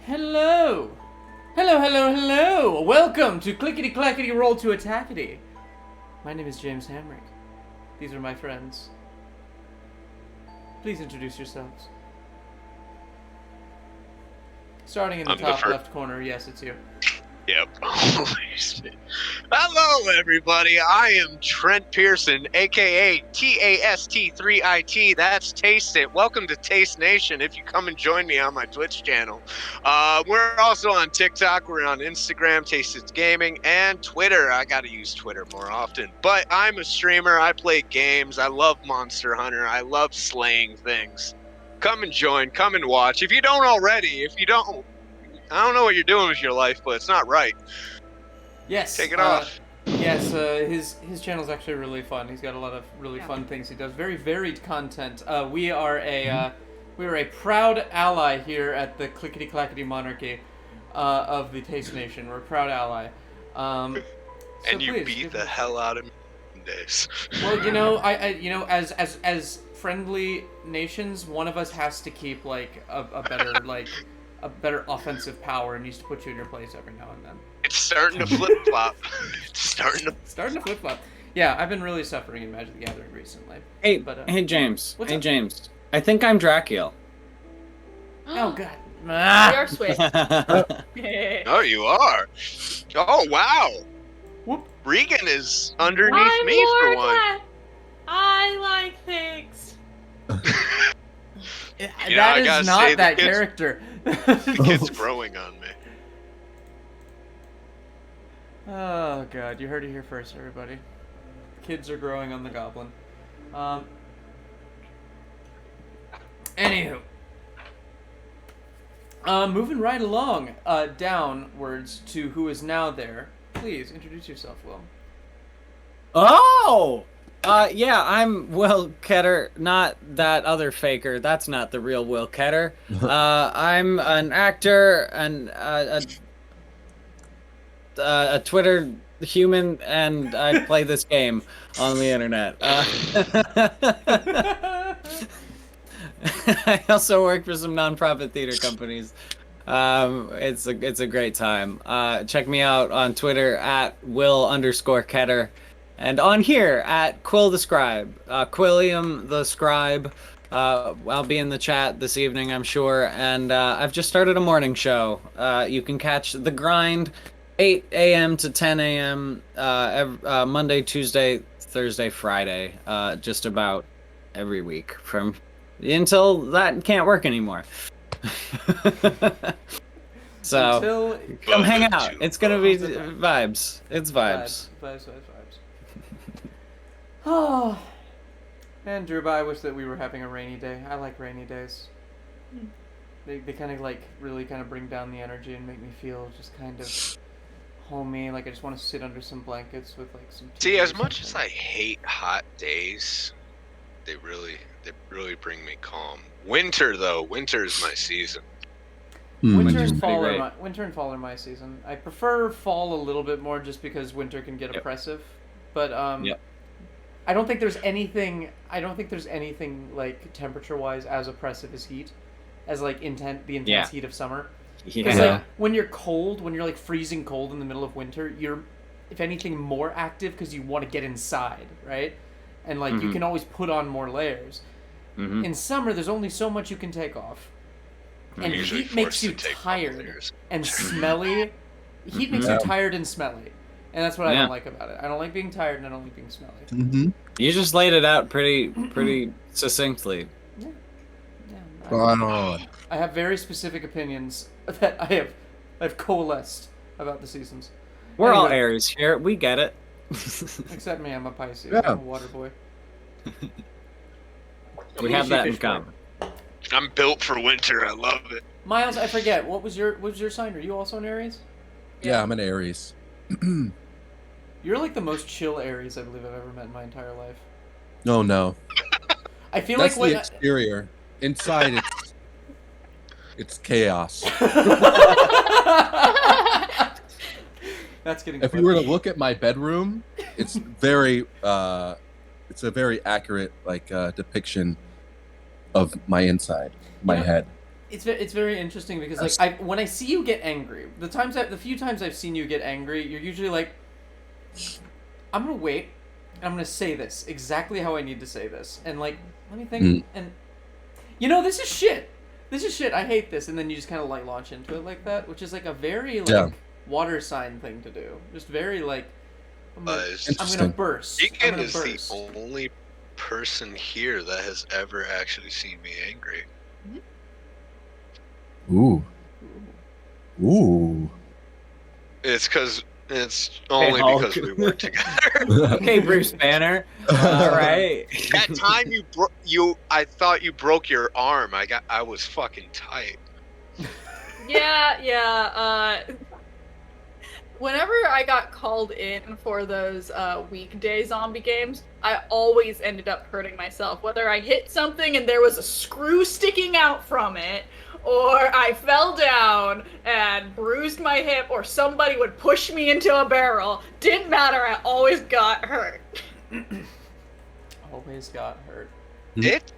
Hello! Hello! Welcome to Clickety Clackety Roll to Attackety. My name is James Hamrick. These are my friends. Please introduce yourselves. Starting in the top left corner, yes, it's you. Yep. Holy shit. Hello, everybody. I am Trent Pearson, a.k.a. TAST3IT. That's Taste It. Welcome to Taste Nation if you come and join me on my Twitch channel. We're also on TikTok. We're on Instagram, Taste It Gaming, and Twitter. I got to use Twitter more often. But I'm a streamer. I play games. I love Monster Hunter. I love slaying things. Come and join. Come and watch. If you don't already, I don't know what you're doing with your life, but it's not right. Yes. Take it off. Yes, his channel's actually really fun. He's got a lot of really fun things he does. Very varied content. We are a proud ally here at the Clickety Clackety Monarchy of the Taste Nation. We're a proud ally. And you beat the hell out of me days. Well, as friendly nations, one of us has to keep like a better offensive power and needs to put you in your place every now and then. It's starting to flip-flop. Starting to flip-flop. Yeah, I've been really suffering in Magic the Gathering recently. Hey, hey James. James. I think I'm Drakiel. Oh, God. We are Swift. Oh, you are? Oh, wow. Whoop. Regan is underneath me for one. I like things. That is not that character. The kid's growing on me. Oh god, you heard it here first, everybody. Kids are growing on the Goblin. Anywho. Moving right along, downwards to who is now there. Please, introduce yourself, Will. Oh! Yeah, I'm Will Ketter, not that other faker. That's not the real Will Ketter. I'm an actor and a Twitter human, and I play this game on the internet. I also work for some nonprofit theater companies. It's a great time. Check me out on Twitter at Will_Ketter. And on here at Quill the Scribe, Quilliam the Scribe. I'll be in the chat this evening, I'm sure. And I've just started a morning show. You can catch The Grind, 8 a.m. to 10 a.m. Monday, Tuesday, Thursday, Friday. Just about every week until that can't work anymore. So come hang out. It's gonna be vibes. It's vibes. Vibes. Oh, man, Drew, I wish that we were having a rainy day. I like rainy days. They kind of really bring down the energy and make me feel just kind of homey. Like I just want to sit under some blankets with like some. See, as much as I hate hot days, they really bring me calm. Winter is my season. Winter and fall are my season. I prefer fall a little bit more just because winter can get oppressive, but I don't think there's anything like temperature-wise as oppressive as heat, as like the intense heat of summer. Because like when you're cold, when you're like freezing cold in the middle of winter, you're, if anything, more active because you want to get inside, right? And like you can always put on more layers. In summer, there's only so much you can take off, and heat makes you tired and smelly. Heat makes you tired and smelly. And that's what I don't like about it. I don't like being tired, and I don't like being smelly. You just laid it out pretty succinctly. Yeah. I have very specific opinions that I've coalesced about the seasons. We're all Aries here. We get it. Except me, I'm a Pisces. Yeah. I'm a water boy. We have that in common. I'm built for winter. I love it. Myles, I forget. What was your sign? Are you also an Aries? Yeah, I'm an Aries. You're like the most chill Aries I believe I've ever met in my entire life. No. I feel That's like the exterior. Inside, it's chaos. That's getting. If you were to look at my bedroom, it's a very accurate depiction of my inside, my head. It's very interesting because like when I see you get angry, the few times I've seen you get angry, you're usually like, I'm gonna wait, and I'm gonna say this exactly how I need to say this, and like let me think, and this is shit. This is shit. I hate this, and then you just kind of like launch into it like that, which is like a very like water sign thing to do. Just very like I'm gonna burst. Regan is the only person here that has ever actually seen me angry. Ooh. Ooh. It's only because we work together. Okay, Bruce Banner. All right. That time I thought you broke your arm. I was fucking tight. Yeah. Whenever I got called in for those weekday zombie games, I always ended up hurting myself. Whether I hit something and there was a screw sticking out from it, or I fell down and bruised my hip, or somebody would push me into a barrel. Didn't matter, I always got hurt. Always got hurt. It's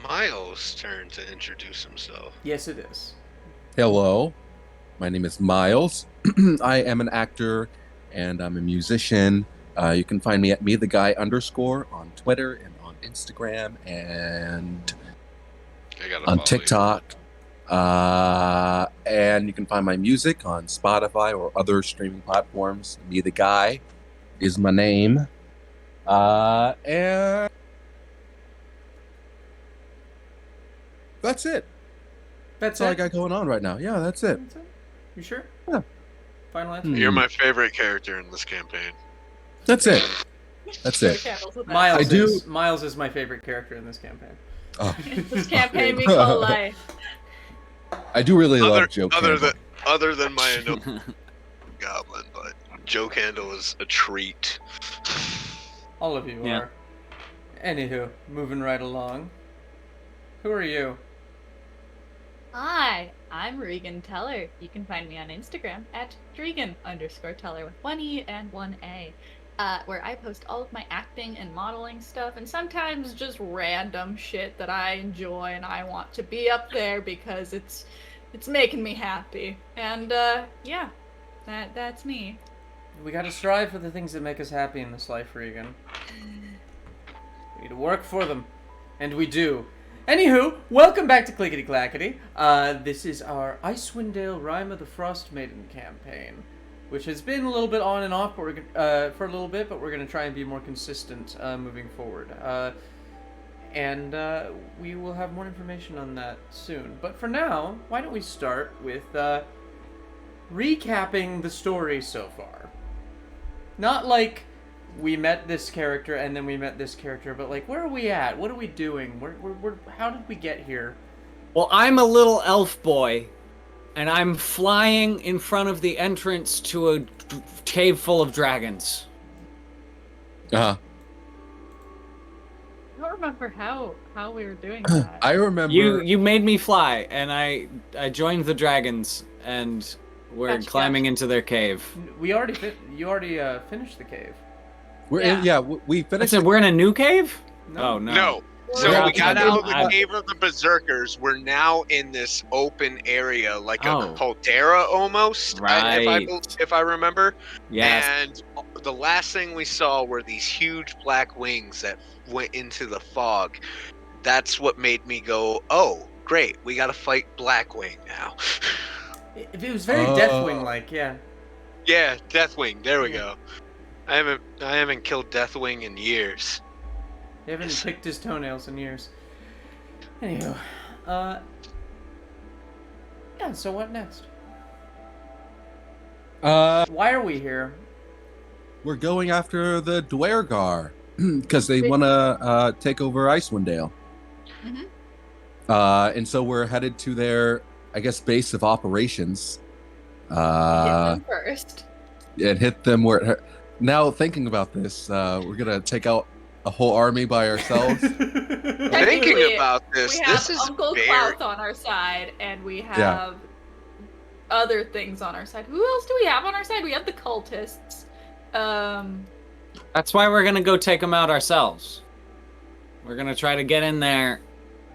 Myles' turn to introduce himself. Yes, it is. Hello, my name is Myles. I am an actor and I'm a musician. You can find me at @metheguy_ on Twitter and on Instagram and on TikTok. And you can find my music on Spotify or other streaming platforms. Me the Guy is my name. And that's it. That's all I got going on right now. Yeah, that's it. That's it? You sure? Yeah. Final answer? You're my favorite character in this campaign. That's it. That's it. Myles is my favorite character in this campaign. Oh. This campaign we call life. I do really love Joe Campbell. Other than my annoying Goblin, but Joe Campbell is a treat. All of you are. Anywho, moving right along. Who are you? Hi, I'm Regan Teller. You can find me on Instagram at Regan_Teller with 1 E and 1 A. Where I post all of my acting and modeling stuff, and sometimes just random shit that I enjoy and I want to be up there because it's making me happy. And that's me. We gotta strive for the things that make us happy in this life, Regan. We need to work for them, and we do. Anywho, welcome back to Clickety Clackety. This is our Icewind Dale Rime of the Frost Maiden campaign, which has been a little bit on and off, but for a little bit, but we're going to try and be more consistent moving forward. And we will have more information on that soon. But for now, why don't we start with recapping the story so far. Not like we met this character and then we met this character, but like, where are we at? What are we doing? How did we get here? Well, I'm a little elf boy. And I'm flying in front of the entrance to a cave full of dragons. I don't remember how we were doing that. I remember you made me fly, and I joined the dragons, and we're climbing into their cave. You already finished the cave. We finished. We're in a new cave? No. Oh no. No. So we got out of the cave of the berserkers. We're now in this open area, like a caldera almost, right. if I remember. Yes. And the last thing we saw were these huge black wings that went into the fog. That's what made me go, oh, great, we got to fight Blackwing now. It was very Deathwing-like, yeah. Yeah, Deathwing. There we go. I haven't killed Deathwing in years. You haven't picked his toenails in years. Anywho, so what next? Why are we here? We're going after the Dwergar because they want to take over Icewind Dale. Mm-hmm. And so we're headed to their, I guess, base of operations. Hit them first. And hit them where. Now thinking about this, we're gonna take out a whole army by ourselves. Thinking about this, we have this is Uncle Klaus on our side, and we have other things on our side. Who else do we have on our side? We have the cultists. That's why we're gonna go take them out ourselves. We're gonna try to get in there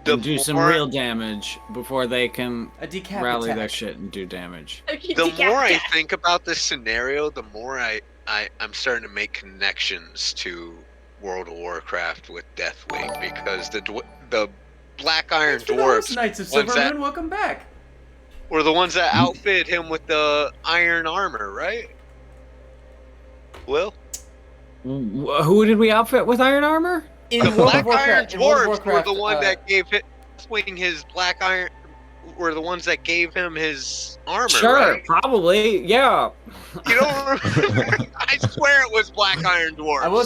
do some real damage before they can rally attack. their shit and do damage. The more I think about this scenario, the more I'm starting to make connections to World of Warcraft with Deathwing, because the Black Iron Dwarfs, Knights of Silvermoon, welcome back. Were the ones that outfitted him with the iron armor, right? Will? Who did we outfit with iron armor? The Black Iron Dwarfs were the one that gave Deathwing his black iron. Were the ones that gave him his armor. Sure, right? probably, yeah. You don't remember? I swear it was Black Iron Dwarfs. I will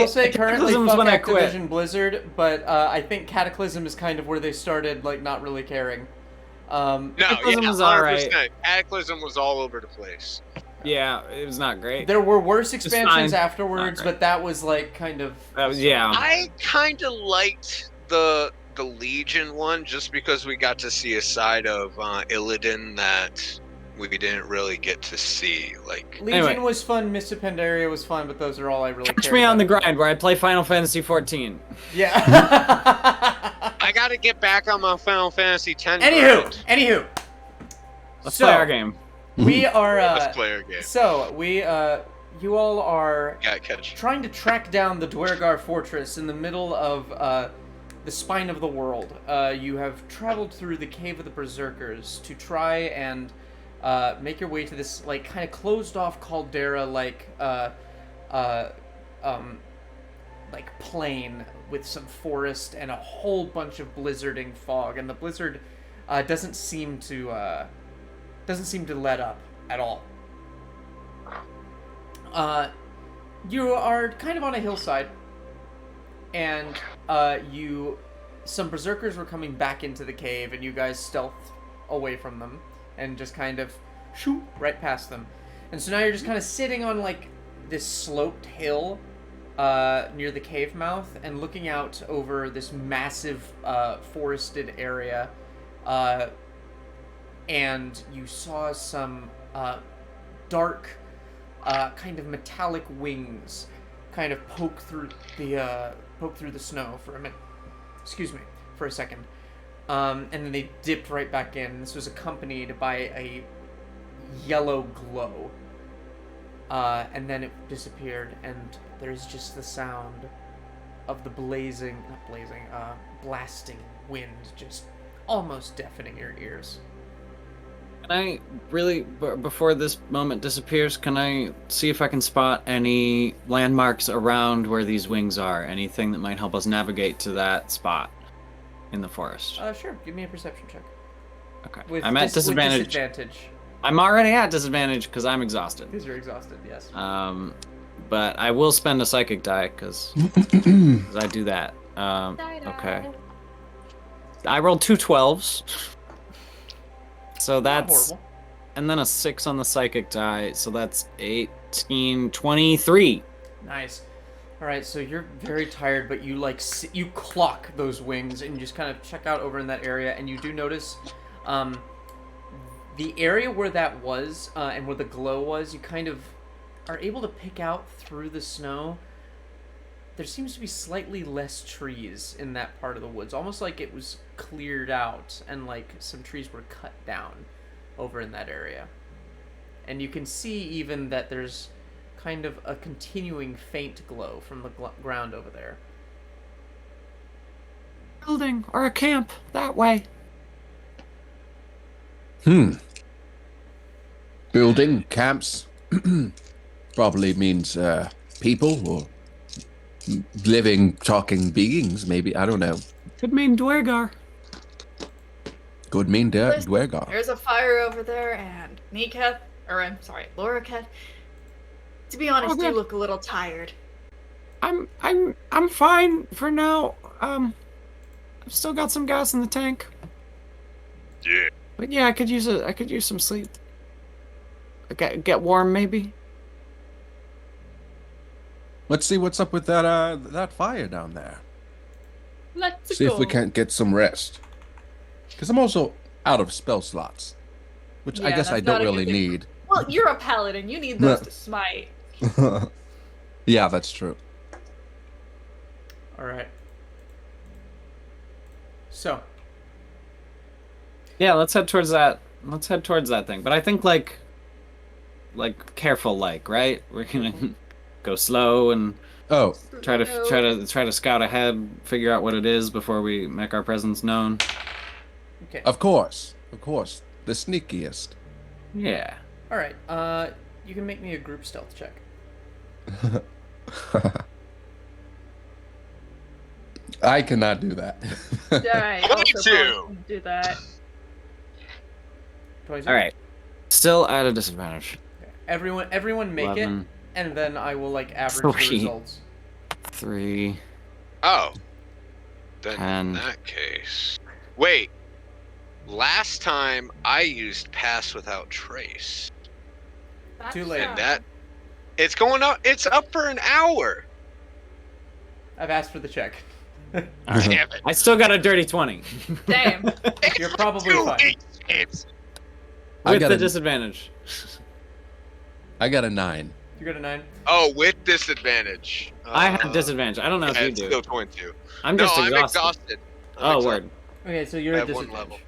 say currently fuck when I Activision Blizzard, but I think Cataclysm is kind of where they started, like, not really caring. Cataclysm was alright. Cataclysm was all over the place. Yeah, it was not great. There were worse expansions afterwards, but that was like kind of. I kind of liked the Legion one just because we got to see a side of Illidan that we didn't really get to see. Like Legion was fun, Mists of Pandaria was fun, but those are all I really. Catch me on the grind where I play Final Fantasy 14. Yeah. I got to get back on my Final Fantasy 10. Anywho. Let's play our game. We are. Let's play our game. So you all are trying to track down the Dwergar fortress in the middle of the spine of the world. You have traveled through the Cave of the Berserkers to try and make your way to this like kind of closed off caldera like plain with some forest and a whole bunch of blizzarding fog, and the blizzard doesn't seem to let up at all. You are kind of on a hillside, and some berserkers were coming back into the cave, and you guys stealthed away from them and just kind of shoot right past them. And so now you're just kind of sitting on like this sloped hill near the cave mouth and looking out over this massive forested area. And you saw some dark, kind of metallic wings, kind of poke through the snow for a minute. Excuse me, for a second, and then they dipped right back in. This was accompanied by a yellow glow, and then it disappeared, and there's just the sound of the blasting wind, just almost deafening your ears. Can I really, before this moment disappears, can I see if I can spot any landmarks around where these wings are? Anything that might help us navigate to that spot in the forest? Sure. Give me a perception check. Okay. I'm at disadvantage. With disadvantage. I'm already at disadvantage because I'm exhausted. Because you're exhausted, yes. But I will spend a psychic die because I do that. Okay. I rolled 2 12s. So that's, and then a 6 on the psychic die, so that's 18, 23. Nice. All right, so you're very tired, but you you clock those wings and you just kind of check out over in that area, and you do notice the area where that was and where the glow was. You kind of are able to pick out through the snow. There seems to be slightly less trees in that part of the woods, almost like it was cleared out and like some trees were cut down over in that area. And you can see even that there's kind of a continuing faint glow from the ground over there. Building or a camp that way. Building, camps, probably means people or living, talking beings, maybe. I don't know. Could mean Dwergar. Could mean Dwergar. There's a fire over there, and Loraket. To be honest, you look a little tired. I'm fine for now. I've still got some gas in the tank. Yeah. But yeah, I could use some sleep. Get warm, maybe. Let's see what's up with that fire down there. Let's see go. if we can't get some rest. Because I'm also out of spell slots, which I guess I don't really need. Well, you're a paladin. You need those to smite. Yeah, that's true. All right. So. Yeah, let's head towards that. Let's head towards that thing. But I think like careful, right? We're gonna go slow and try to scout ahead, figure out what it is before we make our presence known. Okay. Of course, the sneakiest. Yeah. All right. You can make me a group stealth check. I cannot do that. Yeah, I also do that. 22? All right. Still at a disadvantage. Okay. Everyone make 11. it, and then I will average the results. 3. Oh. Then 10. in that case, wait. Last time I used pass without trace. Too late. And it's going up. It's up for an hour. I've asked for the check. Damn it! I still got a dirty 20. Damn. You're probably fine. With the disadvantage. I got a 9. You got a 9? Oh, with disadvantage. I have disadvantage. I don't know if you do. Still 22. I'm just exhausted. I'm exhausted. Word. Okay, so you're I at have disadvantage. 1 level.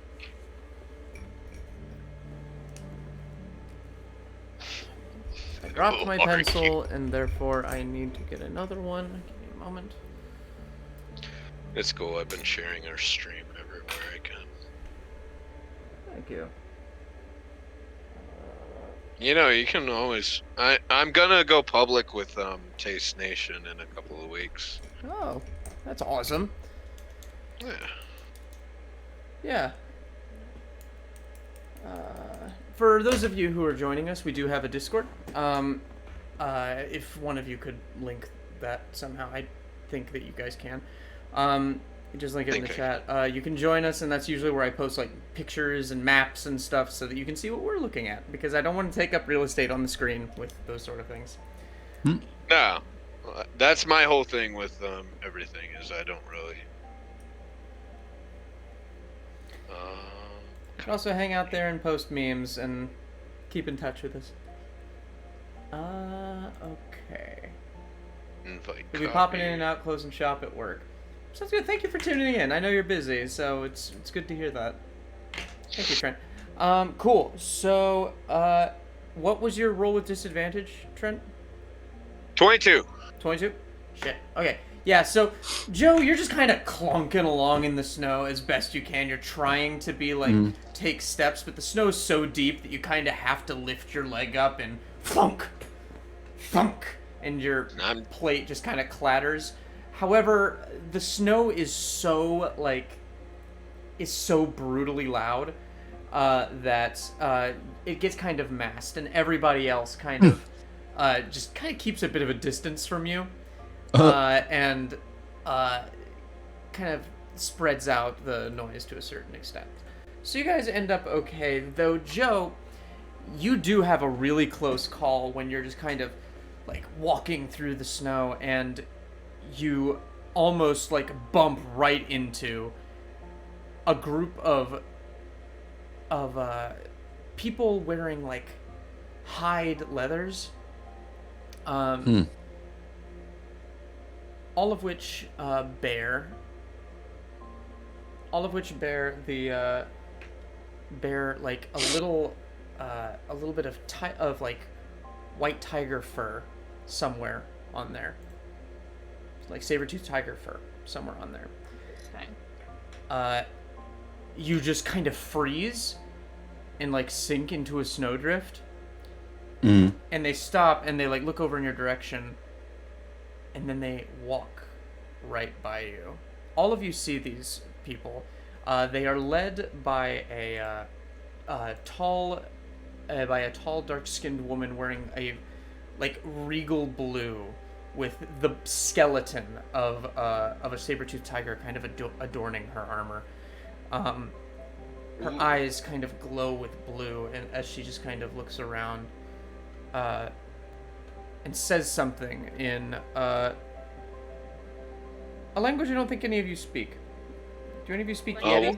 I dropped my pencil, and therefore I need to get another one. Give me a moment. It's cool. I've been sharing our stream everywhere I can. Thank you. You know, you can always. I'm gonna go public with Taste Nation in a couple of weeks. Oh, that's awesome. Yeah. Yeah. For those of you who are joining us, we do have a Discord. If one of you could link that somehow, I think that you guys can. Just link it in the chat. You can join us, and that's usually where I post pictures and maps and stuff so that you can see what we're looking at, because I don't want to take up real estate on the screen with those sort of things. No, that's my whole thing with everything is I don't really. You can also hang out there and post memes and keep in touch with us. Okay. We'll be popping in and out, closing shop at work. Sounds good. Thank you for tuning in. I know you're busy, so it's good to hear that. Thank you, Trent. Cool. So, what was your roll with disadvantage, Trent? 22. 22? Shit. Okay. Yeah, so, Joe, you're just kind of clunking along in the snow as best you can. You're trying to be, take steps, but the snow's so deep that you kind of have to lift your leg up and thunk, and your plate just kind of clatters. However, the snow is so brutally loud that it gets kind of masked, and everybody else kind of just kind of keeps a bit of a distance from you, and kind of spreads out the noise to a certain extent. So you guys end up okay, though Joe, you do have a really close call when you're just kind of walking through the snow, and you almost bump right into a group of people wearing hide leathers, all of which bear the bear a little bit of white tiger fur somewhere on there. Saber-tooth tiger fur somewhere on there. Okay. You just kind of freeze and sink into a snowdrift. And they stop and they look over in your direction, and then they walk right by you. All of you see these people. They are led by a tall, dark-skinned woman wearing a regal blue, with the skeleton of a saber-toothed tiger kind of adorning her armor. Her eyes kind of glow with blue, and as she just kind of looks around, and says something in a language I don't think any of you speak. Do any of you speak Yeti?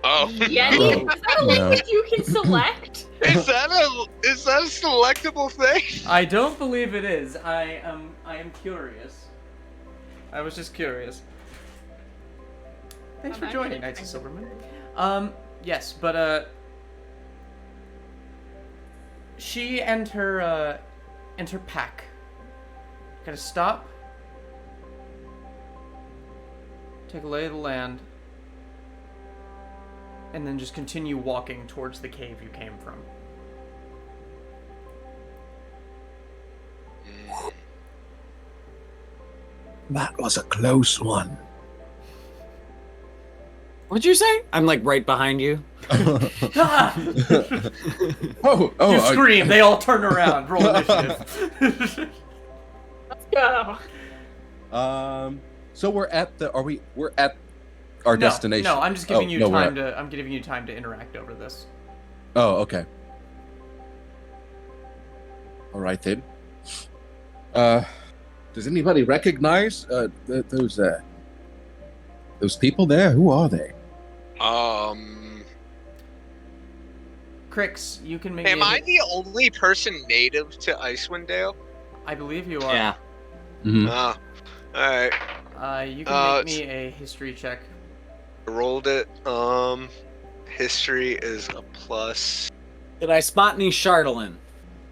Oh. Yeti? Is that a language you can select? Is that a selectable thing? I don't believe it is. I am curious. I was just curious. Thanks for joining, Knights of Silverman. Yes, but she and her pack gotta stop, take a lay of the land, and then just continue walking towards the cave you came from. That was a close one. What'd you say? I'm like right behind you. Ah! Oh! You scream. They all turn around. Roll initiative. Let's go. So we're at our destination. No, I'm just giving you time to. I'm giving you time to interact over this. Oh, okay. All right then. Does anybody recognize those people there? Who are they? Krixx, you can make. Am I the only person native to Icewind Dale? I believe you are. Yeah. Mm-hmm. All right. You can make me a history check. Rolled it. History is a plus. Did I spot any Chardelin?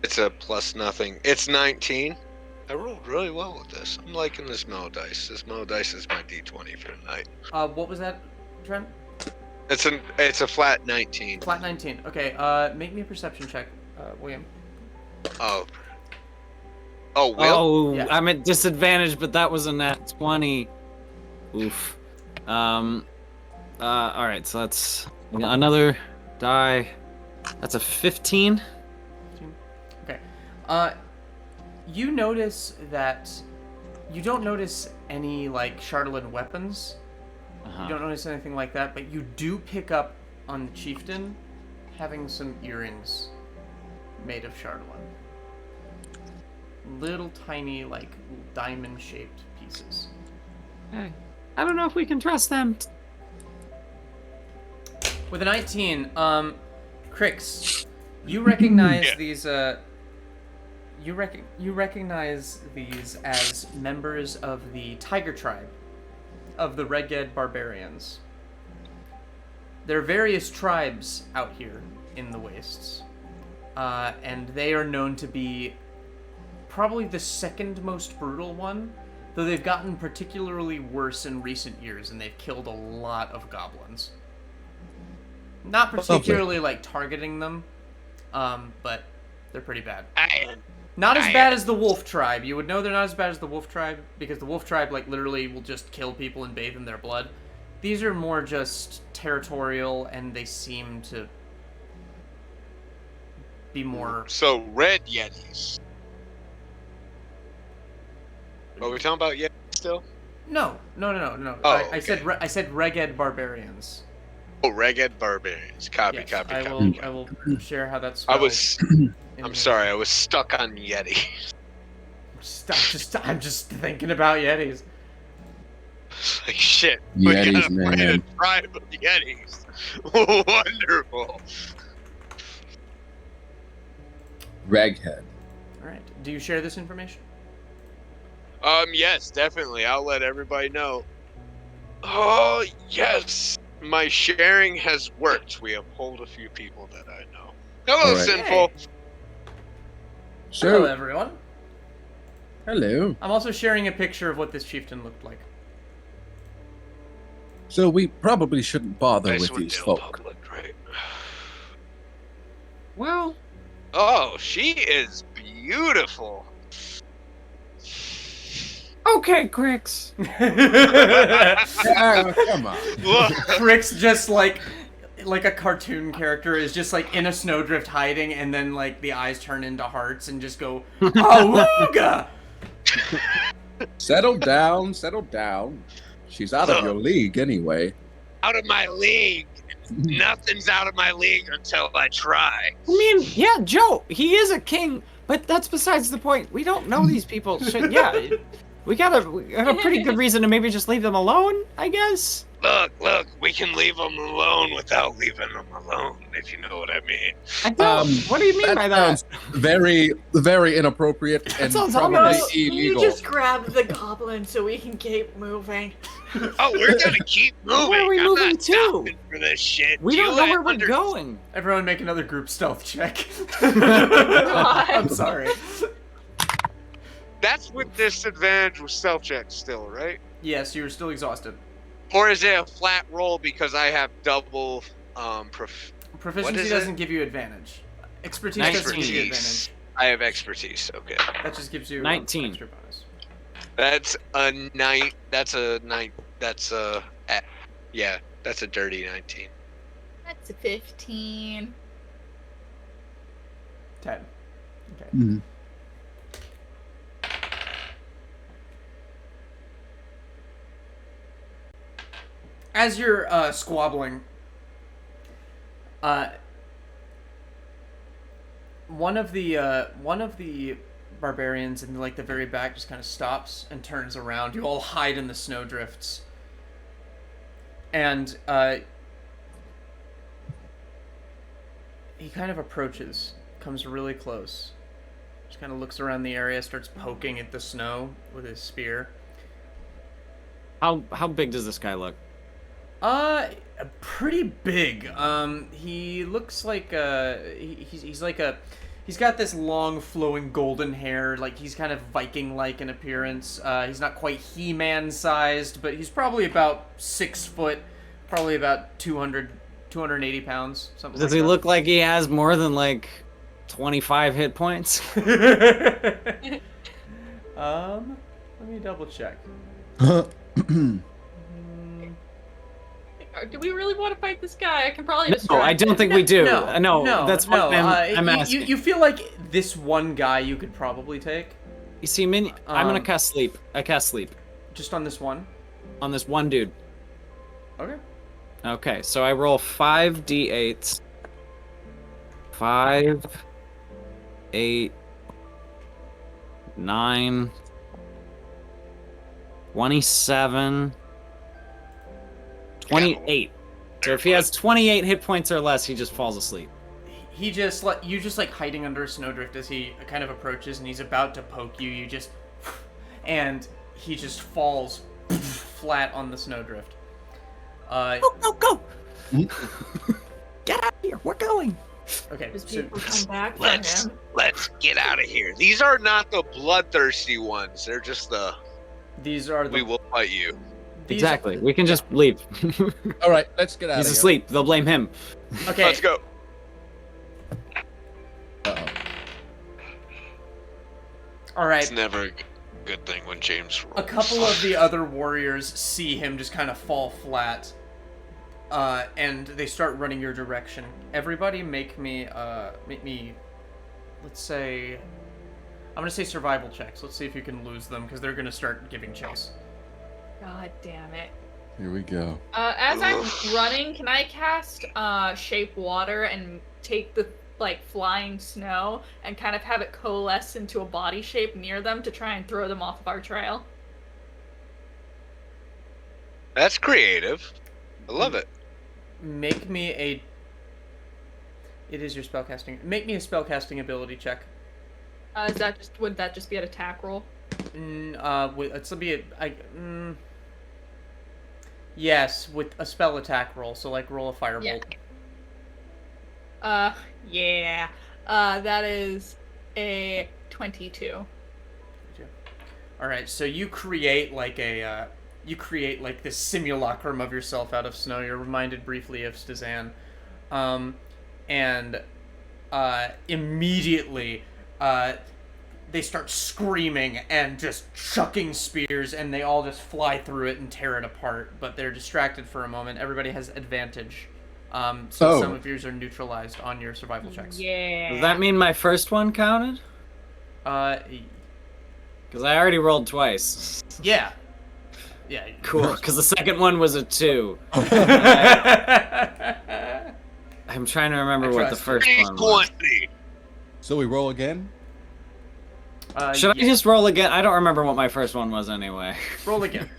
It's a plus nothing. It's 19. I rolled really well with this. I'm liking this Mo dice. This Mo dice is my D20 for tonight. What was that, Trent? It's a flat 19. Flat 19. Okay. Make me a perception check, William. Oh, Will? Oh, Yeah. I'm at disadvantage, but that was a nat 20. Oof. All right, so that's another die. That's a 15. Okay. You notice that you don't notice any like Chardelin weapons. You don't notice anything like that, but you do pick up on the chieftain having some earrings made of Chardelin. Little tiny, like, diamond-shaped pieces. Hey, I don't know if we can trust them. With a 19, Krixx, you recognize these, you recognize these as members of the Tiger Tribe of the Reghed Barbarians. There are various tribes out here in the Wastes, and they are known to be probably the second most brutal one, though they've gotten particularly worse in recent years, and they've killed a lot of goblins. Not particularly like targeting them, but they're pretty bad. Not as bad as the Wolf Tribe. You would know they're not as bad as the Wolf Tribe, because the Wolf Tribe, like, literally will just kill people and bathe in their blood. These are more just territorial, and they seem to be more... So, red Yetis. Are we talking about Yetis still? No. Oh, I said Reghed Barbarians. Oh, Reghed Barbarians. Copy. I will share how that's spelled. I'm sorry, I was stuck on Yeti. I'm just thinking about Yetis. Like, shit. Yetis, we gotta fight man. a tribe of Yetis. Wonderful. Reghed. Alright. Do you share this information? Yes, definitely. I'll let everybody know. Oh, yes. My sharing has worked. We have pulled a few people that I know. Hello, Right. Sinful. Hey. So, Hello, everyone. hello. I'm also sharing a picture of what this chieftain looked like. So we probably shouldn't bother with Icewind these Dale folk. Public, right? Well, Oh, she is beautiful. okay, Krixx. Yeah, come on. Look, Krixx just like a cartoon character is just like in a snowdrift hiding, and then like the eyes turn into hearts and just go awooga. Settle down. She's out of your league anyway. out of my league. Nothing's out of my league until I try. I mean, yeah, Joe, he is a king, but that's besides the point. We don't know these people. We got a pretty good reason to maybe just leave them alone, I guess. Look, we can leave them alone without leaving them alone, if you know what I mean. I don't. What do you mean by that? Sounds very, very inappropriate and sounds probably ominous. You illegal. just grab the goblin so we can keep moving. Oh, we're gonna keep moving. Where are we I'm moving not to? stopping for this shit. We don't know where we're going. Everyone make another group stealth check. I'm sorry. That's with disadvantage with stealth check still, right? Yes, you're still exhausted. Or is it a flat roll because I have double Proficiency doesn't give you advantage. Expertise doesn't give you advantage. I have expertise, okay. That just gives you 19. extra bonus. That's a 9. That's a 9. That's a yeah. That's a dirty 19. That's a 15. 10. Okay. Mm-hmm. As you're squabbling, one of the barbarians in like the very back just kind of stops and turns around. You all hide in the snowdrifts, and he kind of approaches, comes really close, just kind of looks around the area, starts poking at the snow with his spear. How big does this guy look? Pretty big. He looks like he's like he's got this long flowing golden hair, like he's kind of Viking-like in appearance. He's not quite He-Man sized, but he's probably about 6 foot, probably about 280 pounds, something like that. Does he look like he has more than like 25 hit points? Let me double check. Do we really want to fight this guy? I can probably No, I don't think we do. No, that's what I'm asking. You feel like this one guy you could probably take. You see, I'm gonna cast sleep. I cast sleep. Just on this one? On this one dude. Okay. Okay, so I roll 5d8s. 5, 8, 9, 27, 28. So if he has 28 hit points or less, he just falls asleep. He just you just like hiding under a snowdrift as he kind of approaches and he's about to poke you. You just and he just falls flat on the snowdrift. Go! Get out of here! We're going. Okay. Does people come back for Let's get out of here. These are not the bloodthirsty ones. They're just the. These are the. We will fight you. Exactly. We can just leave. All right, let's get out of here. He's asleep. They'll blame him. Okay. Let's go. Uh-oh. All right. It's never a good thing when James rolls. A couple of the other warriors see him just kind of fall flat, and they start running your direction. Everybody make me, let's say, I'm gonna say survival checks. Let's see if you can lose them, because they're gonna start giving chase. God damn it. Here we go. As I'm running, can I cast Shape Water and take the flying snow and kind of have it coalesce into a body shape near them to try and throw them off of our trail? That's creative. I love it. Make me a. It is your spellcasting. Make me a spellcasting ability check. Would that just be an attack roll? It's be yes, with a spell attack roll. So roll a firebolt. Yeah. That is a 22. All right, so you create this simulacrum of yourself out of snow. You're reminded briefly of Stazan, and immediately they start screaming and just chucking spears, and they all just fly through it and tear it apart. But they're distracted for a moment. Everybody has advantage. Some of yours are neutralized on your survival checks. Yeah. Does that mean my first one counted? Because I already rolled twice. Yeah. Yeah. Cool. Because the second one was a 2. I'm trying to remember what the first one was. So we roll again? Should I just roll again? I don't remember what my first one was anyway. Roll again.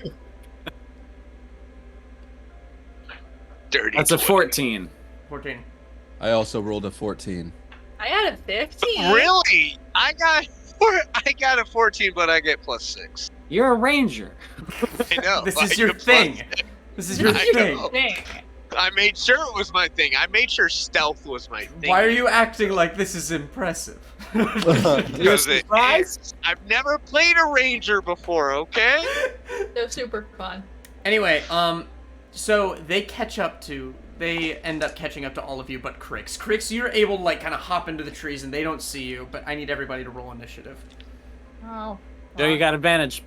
Dirty. That's a 14. 14. I also rolled a 14. I had a 15. Really? I got a 14, but I get +6. You're a ranger. I know. This is your thing. This is your thing. I made sure it was my thing. I made sure stealth was my thing. Why are you acting like this is impressive? Because it is. I've never played a ranger before, okay? They're super fun. Anyway, so they end up catching up to all of you but Krixx. Krixx, you're able to, like, kind of hop into the trees and they don't see you, but I need everybody to roll initiative. Oh. Joe, you got advantage.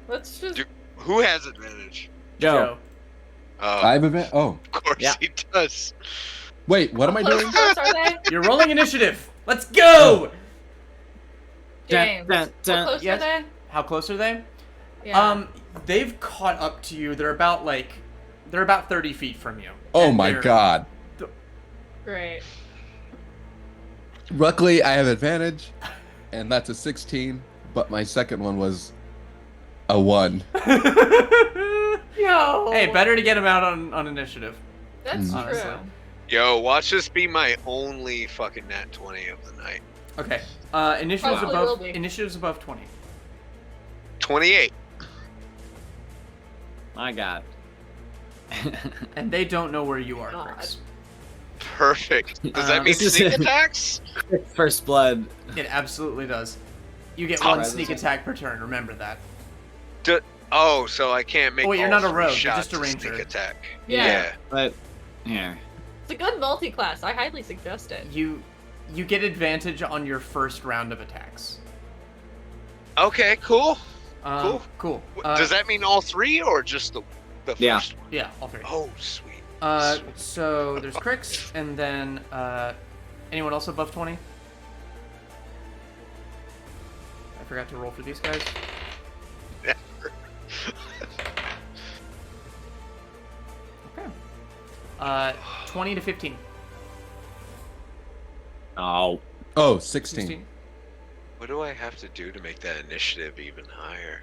Let's just... Who has advantage? Joe. I have advantage. Oh. Of course he does. Wait, what am I doing? Close are they? You're rolling initiative. Let's go! James, Dun, dun, dun. how close Yes. are they? How close are they? Yeah. They've caught up to you. They're about 30 feet from you. Oh And my they're- god. Great. Luckily, I have advantage, and that's a 16, but my second one was a 1. Yo. Hey, better to get him out on initiative. That's Honestly. true. Yo, watch this be my only fucking nat 20 of the night. Okay. Initiative's Probably will be. Initiative's above 20. 28. My God. And they don't know where you are, God. Krixx. Perfect. Does that mean this is sneak it. attacks? First blood. It absolutely does. You get Oh, one that's sneak it. attack per turn. Remember that. Oh, so I can't make Oh, wait, you're all not a 3 rogue, you're shots just a to ranger. Sneak attack. Yeah. But, yeah. It's a good multi-class. I highly suggest it. You get advantage on your first round of attacks. Okay, cool. Cool. Cool. Does that mean all 3 or just the Yeah. first one? Yeah, all 3. Oh, sweet. So there's Krixx, and then anyone else above 20? I forgot to roll for these guys. Never. Okay. 20 to 15. Oh. Oh, 16. 16. What do I have to do to make that initiative even higher?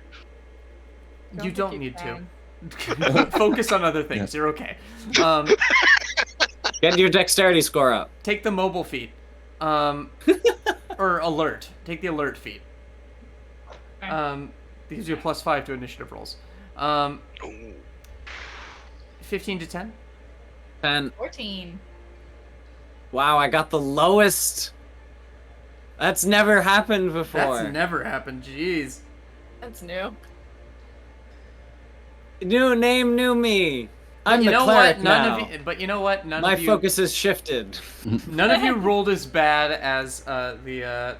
You think don't you need can. to. Focus on other things. Yeah. You're okay. Get your dexterity score up. Take the mobile feat. Or alert. Take the alert feat. Okay. Gives you a +5 to initiative rolls. Ooh. 15 to 10. 10. 14. Wow, I got the lowest. That's never happened before. That's never happened. Jeez. That's new. New name, new me. I'm you the know cleric what? now. But you know what? None My of you. focus has shifted. None of you rolled as bad as the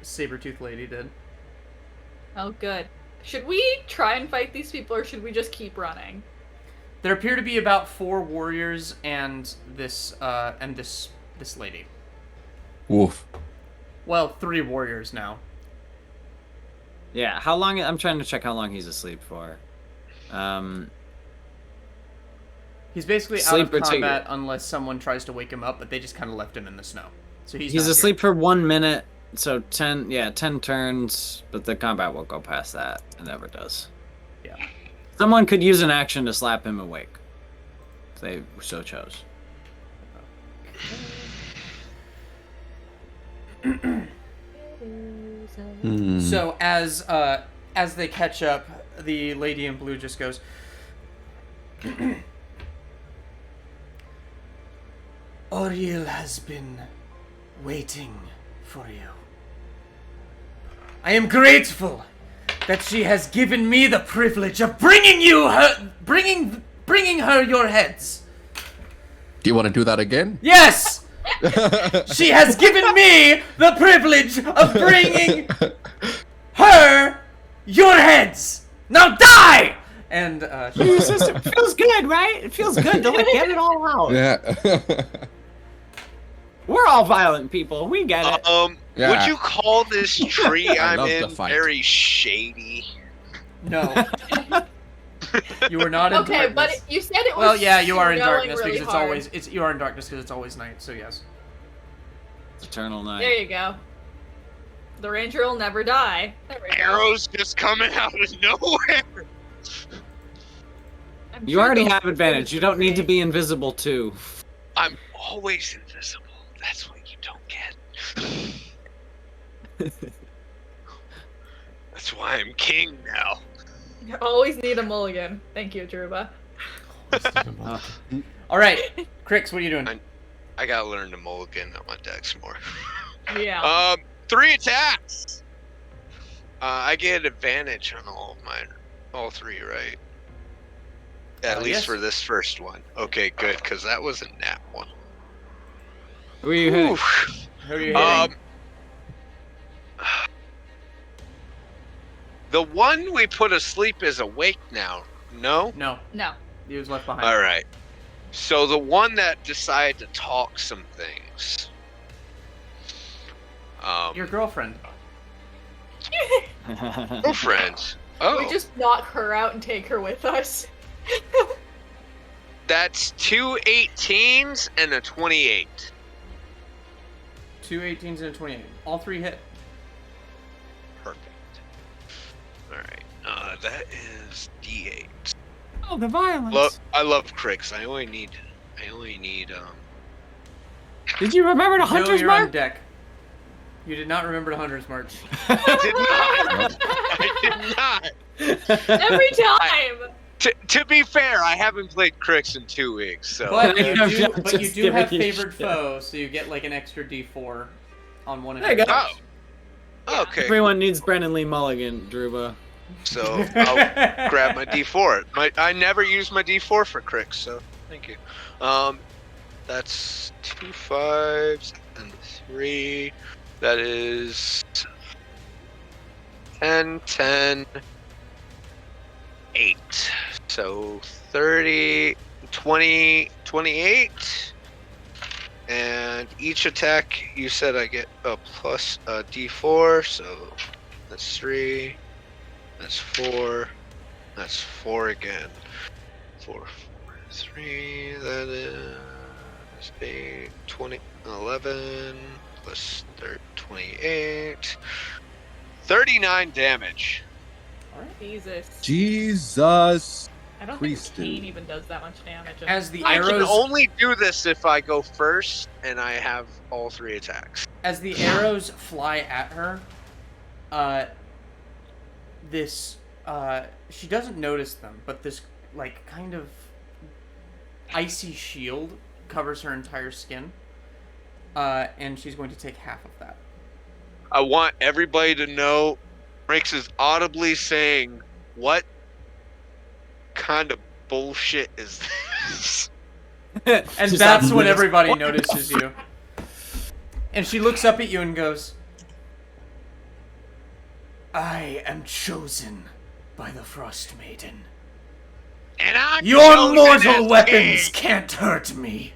saber-toothed lady did. Oh, good. Should we try and fight these people, or should we just keep running? There appear to be about 4 warriors and this lady. Woof. Well, 3 warriors now. Yeah, how long? I'm trying to check how long he's asleep for. He's basically Sleep out or of take combat it? unless someone tries to wake him up, but they just kind of left him in the snow. So he's He's not asleep for 1 minute, so 10 turns, but the combat won't go past that. It never does. Here. Someone could use an action to slap him awake, if they so chose. Hmm. So as they catch up, the lady in blue just goes, Oriel has been waiting for you. I am grateful that she has given me the privilege of bringing her your heads. Do you want to do that again? Yes! She has given me the privilege of bringing her your heads. Now die! And It feels good, right? It feels good to like get it all out. Yeah. We're all violent people. We get it. Yeah. Would you call this tree I I'm love the in fight. very shady? no, you are not in Okay, but darkness. you said it was. Well, yeah, you are in snowing darkness really because hard. you are in darkness because it's always night. So yes. It's eternal night. There you go. The ranger will never die. There we go. Arrows just coming out of nowhere. I'm You sure already those have advantage. You don't need to be invisible too. I'm always invisible. That's what you don't get. That's why I'm king now. You always need a mulligan. Thank you, Druba. All right, Krixx, what are you doing? I gotta learn to mulligan on my decks more. Yeah. 3 attacks. I get advantage on all 3, right? At least yes. for this first one. Okay, good, because that was a nat one. Who are you hitting? Who are you hitting? The one we put asleep is awake now. No? No, No. he was left behind. All right. So the one that decided to talk some things. Your girlfriend. Girlfriend. Oh. We just knock her out and take her with us. That's 2 18s and a 28. 2 18s and a 28. All 3 hit. Perfect. All right. That is D8. Oh, the violence. I love Krixx. I only need. Did you remember the Hunter's you're on Mark? deck. You did not remember the Hunter's March. I did not. Every time. To be fair, I haven't played Krixx in 2 weeks, so. But you I'm do, just but you do have giving you favored shit. foe, so you get like an extra D4 on one of There you your go. attacks. Oh. Okay. Everyone needs Brennan Lee Mulligan, Druba. So I'll grab my D4. I never use my D4 for Krixx, so thank you. That's 2 5s and 3. That is 10, 10, 8. So 30, 20, 28. And each attack, you said I get a plus a D4, so that's 3. That's 4. That's 4 again. 4, 3. That is 8, 20, 11 plus 28. 39 damage. Jesus. Jesus. I don't Priest think Kane dude. even does that much damage. As the I can arrows, only do this if I go first and I have all 3 attacks. as the arrows fly at her, she doesn't notice them, but this like kind of icy shield covers her entire skin, and she's going to take half of that. I want everybody to know Krixx is audibly saying, "What kind of bullshit is this?" And Just that's like, when everybody notices you. And she looks up at you and goes, I am chosen by the Frost Maiden. And I'm Your chosen mortal as weapons king. can't hurt me.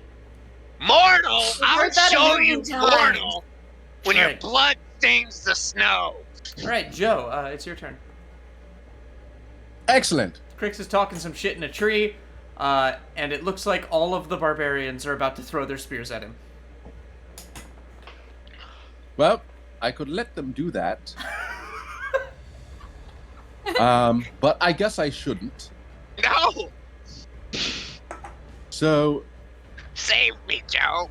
Mortal, I'll heard that a show you million times. mortal when your Right. blood stains the snow. Alright, Joe, it's your turn. Excellent. Krixx is talking some shit in a tree, and it looks like all of the barbarians are about to throw their spears at him. Well, I could let them do that. But I guess I shouldn't. No! So, Save me, Joe.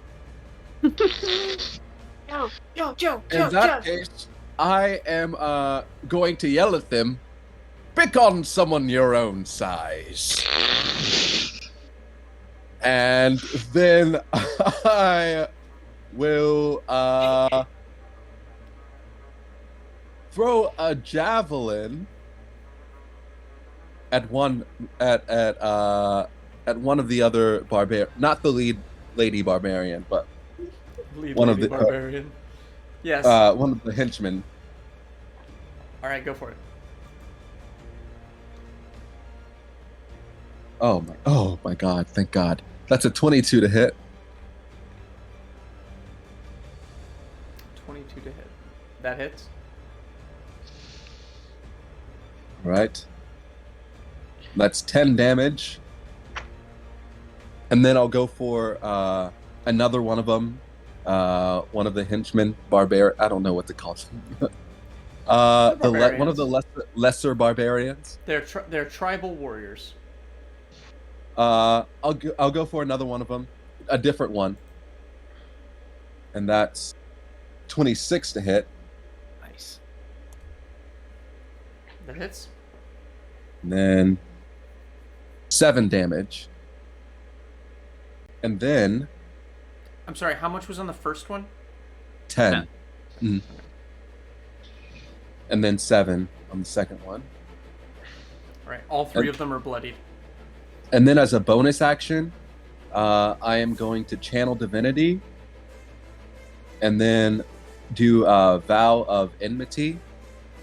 Joe. in that case, I am going to yell at them, pick on someone your own size. And then I will throw a javelin at one of the other not the lead lady barbarian, but one of the barbarian. Yes. one of the henchmen. Alright, go for it. Oh my god, thank god. That's a 22 to hit. 22 to hit. That hits. Right. That's 10 damage. And then I'll go for another one of them. One of the henchmen, I don't know what to call them. One of the lesser barbarians. They're tribal warriors. I'll go for another one of them, a different one, and that's 26 to hit. That hits. And then 7 damage. And then... I'm sorry, how much was on the first one? 10. Mm. And then 7 on the second one. All right, all 3 of them are bloodied. And then as a bonus action, I am going to channel divinity and then do a vow of enmity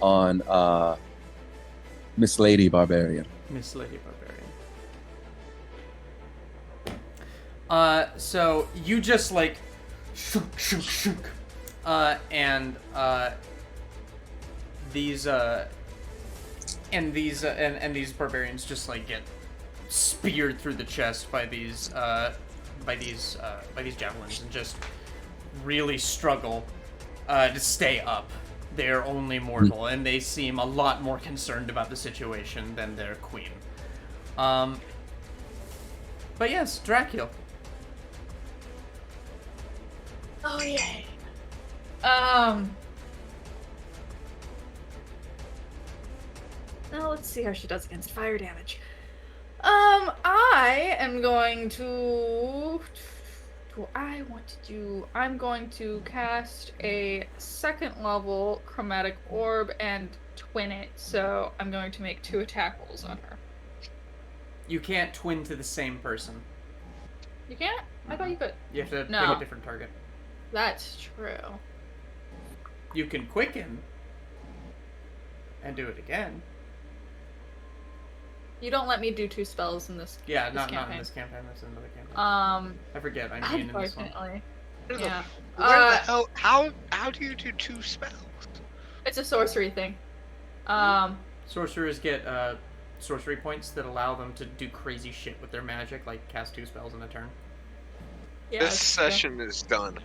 on Miss Lady Barbarian. Miss Lady Barbarian. So you just like shook, and these barbarians just like get speared through the chest by these javelins and just really struggle to stay up. They're only mortal, and they seem a lot more concerned about the situation than their queen. But yes, Drakiel. Oh yay. Now let's see how she does against fire damage. I am going to... I'm going to cast a 2nd level chromatic orb and twin it, so I'm going to make 2 attack rolls on her. You can't twin to the same person. You can't? I thought you could. You have to pick a different target. That's true. You can quicken and do it again. You don't let me do 2 spells in this. Yeah, this not campaign. in this campaign. That's another campaign. I forget. I'm being in this one. Yeah. Where the hell? How do you do 2 spells? It's a sorcery thing. Sorcerers get sorcery points that allow them to do crazy shit with their magic, like cast 2 spells in a turn. Yeah, this session is done.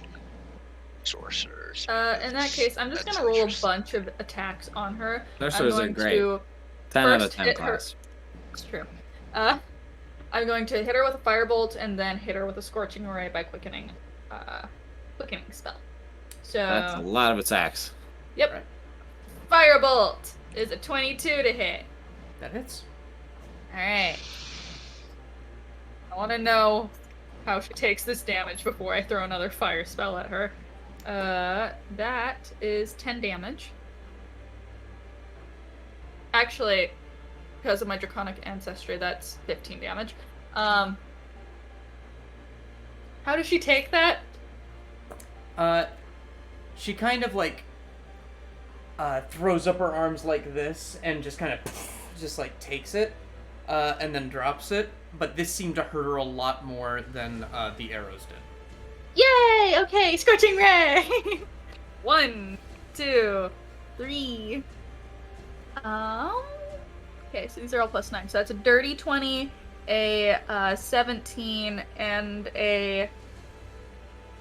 Sorcerers. In that case, I'm just gonna roll a bunch of attacks on her. Sorcerers are great. 10 out of 10 class. It's true. I'm going to hit her with a firebolt and then hit her with a scorching ray by quickening spell. So that's a lot of attacks. Yep. Right. Firebolt is a 22 to hit. That hits. All right. I want to know how she takes this damage before I throw another fire spell at her. That is 10 damage. Actually, because of my draconic ancestry, that's 15 damage. How does she take that? She kind of like throws up her arms like this and just kind of just like takes it and then drops it. But this seemed to hurt her a lot more than the arrows did. Yay! Okay, scorching ray. 1, 2, 3. Okay, so these are all +9. So that's a dirty 20, a 17, and a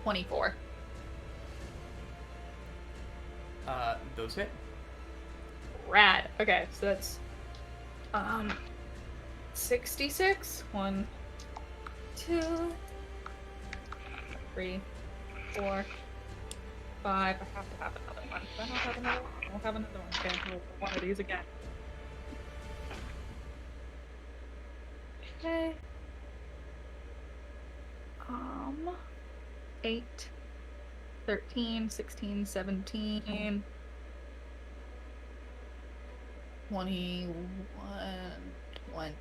24. Those hit. Rad. Okay, so that's 66. 1, 2, 3, 4, 5. I have to have another one. Do I not have another one? I don't have another one. Okay, we'll one of these again. Okay. 8, 13, 16, 17, 21,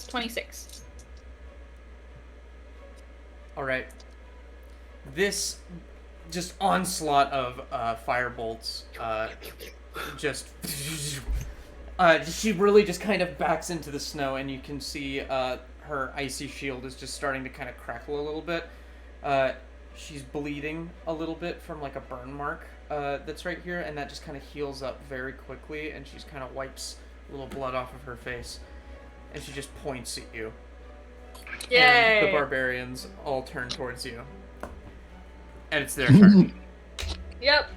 26. All right. This just onslaught of firebolts she really just kind of backs into the snow, and you can see her icy shield is just starting to kind of crackle a little bit. She's bleeding a little bit from like a burn mark that's right here, and that just kind of heals up very quickly, and she's kind of wipes a little blood off of her face, and she just points at you. Yay! And the barbarians all turn towards you. And it's their turn. Yep.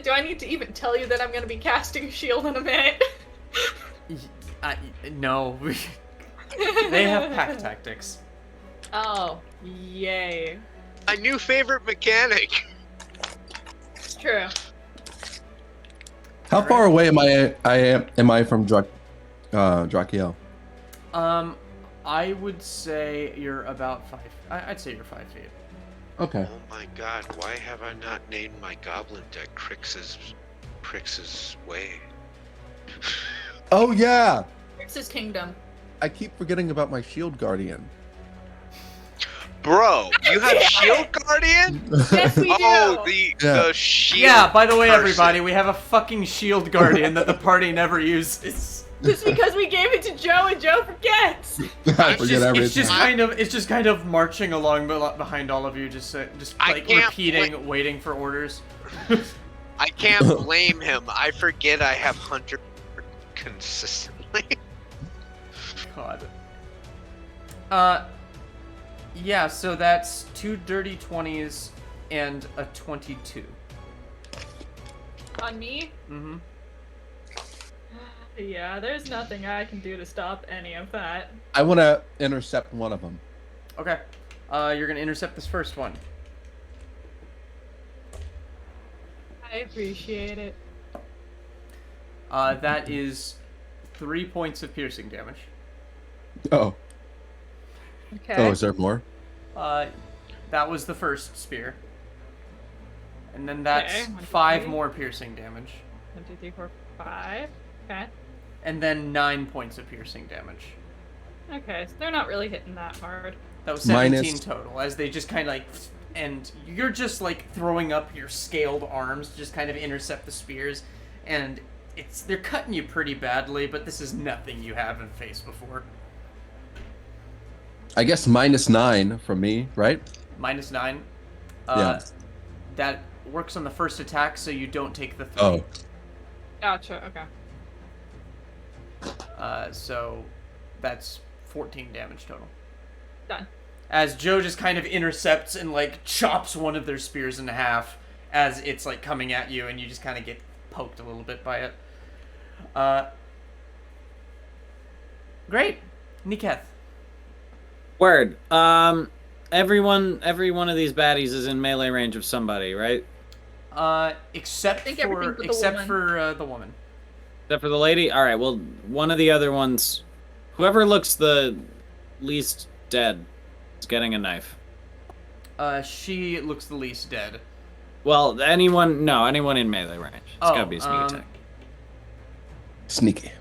Do I need to even tell you that I'm going to be casting shield in a minute? No. They have pack tactics. Oh, yay. My new favorite mechanic. It's true. How far away am I from Drakiel? I would say you're about 5. I'd say you're 5 feet. Okay. Oh my god, why have I not named my goblin deck Krixx's Way? Oh yeah. Krixx's Kingdom. I keep forgetting about my shield guardian. Bro, you have Shield Guardian? Yes, we do. Oh, the shield. Yeah, by the way, person. everybody, we have a fucking shield guardian that the party never uses. Just because we gave it to Joe and Joe forgets. I forget everything. It's just kind of marching along behind all of you, just like repeating, waiting for orders. I can't blame him. I forget I have Hunter consistently. God. Yeah, so that's 2 dirty 20s and a 22. On me? Mm-hmm. Yeah, there's nothing I can do to stop any of that. I want to intercept one of them. Okay. You're gonna intercept this first one. I appreciate it. That is 3 points of piercing damage. Oh. Okay. Oh, is there more? That was the first spear. And then that's Okay, 1, 2, 5 3. more piercing damage. 1, 2, 3, 4, 5. Okay. And then 9 points of piercing damage. Okay, so they're not really hitting that hard. That was 17 Minus- total, as they just kind of like... And you're just like throwing up your scaled arms to just kind of intercept the spears. And they're cutting you pretty badly, but this is nothing you haven't faced before. I guess -9 from me, right? -9. Yeah. That works on the first attack, so you don't take the 3. Oh. Gotcha, okay. So that's 14 damage total. Done. As Joe just kind of intercepts and like chops one of their spears in half as it's like coming at you, and you just kind of get poked a little bit by it. Great. Niketh. Word. Every one of these baddies is in melee range of somebody, right? Except I think everything but the woman. for the woman. Except for the lady? Alright, well, one of the other ones... Whoever looks the least dead is getting a knife. She looks the least dead. Well, anyone in melee range. It's gotta be a sneak attack. Sneaky.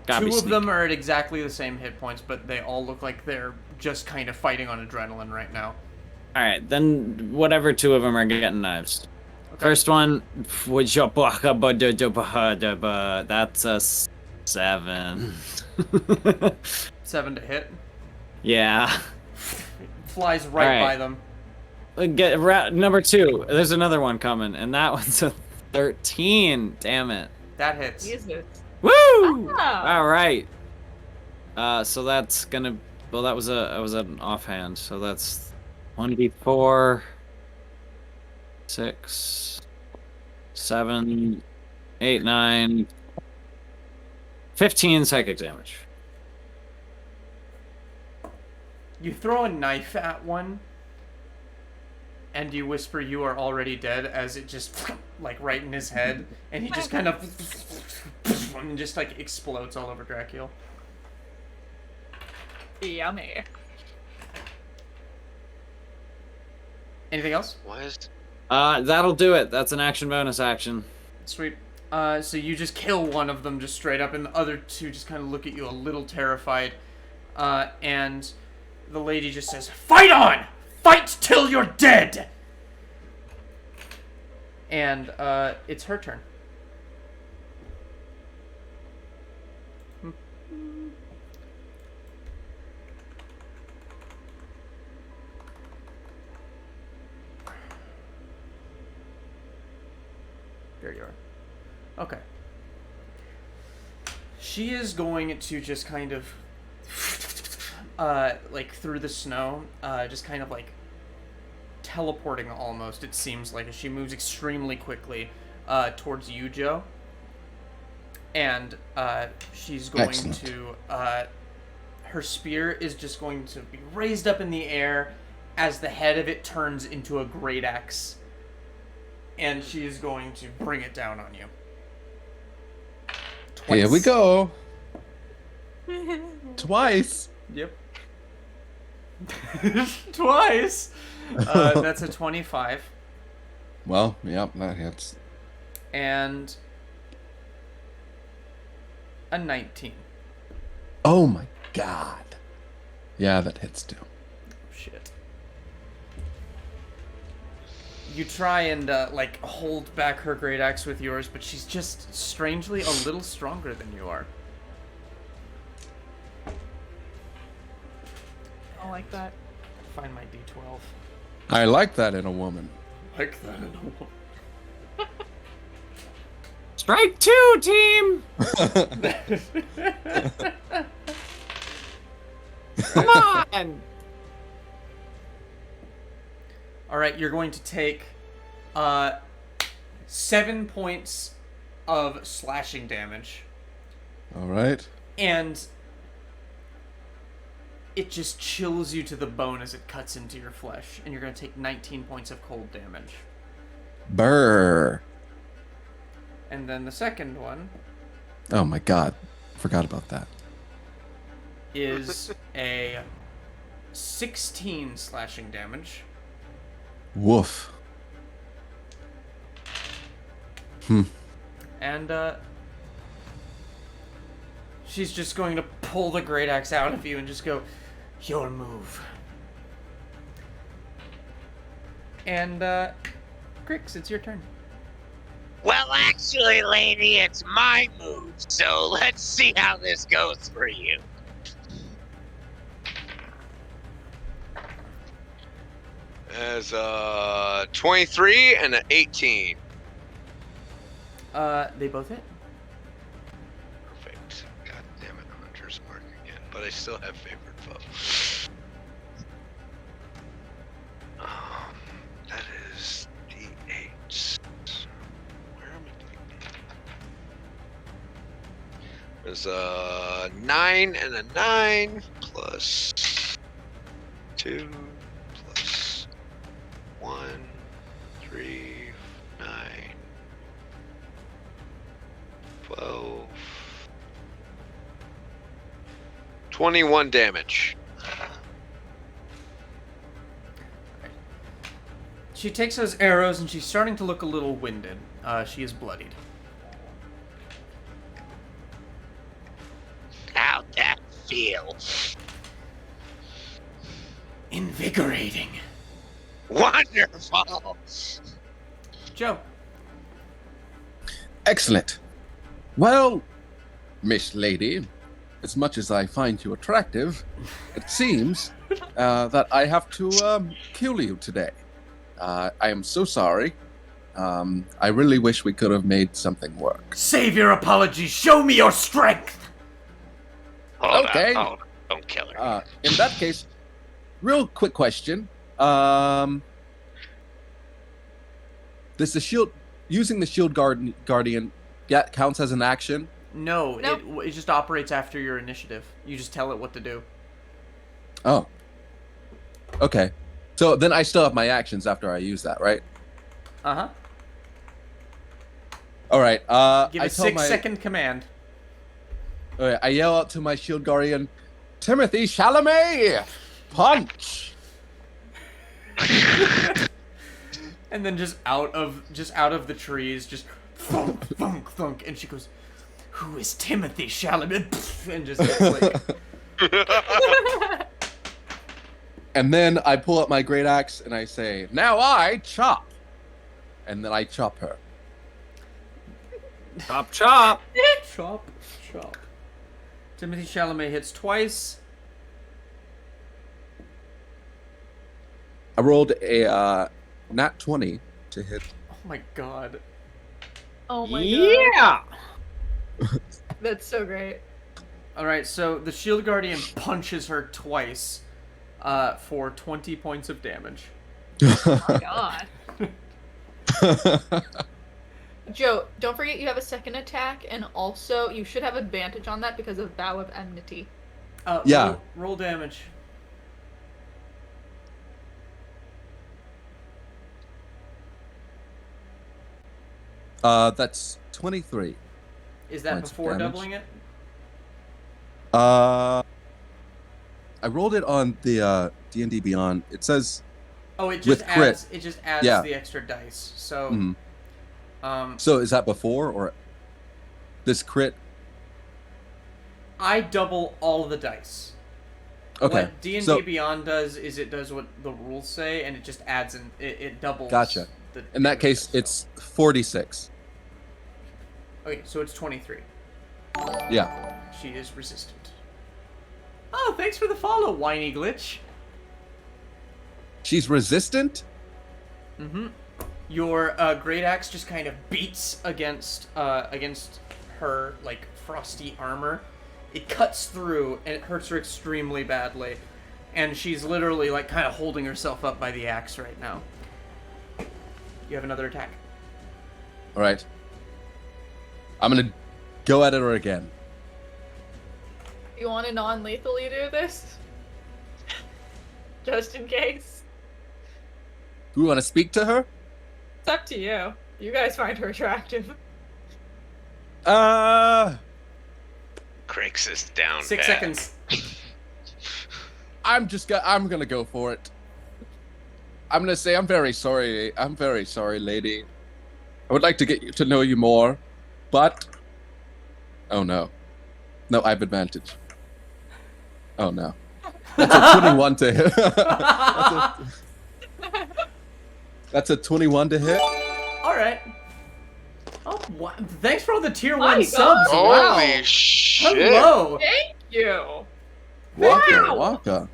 Gotta be 2 of sneaky. them are at exactly the same hit points, but they all look like they're just kind of fighting on adrenaline right now. Alright, then whatever 2 of them are getting knives. Okay. First one, that's a 7. 7 to hit. Yeah. Flies right All right. by them. Number 2, there's another one coming, and that one's a 13. Damn it. That hits. Jesus. Woo! Ah. All right. So that's gonna. Well, that was an offhand. So that's 1d4, 6, 7, 8, 9, 15 psychic damage. You throw a knife at one, and you whisper, "You are already dead," as it just, like, right in his head, and he just kind of, and just, like, explodes all over Drakiel. Yummy. Anything else? What? That'll do it. That's an action bonus action. Sweet. So you just kill one of them just straight up, and the other 2 just kind of look at you a little terrified, and the lady just says, "Fight on! Fight till you're dead!" And, it's her turn. There you are. Okay. She is going to just kind of, like, through the snow, just kind of, like, teleporting almost, it seems like, as she moves extremely quickly towards you, Joe. And she's going Excellent. to, her spear is just going to be raised up in the air as the head of it turns into a great axe. And she is going to bring it down on you. Twice. Here we go. Twice. Yep. Twice. That's a 25. Well, yep, that hits. And a 19. Oh my god. Yeah, that hits too. Shit. You try and like hold back her great axe with yours, but she's just strangely a little stronger than you are. I don't like that. Find my D12. I like that in a woman. Like that in a woman. Strike 2, team! Come on! Alright, you're going to take 7 points of slashing damage. Alright. And it just chills you to the bone as it cuts into your flesh. And you're going to take 19 points of cold damage. Brr. And then the second one Oh my god. Forgot about that. is a 16 slashing damage. Woof. And she's just going to pull the great axe out of you and just go, your move. And Krixx, it's your turn. Well, actually, lady, it's my move, so let's see how this goes for you. As 23 and an 18. They both hit. Perfect. God damn it, Hunter's mark again, but I still have favorite foe. That is D8. Where am I? There's a 9 and a 9 plus 2 plus 1, 3, 9, 12, 21 damage. She takes those arrows and she's starting to look a little winded. She is bloodied. How'd that feel? Invigorating. Wonderful! Joe. Excellent. Well, Miss Lady, as much as I find you attractive, it seems that I have to kill you today. I am so sorry. I really wish we could have made something work. Save your apologies. Show me your strength. Hold Okay. on, hold on. Don't kill her. In that case, real quick question. Does the shield, using the shield guardian, counts as an action? No, Nope. it just operates after your initiative. You just tell it what to do. Oh. Okay. So then I still have my actions after I use that, right? Uh-huh. All right. Give a 6-second command. All right, I yell out to my shield guardian, Timothy Chalamet, punch! And then just out of the trees, just thunk, thunk, thunk, and she goes, "Who is Timothy Chalamet?" And just like, And then I pull up my great axe and I say, now I chop. And then I chop her. Chop, chop! chop, chop. Timothy Chalamet hits twice. I rolled a nat 20 to hit. Oh my god. Oh my Yeah! god. That's so great. Alright, so the shield guardian punches her twice for 20 points of damage. Oh my god. Joe, don't forget you have a second attack, and also you should have advantage on that because of Vow of Enmity. Yeah. Roll damage. That's 23. Is that points of before damage. doubling it? I rolled it on the D&D Beyond. It says Oh, it with just crit. adds. It just adds Yeah. the extra dice. So, Mhm. So is that before or this crit? I double all the dice. Okay. What D&D so, Beyond does is it does what the rules say, and it just adds and it doubles. Gotcha. The in that case, so. it's 46. Okay, so it's 23. Yeah. She is resistant. Oh, thanks for the follow, whiny glitch. She's resistant? Mm-hmm. Your great axe just kind of beats against her like frosty armor. It cuts through and it hurts her extremely badly, and she's literally like kind of holding herself up by the axe right now. You have another attack. All right. I'm gonna go at her again. You want to non-lethally do this? Just in case. Do we want to speak to her? It's up to you. You guys find her attractive. Krixx is down 6 bad. seconds. I'm gonna go for it. I'm gonna say I'm very sorry. I'm very sorry, lady. I would like to get to know you more, but oh no, I have advantage. Oh no, that's a 21 to hit. That's a 21 to hit. All right. Oh, thanks for all the tier My 1 subs. Wow. Holy shit! Hello. Thank you. Waka.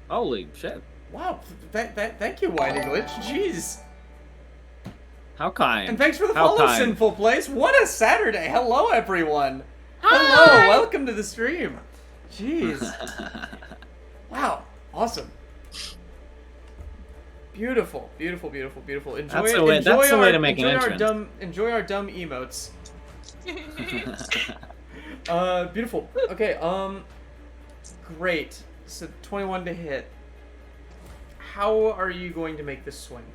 Holy shit. Wow. Thank you, whiny glitch. Jeez. How kind. And thanks for the How follow, kind. Sinful Place. What a Saturday. Hello, everyone. Hi. Hello. Welcome to the stream. Jeez. Wow. Awesome. Beautiful. Beautiful. Beautiful. Beautiful. Enjoy That's it. the way- Enjoy that's the our, way to make an enjoy our entrance. enjoy our dumb emotes. Beautiful. Okay. Great. So 21 to hit. How are you going to make this swing?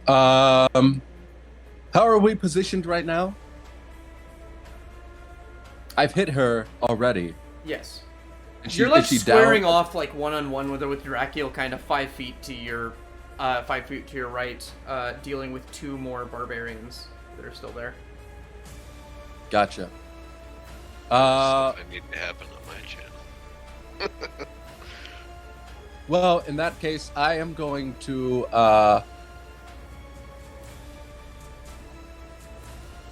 How are we positioned right now? I've hit her already. Yes. You're You're like squaring off like one-on-one with her with Drakiel kind of 5 feet to your 5 feet to your right, dealing with 2 more barbarians that are still there. Gotcha. Stuff that need to happen on my channel. Well, in that case, I am going to I'm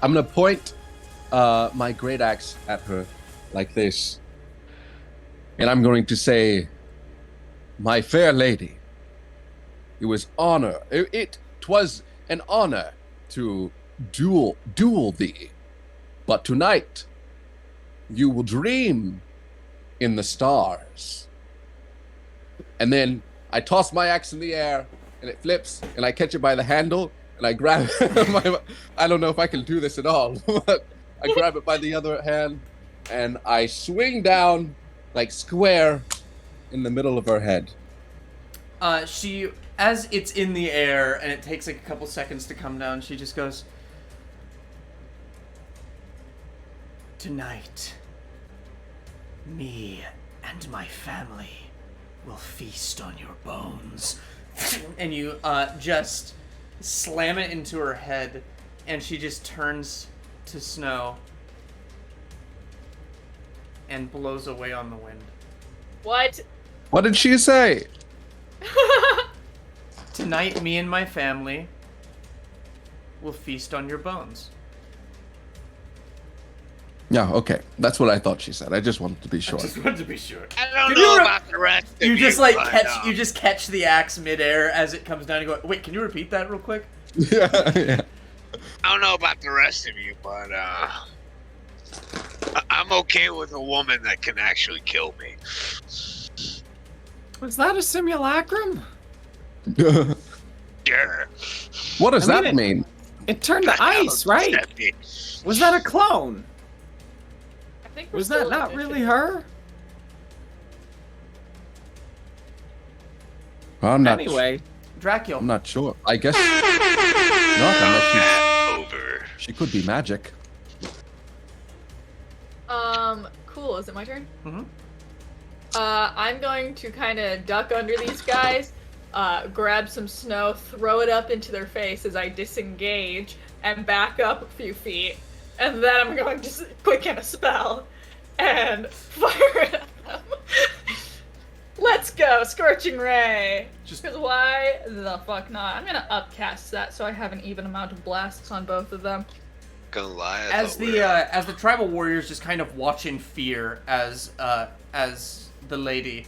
gonna point my great axe at her like this. And I'm going to say, my fair lady, it was twas an honor to duel thee, but tonight you will dream in the stars. And then I toss my axe in the air, and it flips, and I catch it by the handle, and I grab I don't know if I can do this at all, but I grab it by the other hand, and I swing down like square in the middle of her head. She, as it's in the air and it takes like a couple seconds to come down, she just goes, "Tonight, me and my family will feast on your bones." And you just slam it into her head, and she just turns to snow and blows away on the wind. What? What did she say? Tonight, me and my family will feast on your bones. Yeah, okay. That's what I thought she said. I just wanted to be sure. I just wanted to be sure. I don't Can know you about the rest of You just like but, catch the axe midair as it comes down and go, wait, can you repeat that real quick? Yeah. I don't know about the rest of you, but I'm okay with a woman that can actually kill me. Was that a simulacrum? Sure. What does I mean, that mean? It turned to ice, right? Was that a clone? I think we're Was that still not in really mission. her? I'm Anyway, Drakiel. not sure. I guess not unless she's... Over. She could be magic. Cool. Is it my turn? Mm-hmm. I'm going to kind of duck under these guys, grab some snow, throw it up into their face as I disengage, and back up a few feet. And then I'm going to quicken a spell and fire it at them. Let's go, Scorching Ray! Because why the fuck not? I'm gonna upcast that so I have an even amount of blasts on both of them. Gonna lie, as the tribal warriors just kind of watch in fear as the lady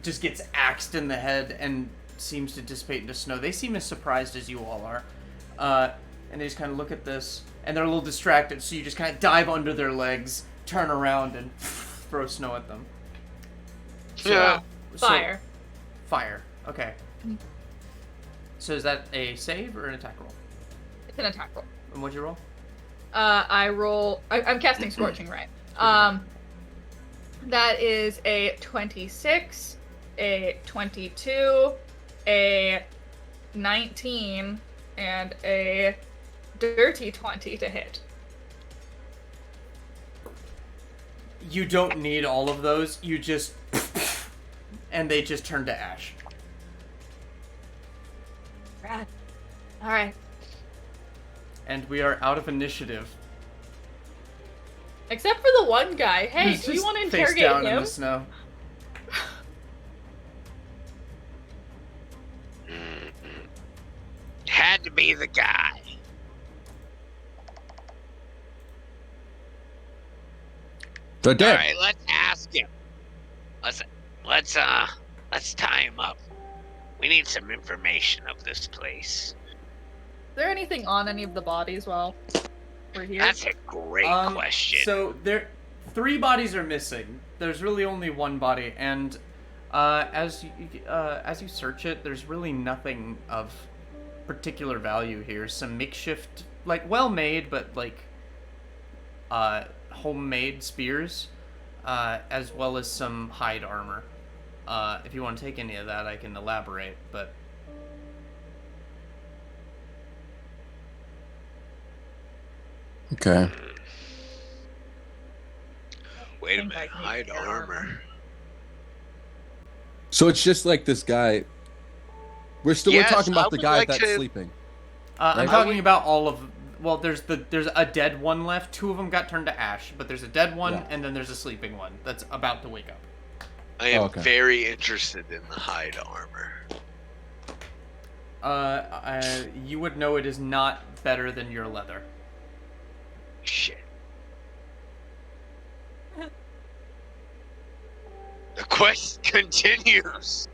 just gets axed in the head and seems to dissipate into snow. They seem as surprised as you all are, and they just kind of look at this and they're a little distracted. So you just kind of dive under their legs, turn around, and throw snow at them. Yeah. Fire. Fire. Okay. So is that a save or an attack roll? It's an attack roll. And what'd you roll? I'm casting Scorching Ray. That is a 26, a 22, a 19, and a dirty 20 to hit. You don't need all of those. You just... and they just turn to ash. Rad. Alright. And we are out of initiative. Except for the one guy. Hey, He's do you just want to face interrogate down him? in the snow. Had to be the guy. They're dead. All right, let's ask him. Let's tie him up. We need some information of this place. Is there anything on any of the bodies while we're here? That's a great question. So three bodies are missing. There's really only one body, and as you search it, there's really nothing of particular value here. Some makeshift, like well made, but like homemade spears, as well as some hide armor. If you want to take any of that, I can elaborate, but... Okay. Wait a minute, hide armor. So it's just like this guy. We're talking about the guy that's sleeping. I'm talking about all of... Well, there's a dead one left. Two of them got turned to ash, but there's a dead one, and then there's a sleeping one that's about to wake up. I am very interested in the hide armor. You would know it is not better than your leather. Shit. The quest continues.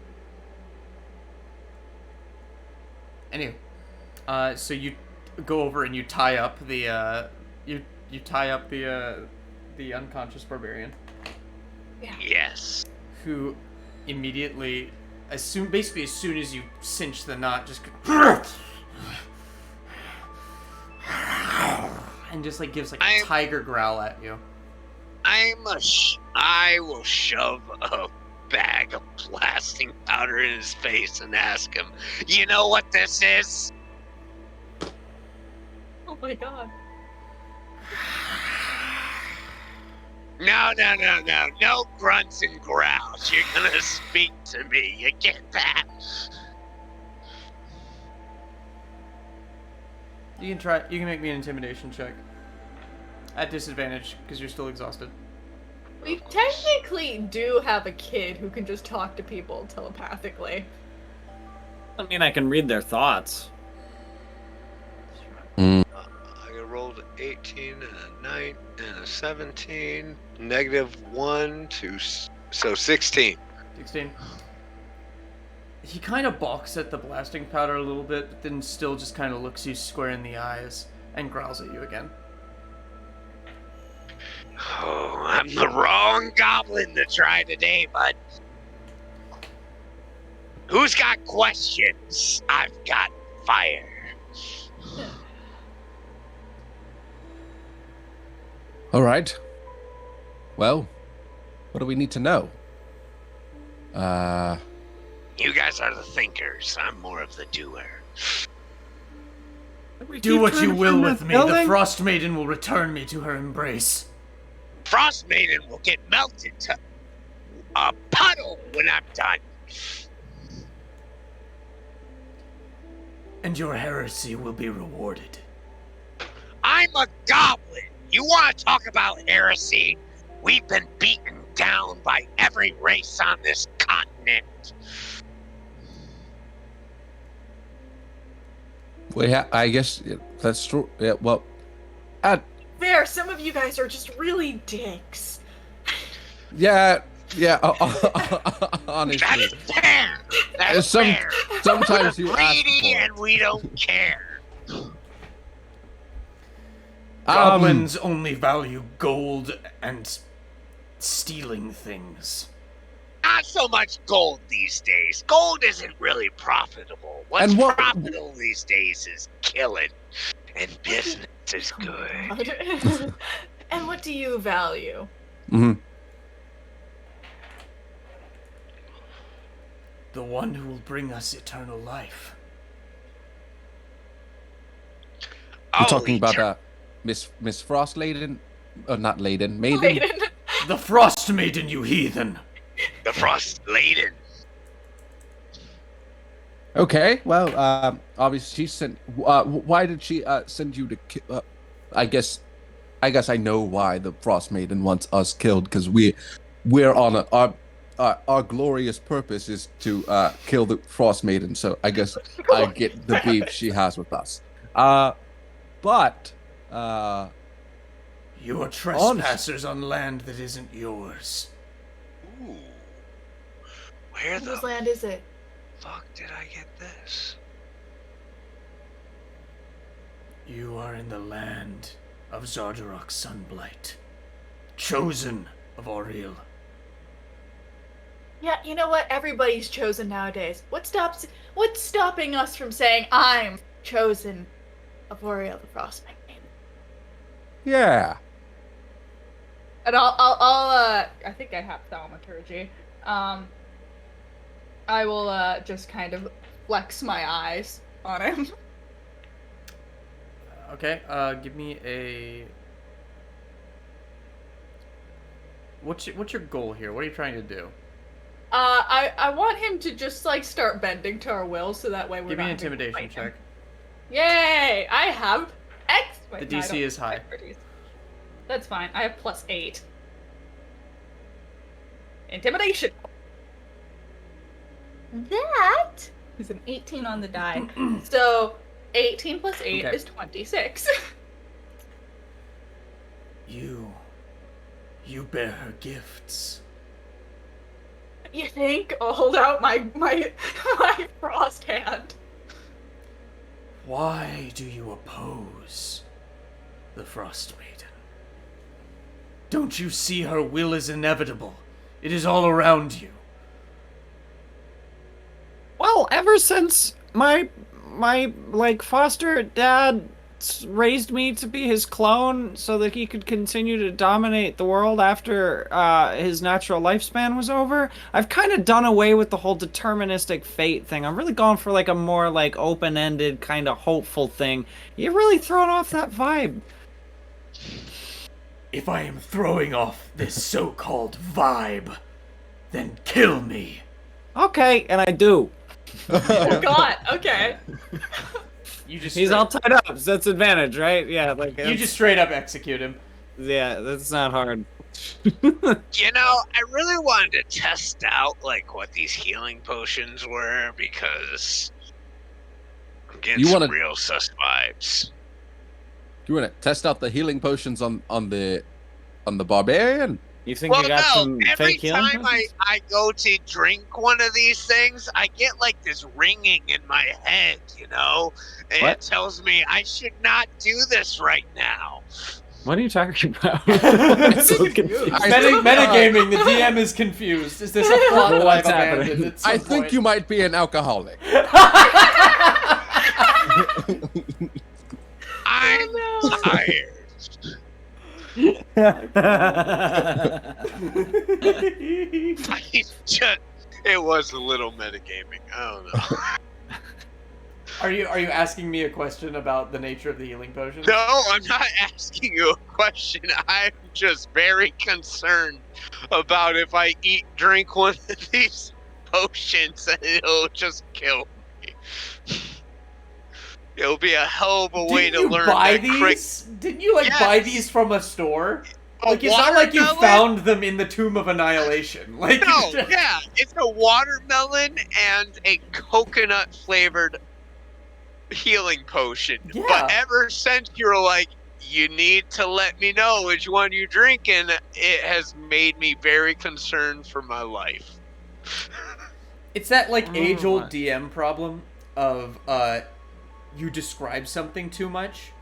Anyway, so you go over and you tie up the you tie up the unconscious barbarian. Yeah. Yes. Who immediately, as soon as you cinch the knot, just and just like gives like a tiger growl at you. I will shove a bag of blasting powder in his face and ask him, "You know what this is?" Oh my god. No grunts and growls. You're gonna speak to me. You get that? You can make me an intimidation check. At disadvantage, because you're still exhausted. We technically do have a kid who can just talk to people telepathically. I mean, I can read their thoughts. I rolled an 18 and a 9 and a 17. -1 to... So 16. 16. He kind of balks at the blasting powder a little bit, but then still just kind of looks you square in the eyes and growls at you again. Oh, I'm the wrong goblin to try today, bud. Who's got questions? I've got fire. All right. Well, what do we need to know? You guys are the thinkers. I'm more of the doer. Do what you will with me. The Frost Maiden will return me to her embrace. Frost Maiden will get melted to a puddle when I'm done. And your heresy will be rewarded. I'm a goblin. You want to talk about heresy? We've been beaten down by every race on this continent. Well, yeah, I guess that's true. Yeah, well, Fair. Some of you guys are just really dicks. yeah. Honestly, That is fair. That's fair. Sometimes you ask greedy for it. and we don't care. Goblins only value gold and stealing things. Not so much gold these days. Gold isn't really profitable. What's profitable these days is killing. And business is good. And what do you value? Mm-hmm. The one who will bring us eternal life. You're talking about Miss Frost Maiden? Not Maiden. Maiden? The Frost Maiden, you heathen! The Frost Maiden. Okay, well, obviously she sent. Why did she send you to? I guess I know why the Frost Maiden wants us killed, because we're on our glorious purpose is to kill the Frost Maiden. So I guess I get the beef she has with us. But you are trespassers on land that isn't yours. Ooh. Where the Whose land is it? fuck did I get this? You are in the land of Zardarok's Sunblight, chosen of Auriel. Yeah, you know what? Everybody's chosen nowadays. What's stopping us from saying I'm chosen of Auriel the Frost Maiden? yeah. And I'll I think I have thaumaturgy. I will just kind of flex my eyes on him. Okay, give me a... What's your goal here? What are you trying to do? I want him to just like start bending to our will, so that way we're Give me not an intimidation check. Yay! I have X. The DC is high. That's fine. I have +8. Intimidation. That is an 18 on the die. So 18 plus 8 is 26. You bear her gifts. You think? I'll hold out my frost hand. Why do you oppose the Frost Maiden? Don't you see her will is inevitable? It is all around you. Well, ever since my foster dad raised me to be his clone so that he could continue to dominate the world after his natural lifespan was over, I've kind of done away with the whole deterministic fate thing. I'm really going for like a more like open-ended kind of hopeful thing. You're really throwing off that vibe. If I am throwing off this so-called vibe, then kill me. Okay, and I do. Oh God. Okay. He's all tied up, so that's advantage, right? Yeah, like you just straight up execute him. Yeah, that's not hard. You know, I really wanted to test out like what these healing potions were, because I'm getting some real sus vibes. You want to test out the healing potions on the barbarian? You think you got some fake healing every time I go to drink one of these things, I get like this ringing in my head, you know? And it tells me I should not do this right now. What are you talking about? I'm so confused. Metagaming, the DM is confused. Is this a plot that I've abandoned at some I think point? you might be an alcoholic. I'm tired. It was a little metagaming. I don't know. Are you asking me a question about the nature of the healing potion? No, I'm not asking you a question. I'm just very concerned about if I drink one of these potions, it'll just kill me. It'll be a hell of a way to learn buy that these? Didn't you buy these from a store? Like, it's not like you found them in the Tomb of Annihilation. Like, no, yeah, it's a watermelon and a coconut flavored healing potion. Yeah. But ever since you're like, you need to let me know which one you're drinking, it has made me very concerned for my life. It's that age-old DM problem of you describe something too much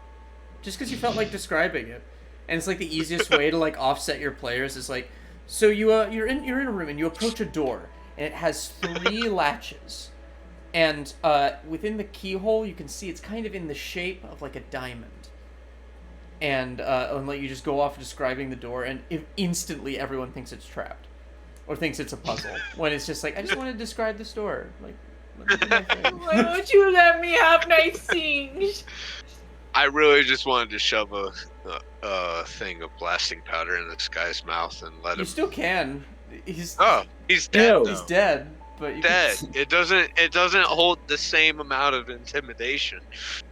just because you felt like describing it. And it's the easiest way to offset your players is so you're in a room and you approach a door and it has 3 latches, and within the keyhole you can see it's kind of in the shape of a diamond, and you just go off describing the door, and instantly everyone thinks it's trapped or thinks it's a puzzle when it's just I just want to describe this door. Why don't you let me have nice things? I really just wanted to shove a thing of blasting powder in this guy's mouth and let him. You still can. He's dead. He's dead, but you dead. It doesn't hold the same amount of intimidation.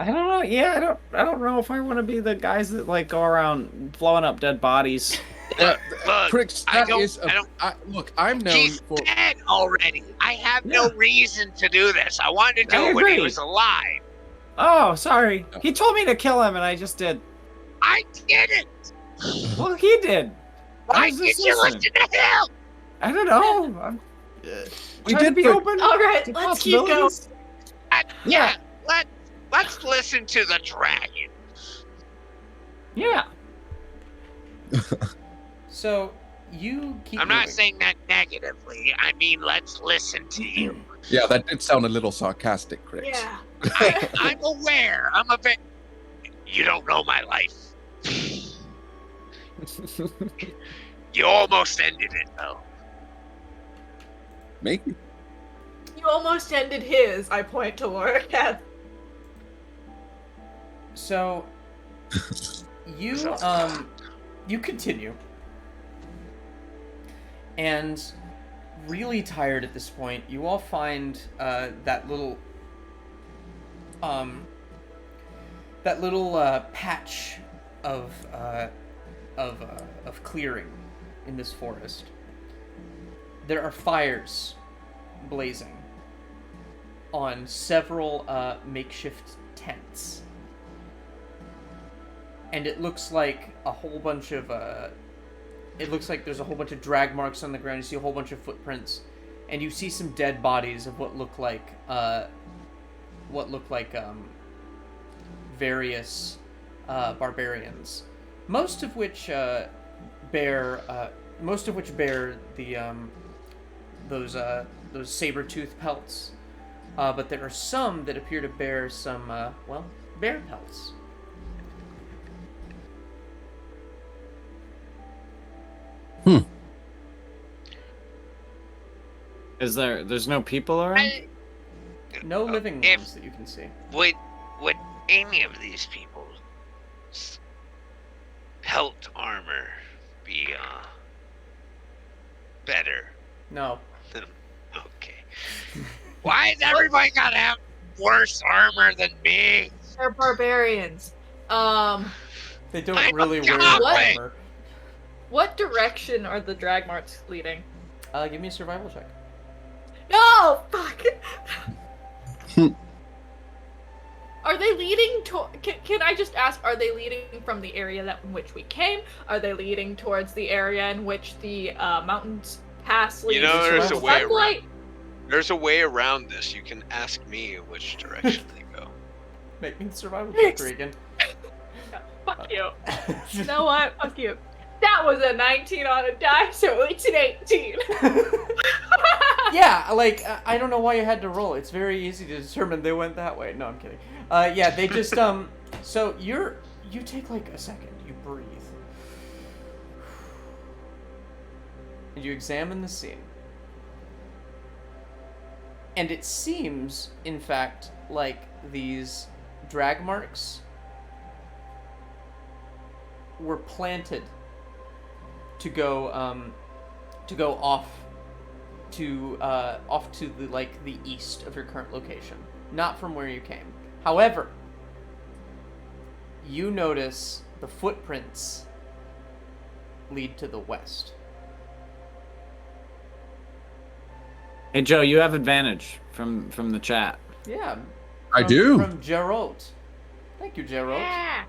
I don't know. Yeah, I don't know if I want to be the guys that go around blowing up dead bodies. Krixx, look, I'm known He's for. dead already. I have no reason to do this. I wanted to do it when he was alive. Oh, sorry. He told me to kill him, and I just did. I didn't. Well, he did. Why did you listen to him? I don't know. We did be open. All right, let's keep going. Yeah, let's listen to the dragon. Yeah. So you keep. I'm not saying that negatively. I mean, let's listen to you. Yeah, that did sound a little sarcastic, Krixx. Yeah. I'm aware. I'm a bit. You don't know my life. You almost ended it, though. Me? You almost ended his. I point to Reghed. So you you continue, and really tired at this point, you all find that little patch of clearing in this forest. There are fires blazing on several makeshift tents, and it looks like a whole bunch of it looks like there's a whole bunch of drag marks on the ground. You see a whole bunch of footprints, and you see some dead bodies of what look like various barbarians, most of which bear the those saber-tooth pelts, but there are some that appear to bear some bear pelts. There's no people around? No living ones that you can see. Would any of these people's pelt armor be better? No. Okay. Why has everybody gotta have worse armor than me? They're barbarians. They don't really wear armor. What direction are the drag marks leading? Give me a survival check. No! Fuck! Are they leading to... Can I just ask, are they leading from the area in which we came? Are they leading towards the area in which the mountains pass? You know, there's a way around. There's a way around this. You can ask me which direction they go. Make me the survival check, Regan. No, fuck you. You know what? Fuck you. That was a 19 on a die, so it's an 18. Yeah, I don't know why you had to roll. It's very easy to determine they went that way. No, I'm kidding. Yeah, they just, so you take a second, you breathe. And you examine the scene. And it seems, in fact, like these drag marks were planted to go off to the east of your current location, not from where you came. However, you notice the footprints lead to the west. Hey Joe, you have advantage from the chat. Yeah. I do. From Geralt. Thank you, Geralt. Yeah.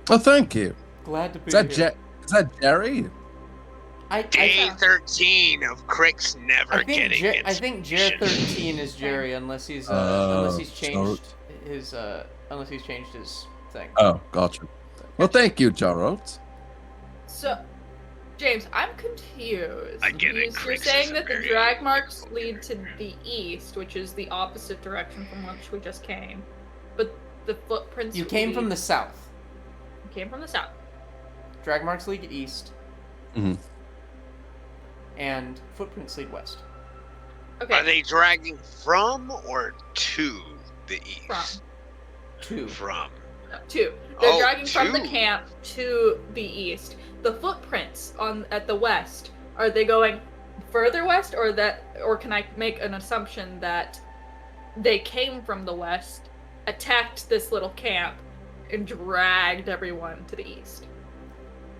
Oh, thank you. Glad to be Is that here. Is that Jerry? Day 13 of Krixx never getting it. I think Jer 13 is Jerry, unless he's changed his thing. Oh, gotcha. Well, thank you, Geralt. So, James, I'm confused. I get it. You're saying that the drag marks lead to the east, which is the opposite direction from which we just came, but the footprints. You came from the south. You came from the south. Drag marks lead east. Mm-hmm. And footprints lead west. Okay. Are they dragging from or to the east? From. From. To. They're dragging from the camp to the east. The footprints at the west, are they going further west, or can I make an assumption that they came from the west, attacked this little camp, and dragged everyone to the east?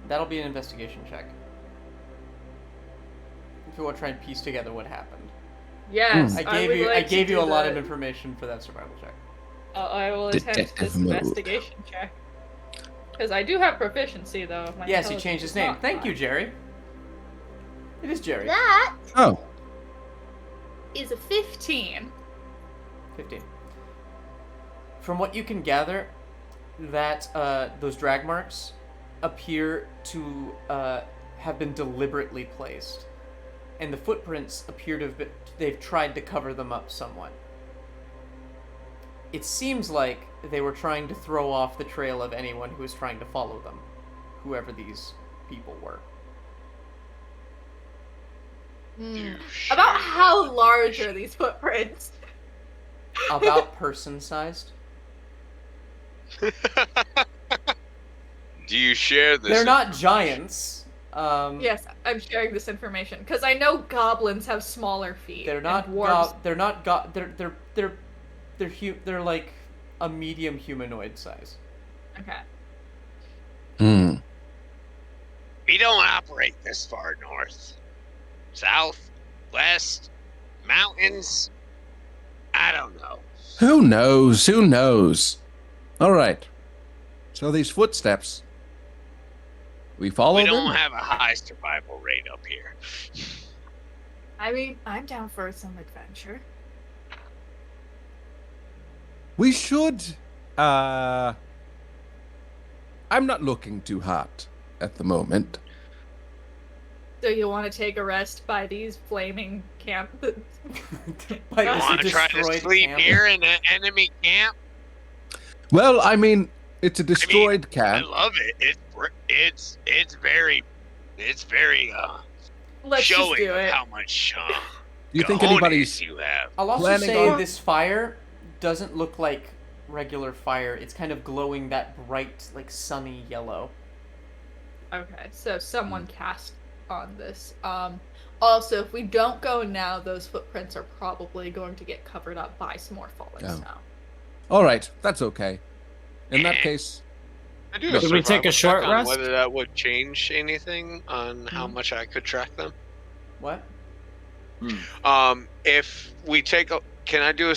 That'll be an investigation check. If you want to try and piece together what happened. Yes, I gave you a lot of information for that survival check. I will attempt this investigation check. Because I do have proficiency, though. Yes, he changed his name. Thank you, Jerry. It is Jerry. That is a 15. 15. From what you can gather, that those drag marks appear to have been deliberately placed. And the footprints appear to have been... They've tried to cover them up somewhat. It seems like they were trying to throw off the trail of anyone who was trying to follow them, whoever these people were. About how large are these footprints? About person-sized. Do you share this? They're not giants. Yes, I'm sharing this information because I know goblins have smaller feet. They're not dwarves. They're like a medium humanoid size. Okay. We don't operate this far north. South, west, mountains. I don't know. Who knows? Who knows? All right. So these footsteps. We follow them? We don't have a high survival rate up here. I mean, I'm down for some adventure. We should. I'm not looking too hot at the moment. So you want to take a rest by these flaming camp? You want to try to sleep here in an enemy camp? Well, I mean, it's a destroyed camp. I love it. It's very Let's showing just do it. how much Do you think anybody's you have. I'll also planning say on... this fire doesn't look like regular fire. It's kind of glowing that bright, like sunny yellow. Okay, so someone cast on this. Also, if we don't go now, those footprints are probably going to get covered up by some more falling snow. All right, that's okay. In that case, Should we take a short rest? Whether that would change anything on how much I could track them? What? If we take a, can I do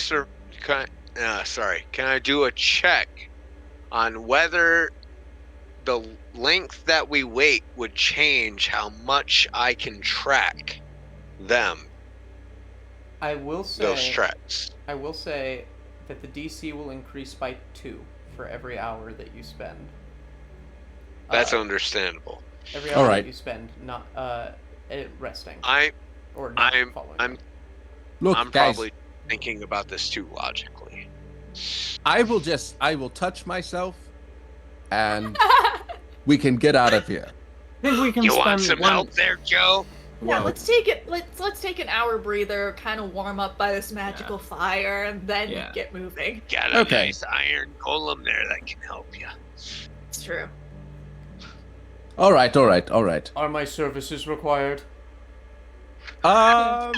a check on whether the length that we wait would change how much I can track them? I will say those tracks. I will say that the DC will increase by 2 for every hour that you spend. That's understandable. Every hour that you spend not resting. I'm probably thinking about this too logically. I will touch myself and we can get out of here. I think we can want some help there, Joe? Yeah, let's take it. Let's take an hour breather, kind of warm up by this magical fire, and then get moving. Got a nice iron golem there that can help you. It's true. All right. Are my services required? Can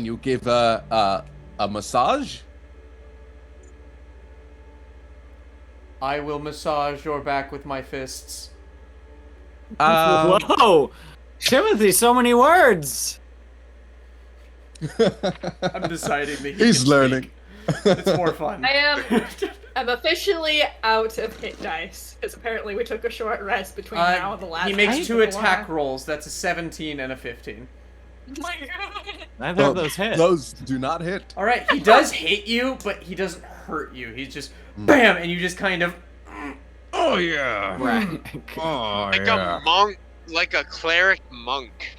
you give a massage? I will massage your back with my fists. Whoa! Timothy, so many words! I'm deciding that he's learning. It's more fun. I'm officially out of hit dice, because apparently we took a short rest between now and the last. He makes 2 attack rolls. That's a 17 and a 15. Oh my god. Neither of those hit. Those do not hit. Alright, he does hit you, but he doesn't hurt you. He's just BAM! And you just kind of... Oh yeah. Right. A monk, like a cleric monk.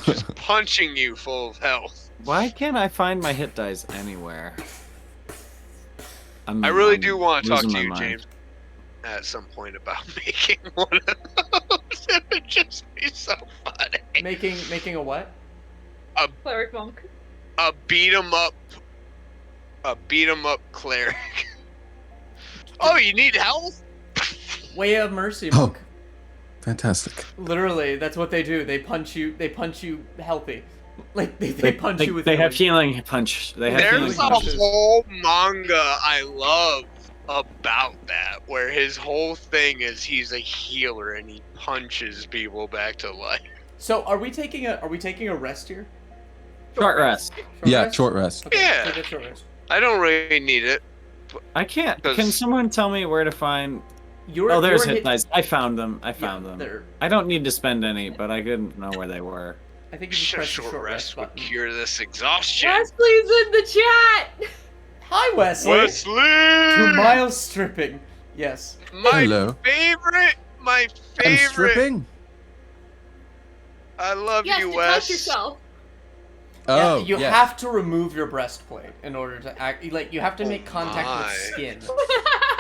Just punching you full of health. Why can't I find my hit dice anywhere? I really do want to talk to you, James, at some point about making one of those. It would just be so funny. Making a what? A cleric monk. A beat 'em up cleric. Oh, you need health? Way of mercy, monk. Fantastic. Literally, that's what they do. They punch you healthy. Like they punch you with. They have healing. healing punch. They have There's healing a punches. whole manga I love about that, where his whole thing is he's a healer and he punches people back to life. So are we taking a rest here? Short rest. Short rest. Okay, Yeah. take a short rest. I don't really need it. I can't. Can someone tell me where to find? There's hit dice. I found them. I found them. I don't need to spend any, but I couldn't know where they were. I think you just press the short rest would button. cure this exhaustion. Wesley's in the chat. Hi, Wesley. Wesley. To Myles stripping. Yes. Hello. My favorite. I'm stripping. I love yes, you, to Wes. touch yourself. Oh, you have to remove your breastplate in order to act. Like you have to make contact with skin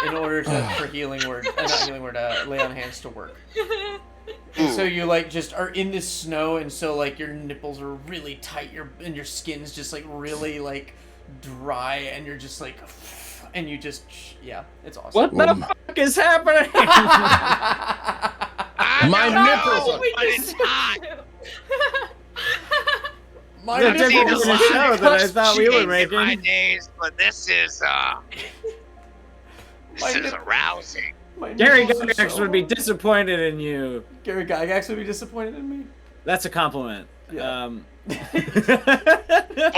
in order for healing word, not healing word, lay on hands to work. And so you just are in this snow, and so your nipples are really tight, and your skin's just really dry, and you're just and you just it's awesome. What the fuck is happening? My nipples are hot. My nipples are a show that I thought we were making. My days, but this is arousing. Gary Gygax would be disappointed in you. Gary Gygax would be disappointed in me? That's a compliment. Yeah.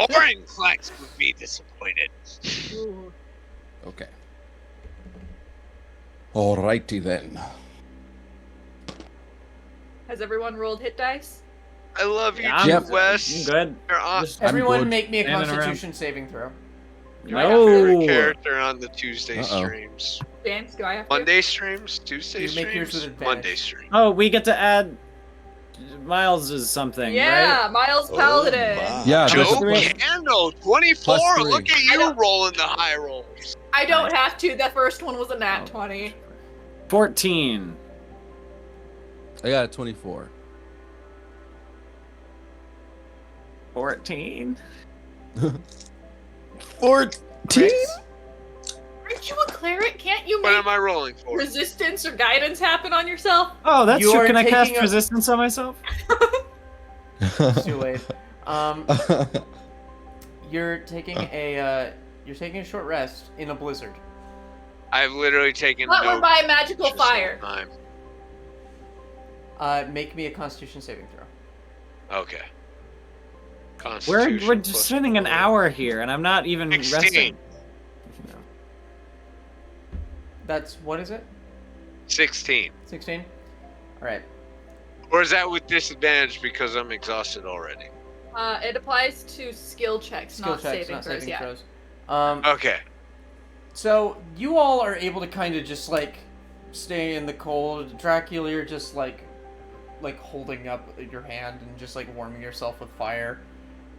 Boring Flex would be disappointed. Okay. Alrighty then. Has everyone rolled hit dice? I love you, Wes. Good. Everyone make me a Constitution saving throw. Favorite character on the Tuesday streams. Vance, do I have Monday streams? Tuesday streams? Make yours with advantage. Monday stream. Oh, we get to add Myles is something, right? Myles Paladin. Joe Candle, 24. Look at you rolling the high rolls. I don't have to. The first one was a nat 20. 14. I got a 24. 14. 14? Aren't you a clerik? Can't you What make am I rolling for? resistance or guidance happen on yourself? Oh, that's true. Can I cast resistance on myself? It's too late. You're taking a short rest in a blizzard. I've literally taken What would by magical fire? Time. Make me a Constitution saving throw. Okay. We're just spending an hour here, and I'm not even 16. resting. That's what is it? 16. 16. All right. Or is that with disadvantage because I'm exhausted already? It applies to skill checks, not saving throws. Okay. So you all are able to kind of just stay in the cold. Drakiel, you're just like holding up your hand and just warming yourself with fire,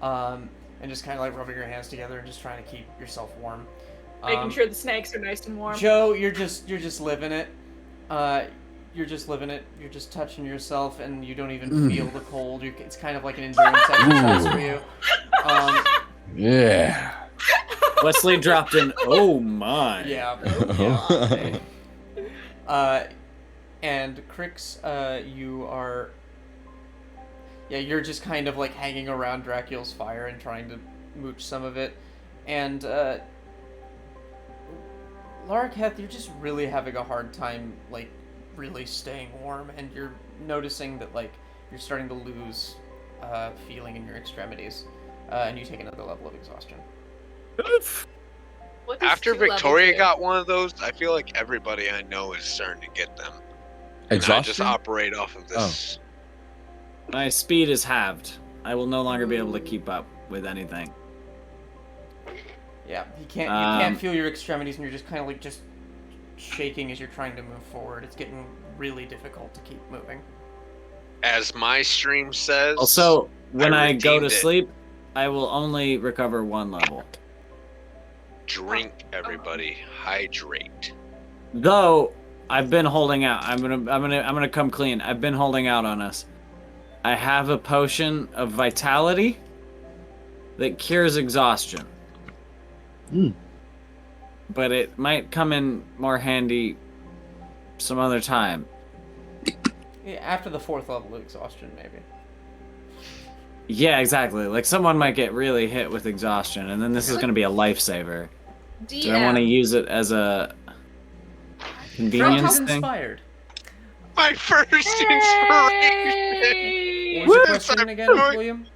and just kind of rubbing your hands together and just trying to keep yourself warm. Making sure the snakes are nice and warm. Joe, you're just living it. you're just living it. You're just touching yourself, and you don't even feel the cold. It's kind of like an endurance exercise for you. Yeah. Wesley dropped an "oh my." Yeah. And Krixx, you're just kind of like hanging around Drakiel's fire and trying to mooch some of it. And Reghed, you're just really having a hard time like really staying warm, and you're noticing that like you're starting to lose feeling in your extremities, and you take another level of exhaustion. After Victoria got one of those, I feel like everybody I know is starting to get them. Exhaustion? And I just operate off of this. My speed is halved. I will no longer be able to keep up with anything. Yeah, you can't feel your extremities, and you're just kind of like just shaking as you're trying to move forward. It's getting really difficult to keep moving. As my stream says. Also, when I go to sleep, I will only recover 1 level. Drink, everybody. Hydrate. Though I've been holding out. I'm gonna come clean. I've been holding out on us. I have a potion of vitality that cures exhaustion. But it might come in more handy some other time. Yeah, after the 4th level of exhaustion, maybe. Yeah, exactly. Like, someone might get really hit with exhaustion, and then this is going to be a lifesaver. Do I want to use it as a convenience thing? Inspired. My first inspiration! What was the question again, William?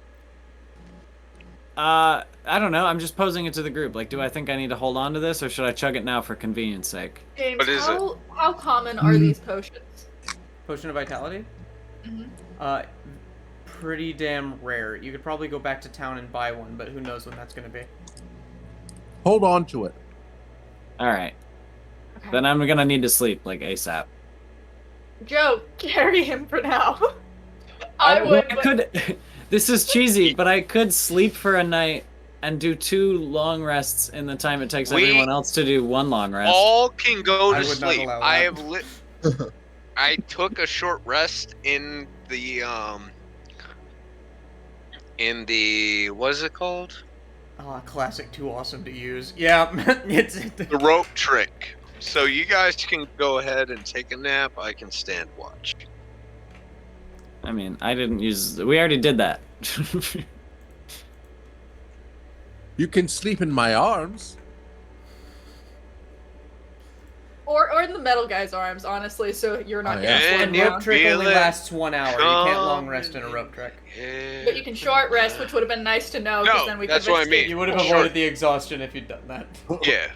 I don't know. I'm just posing it to the group. Like, do I think I need to hold on to this, or should I chug it now for convenience sake? James, What is it? How common are these potions? Potion of Vitality? Mm-hmm. Pretty damn rare. You could probably go back to town and buy one, but who knows when that's going to be. Hold on to it. Alright. Okay. Then I'm gonna need to sleep, like, ASAP. Joe, carry him for now. I would. This is cheesy, but I could sleep for a night and do 2 long rests in the time it takes everyone else to do 1 long rest. All can go to sleep. I have I took a short rest in the what is it called? Classic, too awesome to use. Yeah, it's the rope trick. So you guys can go ahead and take a nap. I can stand watch. I mean, I didn't use. We already did that. You can sleep in my arms. Or in the metal guy's arms, honestly, so you're not getting rope trick only lasts 1 hour. You can't long rest in a rope trick. But you can short rest, which would have been nice to know, because then we could that's what I mean. You would have avoided the exhaustion if you'd done that. Yeah.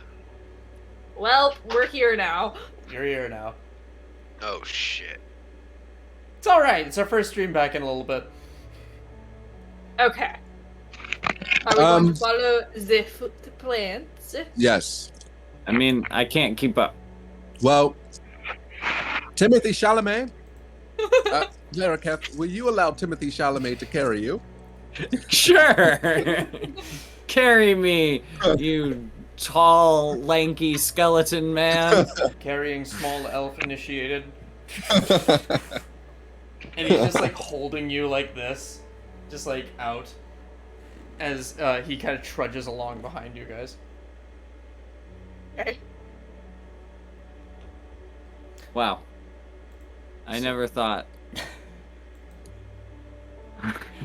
Well, we're here now. You're here now. Oh, shit. It's alright. It's our first stream back in a little bit. Okay. Are we going to follow the plans? Yes. I mean, I can't keep up. Well, Timothy Chalamet, Reghed, will you allow Timothy Chalamet to carry you? Sure. Carry me, you tall, lanky skeleton man. Carrying small elf initiated. And he's just like holding you like this. Just like out. As he kind of trudges along behind you guys. Okay. Wow. I never thought.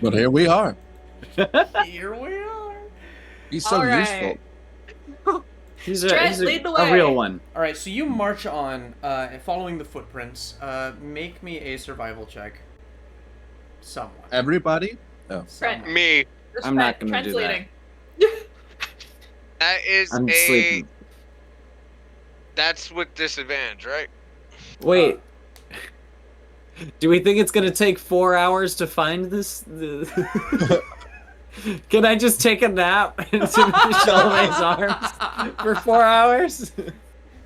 But here we are. Here we are. He's so useful. He's lead the way. a real one. All right, so you march on, following the footprints. Make me a survival check. Someone. Everybody? Oh. Trent. Me. I'm not going to do that. That is I'm sleeping. That's with disadvantage, right? Wait. Do we think it's going to take 4 hours to find this? Can I just take a nap in Timothy Chalamet's arms for 4 hours?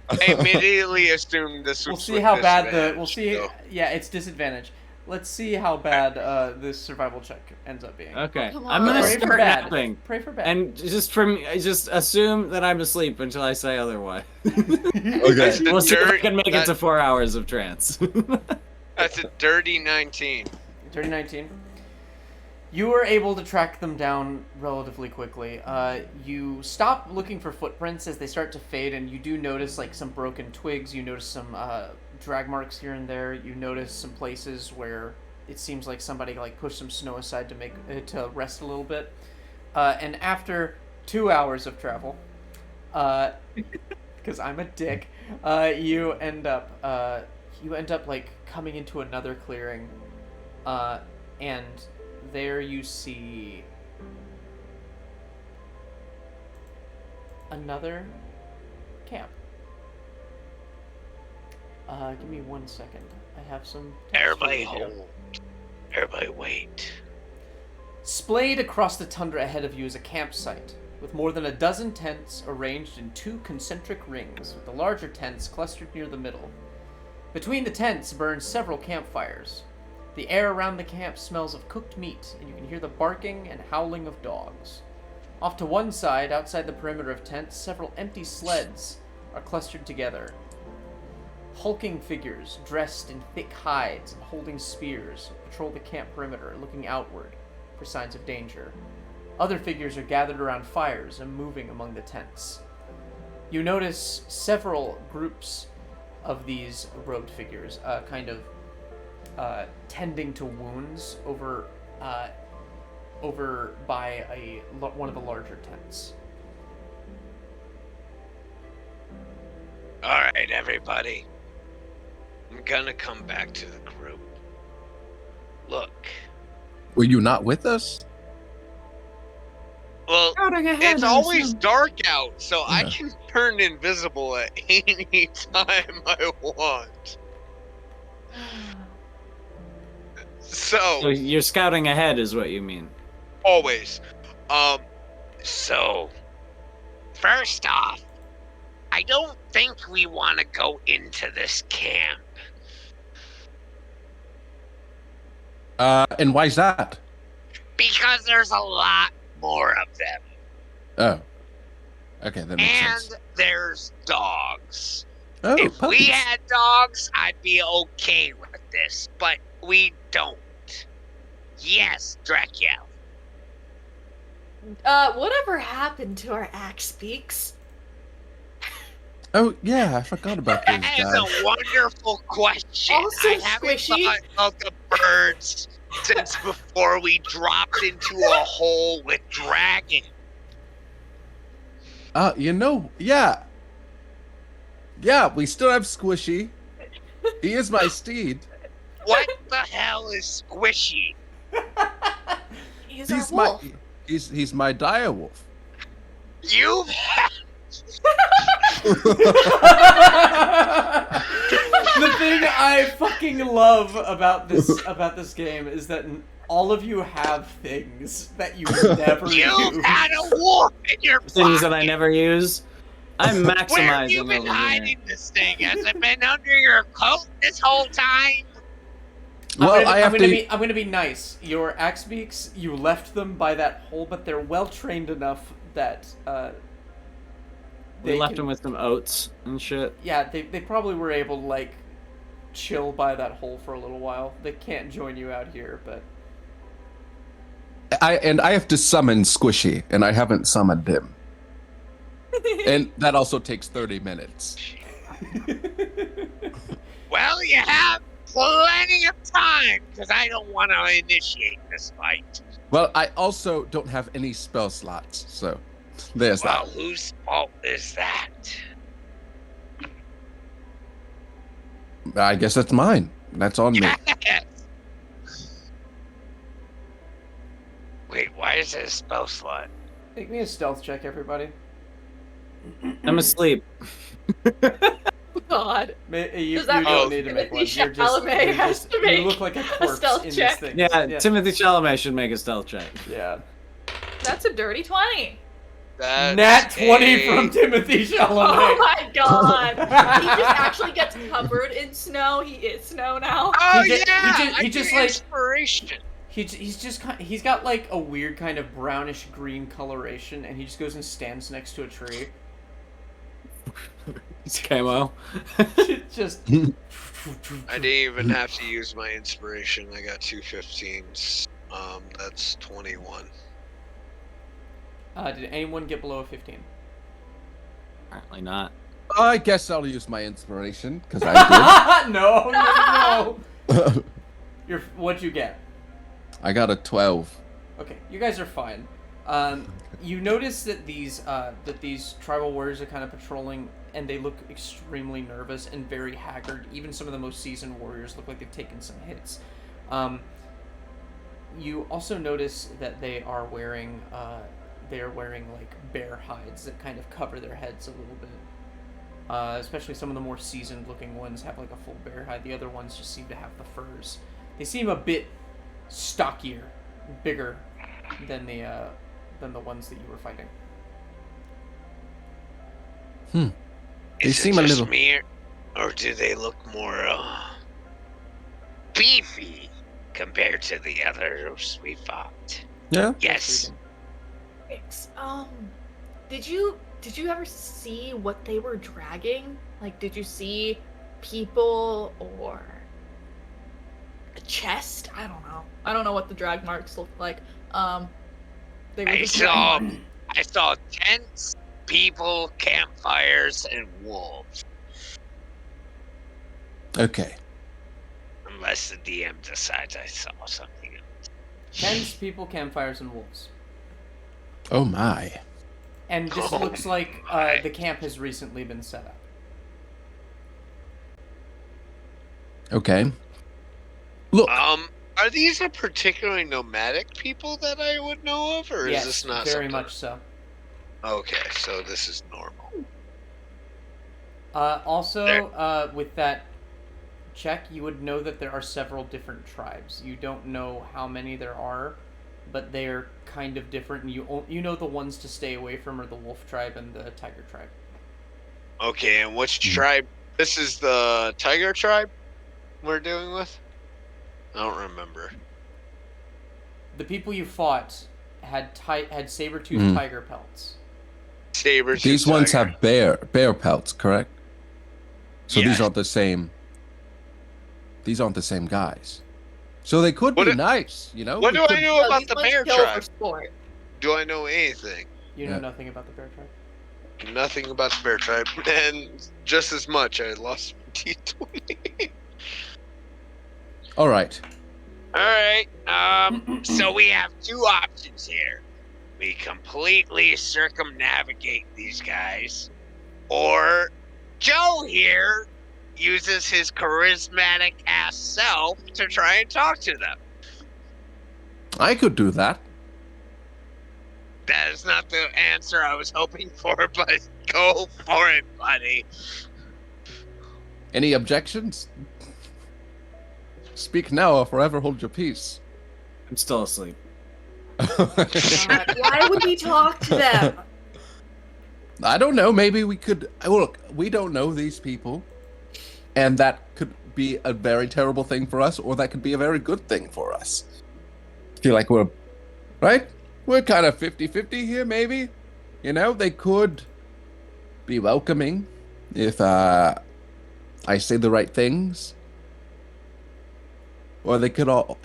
I immediately assumed this was We'll see how bad the... We'll see... Yeah, it's disadvantage. Let's see how bad this survival check ends up being. Okay, Oh, come I'm gonna on. Pray for start bad. napping, Pray for bad. and just assume that I'm asleep until I say otherwise. That's Okay. We'll see if I dirt- can make it that- to 4 hours of trance. That's a dirty 19. Dirty 19. You were able to track them down relatively quickly. You stop looking for footprints as they start to fade, and you do notice like some broken twigs. You notice some drag marks here and there. You notice some places where it seems like somebody like pushed some snow aside to make to rest a little bit. And after 2 hours of travel, because I'm a dick, you end up like coming into another clearing, and there you see another camp. Give me 1 second. I have some text Everybody for you. hold. Everybody wait. Splayed across the tundra ahead of you is a campsite, with more than a dozen tents arranged in 2 concentric rings, with the larger tents clustered near the middle. Between the tents burn several campfires. The air around the camp smells of cooked meat, and you can hear the barking and howling of dogs. Off to one side, outside the perimeter of tents, several empty sleds are clustered together. Hulking figures, dressed in thick hides and holding spears, patrol the camp perimeter, looking outward for signs of danger. Other figures are gathered around fires and moving among the tents. You notice several groups of these robed figures, tending to wounds over by one of the larger tents. All right, everybody. I'm gonna come back to the group. Look. Were you not with us? Well, Scouting ahead, it's I always assume. dark out, so I Yeah. can turn invisible at any time I want. So So, you're scouting ahead, is what you mean? always. So, first off, I don't think we want to go into this camp. And why's that? Because there's a lot more of them. Oh. Okay, that makes And sense. there's dogs. Oh, If puppies. we had dogs, I'd be okay with this, but we don't. Yes, Drakiel. Whatever happened to our axe beaks? Oh, yeah, I forgot about those That is guys. a wonderful question. Also I haven't squishy. thought of the birds since before we dropped into a hole with Dragon. Yeah. Yeah, we still have Squishy. He is my steed. What the hell is Squishy? He's He's our my wolf. he's my direwolf. You've The thing I fucking love about this game is that all of you have things that you never You've use. had a wolf in your Things that I pocket. never use. I'm Where have maximizing you been over here. hiding this thing? Has it been under your coat this whole time? Well, I have to. I'm gonna be nice. Your axe beaks, you left them by that hole, but they're well trained enough that We they left can- him with some oats and shit. Yeah, they probably were able to like chill by that hole for a little while. They can't join you out here, but I have to summon Squishy, and I haven't summoned him. And that also takes 30 minutes. Well, you have plenty of time, because I don't want to initiate this fight. Well, I also don't have any spell slots, so there's Well, that. whose fault is that? I guess that's mine. That's on me. Wait, why is it a spell slot? make me a stealth check, everybody. I'm asleep. God. You Does that don't mean need to make one. Timothée You're just, Chalamet you're has just to you make look like a corpse stealth in check? this thing. Yeah, Timothée Chalamet should make a stealth check. Yeah. That's a dirty 20. Nat 20 from Timothy Chalamet. Oh my god! He just actually gets covered in snow. He is snow now. Oh he just like inspiration. He's got like a weird kind of brownish green coloration, and he just goes and stands next to a tree. It's camo. Just. I didn't even have to use my inspiration. I got 2 15s. That's 21. Did anyone get below a 15? Apparently not. I guess I'll use my inspiration because I did. No. What'd you get? I got a 12. Okay, you guys are fine. You notice that these tribal warriors are kind of patrolling, and they look extremely nervous and very haggard. Even some of the most seasoned warriors look like they've taken some hits. You also notice that they are wearing like bear hides that kind of cover their heads a little bit. Especially some of the more seasoned looking ones have like a full bear hide. The other ones just seem to have the furs. They seem a bit stockier, bigger than the ones that you were fighting. They seem a little. Me, or do they look more beefy compared to the others we fought? Yeah. Yes. Krixx, did you ever see what they were dragging? Like, did you see people or a chest? I don't know. I don't know what the drag marks look like. They were I saw tents, people, campfires, and wolves. Okay. Unless the DM decides I saw something else. Tents, people, campfires, and wolves. Oh my. And this looks like the camp has recently been set up. Okay. Look. Are these a particularly nomadic people that I would know of, or Yes, is this not very something? much so. Okay, so this is normal. Also, with that check, you would know that there are several different tribes. You don't know how many there are, but they are kind of different, and you know the ones to stay away from are the wolf tribe and the tiger tribe. Okay, and which tribe? This is the tiger tribe we're dealing with? I don't remember. The people you fought had saber-toothed tiger pelts. Saber-tooth These ones tiger. have bear pelts, correct? So Yeah. these aren't the same. These aren't the same guys. So they could be nice, you know. What do I know about these the ones bear kill for tribe? sport. Do I know anything? You know nothing about the bear tribe? Nothing about the bear tribe, and just as much. I lost D20. All right. Alright, so we have two options here. We completely circumnavigate these guys, or Joe here uses his charismatic ass self to try and talk to them. I could do that. That is not the answer I was hoping for, but go for it, buddy. Any objections? Speak now or forever hold your peace. I'm still asleep. God, why would he talk to them? I don't know. Maybe we could. Look, we don't know these people. And that could be a very terrible thing for us, or that could be a very good thing for us. I feel like we're. Right? We're kind of 50-50 here, maybe. You know, they could be welcoming if I say the right things. Or they could all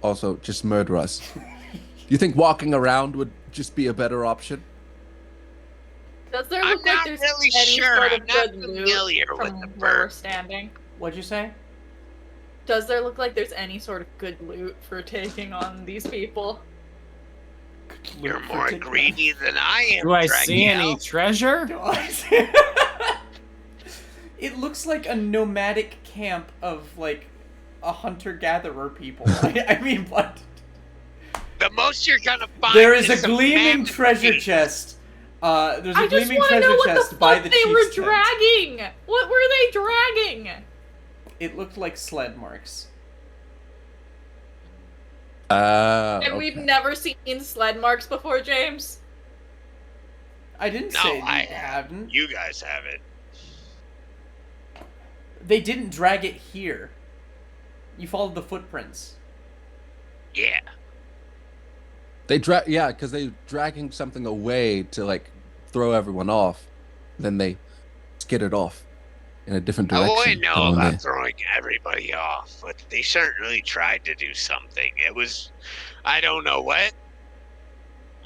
also just murder us. Do you think walking around would just be a better option? Does there I'm look like not there's really any sure. sort I'm of not good familiar loot with from the where we're bird. standing? What'd you say? Does there look like there's any sort of good loot for taking on these people? You're more greedy than I am. Do I see any Drakiel. treasure? It looks like a nomadic camp of like a hunter-gatherer people. I mean, what? The most you're gonna find. There is a some gleaming mammoth treasure meat. chest. There's a I just gleaming want to treasure know what chest the by fuck the they were chief's tent. dragging. What were they dragging? It looked like sled marks. And we've never seen sled marks before, James. I didn't say I hadn't. You guys have it. They didn't drag it here. You followed the footprints. Yeah. Because they're dragging something away to like throw everyone off. Then they skidded off in a different direction. I wouldn't know about throwing everybody off, but they certainly tried to do something. It was, I don't know what,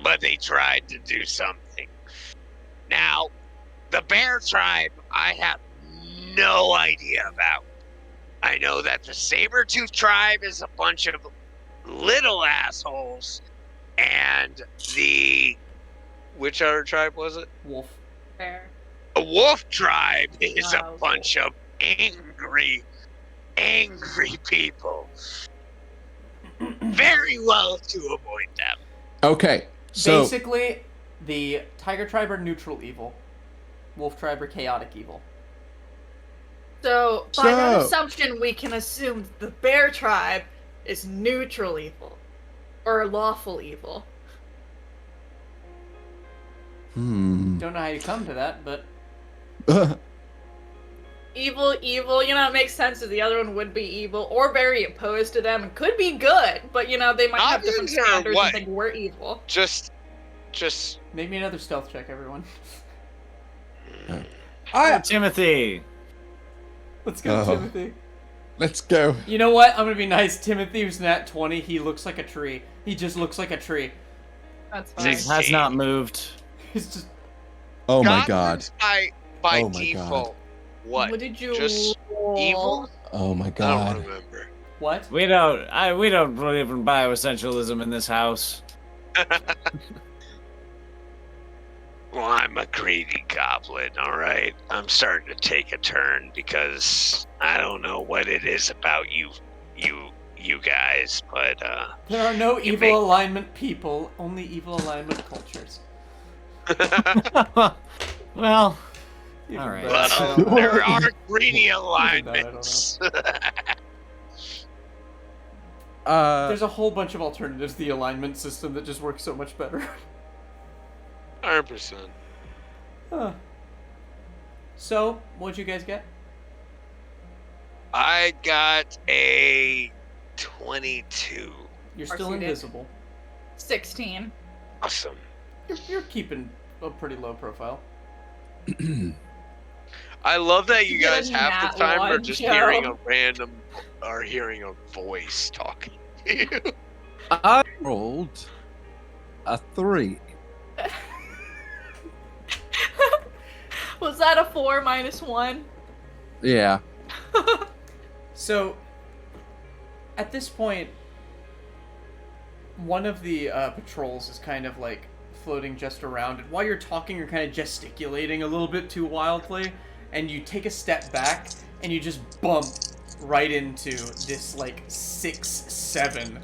but they tried to do something. Now, the bear tribe, I have no idea about. I know that the saber-tooth tribe is a bunch of little assholes, and which other tribe was it? Wolf. Bear. A wolf tribe is a bunch of angry people. Very well to avoid them. Okay, so basically, the tiger tribe are neutral evil. Wolf tribe are chaotic evil. So, by that assumption, we can assume the bear tribe is neutral evil. Or lawful evil. Don't know how you come to that, but... Evil, it makes sense that the other one would be evil, or very opposed to them, and could be good, but, they might have different standards and think we're evil. Just... Make me another stealth check, everyone. Timothy! Let's go, Timothy. Let's go. You know what? I'm gonna be nice. Timothy was nat 20. He looks like a tree. He just looks like a tree. That's fine. He has not moved. He's just... Oh my god. By default. What did you just evil? Oh my god. I don't remember. What? We don't believe in bioessentialism in this house. Well, I'm a greedy goblin, alright? I'm starting to take a turn because I don't know what it is about you guys, but there are no evil alignment people, only evil alignment cultures. Well, Even all right. Well, there are greedy alignments. There's a whole bunch of alternatives to the alignment system that just works so much better. 100%. Huh. So, what'd you guys get? I got a 22. You're still invisible. 16. Awesome. You're keeping a pretty low profile. I love that you guys half the time are just hearing a voice talking to you. I rolled a 3. Was that a 4 minus 1? Yeah. So, at this point, one of the patrols is kind of like floating just around, and while you're talking, you're kind of gesticulating a little bit too wildly, and you take a step back, and you just bump right into this like 6'7"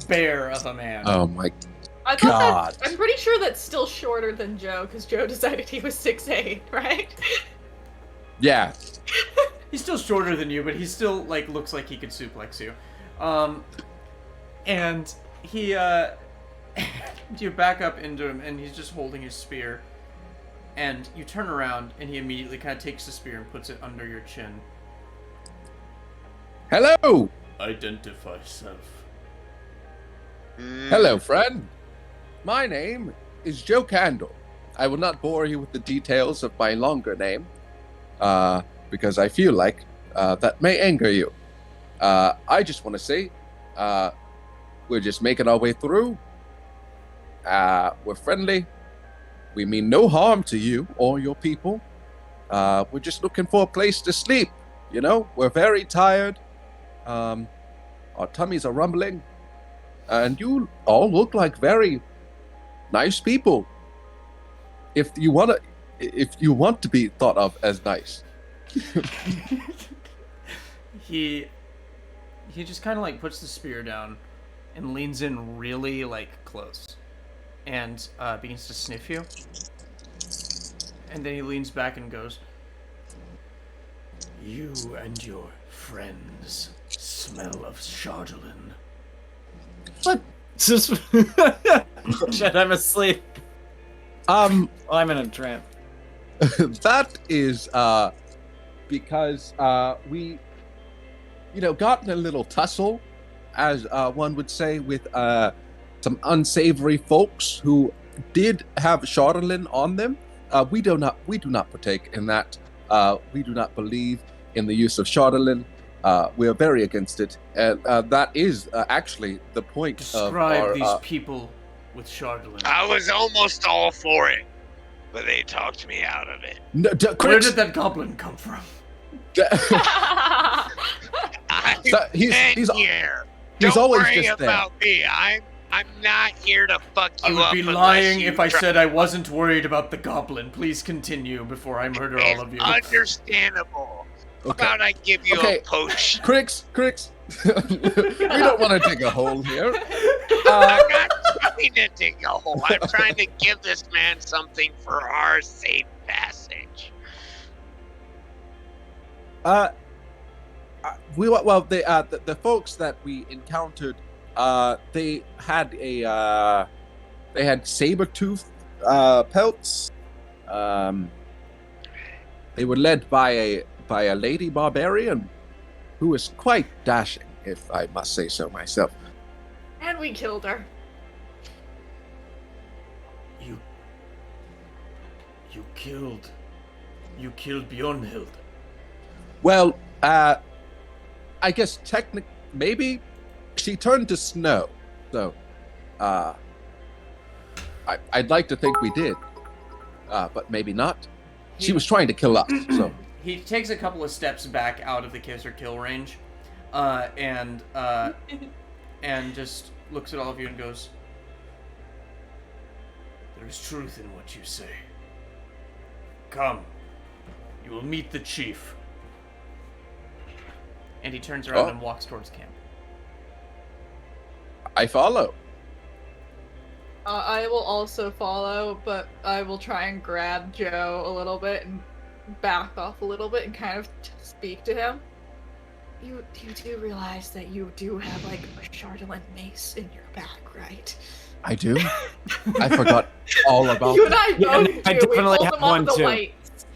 bear of a man. Oh my I thought I'm pretty sure that's still shorter than Joe, because Joe decided he was 6'8", right? Yeah. He's still shorter than you, but he still like looks like he could suplex you. And he you back up into him, and he's just holding his spear. And you turn around, and he immediately kind of takes the spear and puts it under your chin. Hello. Identify self. Hello, friend. My name is Joe Candle. I will not bore you with the details of my longer name, because I feel like that may anger you. I just want to say, we're just making our way through. We're friendly. We mean no harm to you or your people. We're just looking for a place to sleep. You know, we're very tired. Our tummies are rumbling. And you all look like very nice people. If you want to be thought of as nice. He just kind of like puts the spear down and leans in really like close and begins to sniff you. And then he leans back and goes, "You and your friends smell of Chardolin." What? Shit, I'm asleep. Well, I'm in a trance. That is because we, got in a little tussle, as one would say, with some unsavory folks who did have Charlatan on them. We do not partake in that. We do not believe in the use of Charlatan. We are very against it, and that is actually the point. Describe these people with Charlatan. I was almost all for it, but they talked me out of it. No, where did that goblin come from? He's here. He's Don't always worry just there. about me. I'm not here to fuck you up. I would be lying if I said I wasn't worried about the goblin. Please continue before I murder all of you. Understandable. Okay. How about I give you a poach? Krixx. We don't want to dig a hole here. I'm not trying to dig a hole. I'm trying to give this man something for our safe passage. The folks that we encountered, they had saber-tooth pelts. They were led by a lady barbarian who was quite dashing, if I must say so myself. And we killed her. You killed Bjornhild. Well, I guess maybe she turned to snow. So, I'd like to think we did, but maybe not. She was trying to kill us. So he takes a couple of steps back out of the kiss or kill range, and just looks at all of you and goes, "There is truth in what you say. Come, you will meet the chief." And he turns around and walks towards camp. I follow. I will also follow, but I will try and grab Joe a little bit and back off a little bit and kind of speak to him. You do realize that you do have like a Charlatan mace in your back, right? I do. I forgot all about you and that. I both do. I definitely we pulled have them off one the too. lights.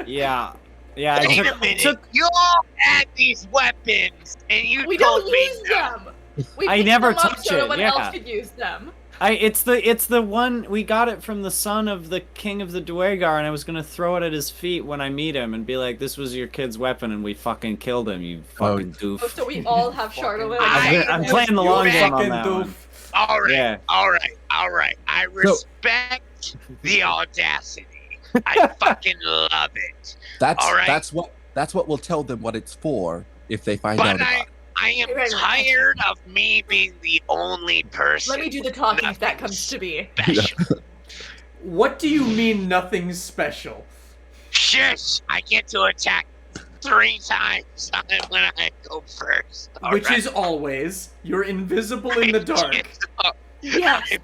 Yeah. Wait a minute. You all had these weapons, and you We told don't me use them. We I picked never them up touch so it, no one yeah. else could use them. It's the one we got it from the son of the king of the Duergar, and I was gonna throw it at his feet when I meet him and be like, "This was your kid's weapon, and we fucking killed him, you fucking doof." Oh, so we all have Charlatan. I'm playing the long game on that one. All right, Yeah. all right. I respect the audacity. I fucking love it. That's what we'll tell them what it's for if they find out about it. I am tired of me being the only person. Let me do the talking if that comes to be. What do you mean nothing special? Shush! I get to attack 3 times when I go first. Which is always. You're invisible in the dark. Yes.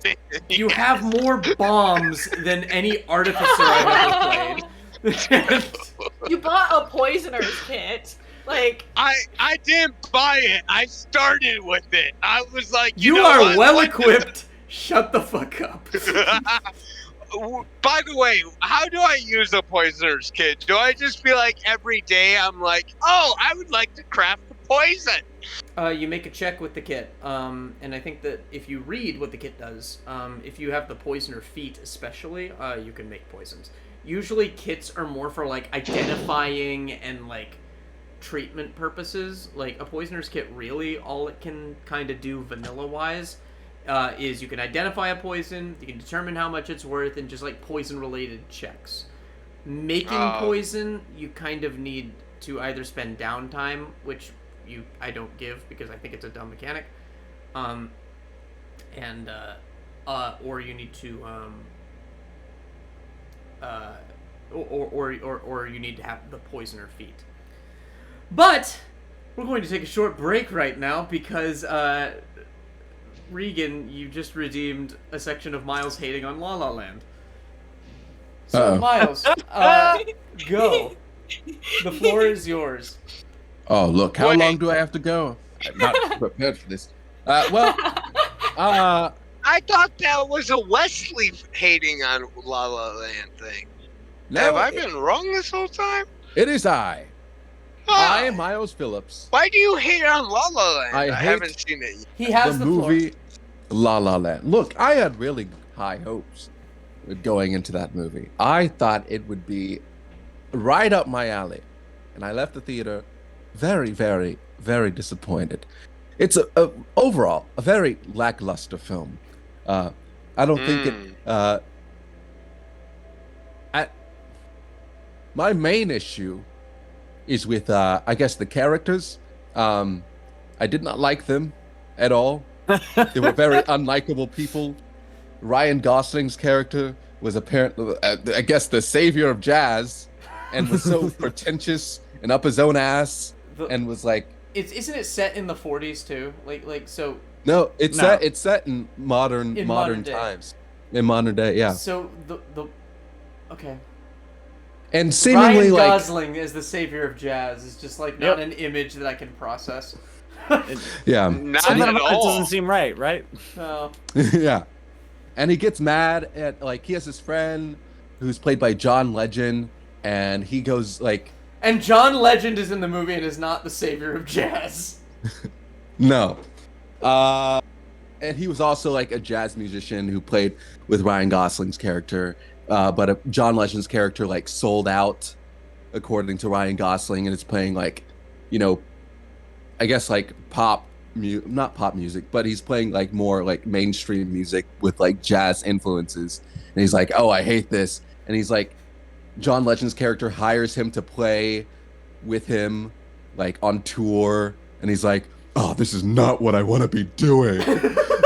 You have more bombs than any artificer I've ever played. You bought a poisoner's kit. Like I didn't buy it. I started with it. I was like, you know are what? well equipped. Shut the fuck up. By the way, how do I use a poisoner's kit? Do I just be like every day? I'm like, oh, I would like to craft the poison. You make a check with the kit, and I think that if you read what the kit does, if you have the poisoner feat especially, you can make poisons. Usually kits are more for like identifying and like treatment purposes. Like a poisoner's kit, really all it can kind of do vanilla wise is you can identify a poison, you can determine how much it's worth, and just like poison related checks. Making poison, you kind of need to either spend downtime, which I don't give because I think it's a dumb mechanic, or you need to or you need to have the poisoner feat. But we're going to take a short break right now because Regan, you just redeemed a section of Myles hating on La La Land. So Myles, go. The floor is yours. Oh, look, how long do I have to go? I'm not prepared for this. I thought that was a Wesley hating on La La Land thing. No, Have I been wrong this whole time? It is I. Oh. I am Myles Phillips. Why do you hate on La La Land? I hate haven't seen it yet. He has the movie floor. La La Land. Look, I had really high hopes with going into that movie. I thought it would be right up my alley. And I left the theater very, very, very disappointed. It's overall a very lackluster film. I don't think it. My main issue is with, I guess, the characters. I did not like them at all. They were very unlikable people. Ryan Gosling's character was apparently, I guess, the savior of jazz, and was so pretentious and up his own ass, and was like. Isn't it set in the 40s too? Like so. No, it's set in modern times, in modern day. Yeah. So okay. And seemingly Ryan Gosling as the savior of jazz is just like not an image that I can process. Yeah. Not at all. It doesn't seem right? No. Yeah. And he gets mad at, like, he has his friend who's played by John Legend, and he goes like. And John Legend is in the movie and is not the savior of jazz. No. And he was also like a jazz musician who played with Ryan Gosling's character. But John Legend's character like sold out, according to Ryan Gosling, and it's playing like, I guess like not pop music, but he's playing like more like mainstream music with like jazz influences. And he's like, oh, I hate this. And he's like, John Legend's character hires him to play with him like on tour. And he's like, oh, this is not what I want to be doing.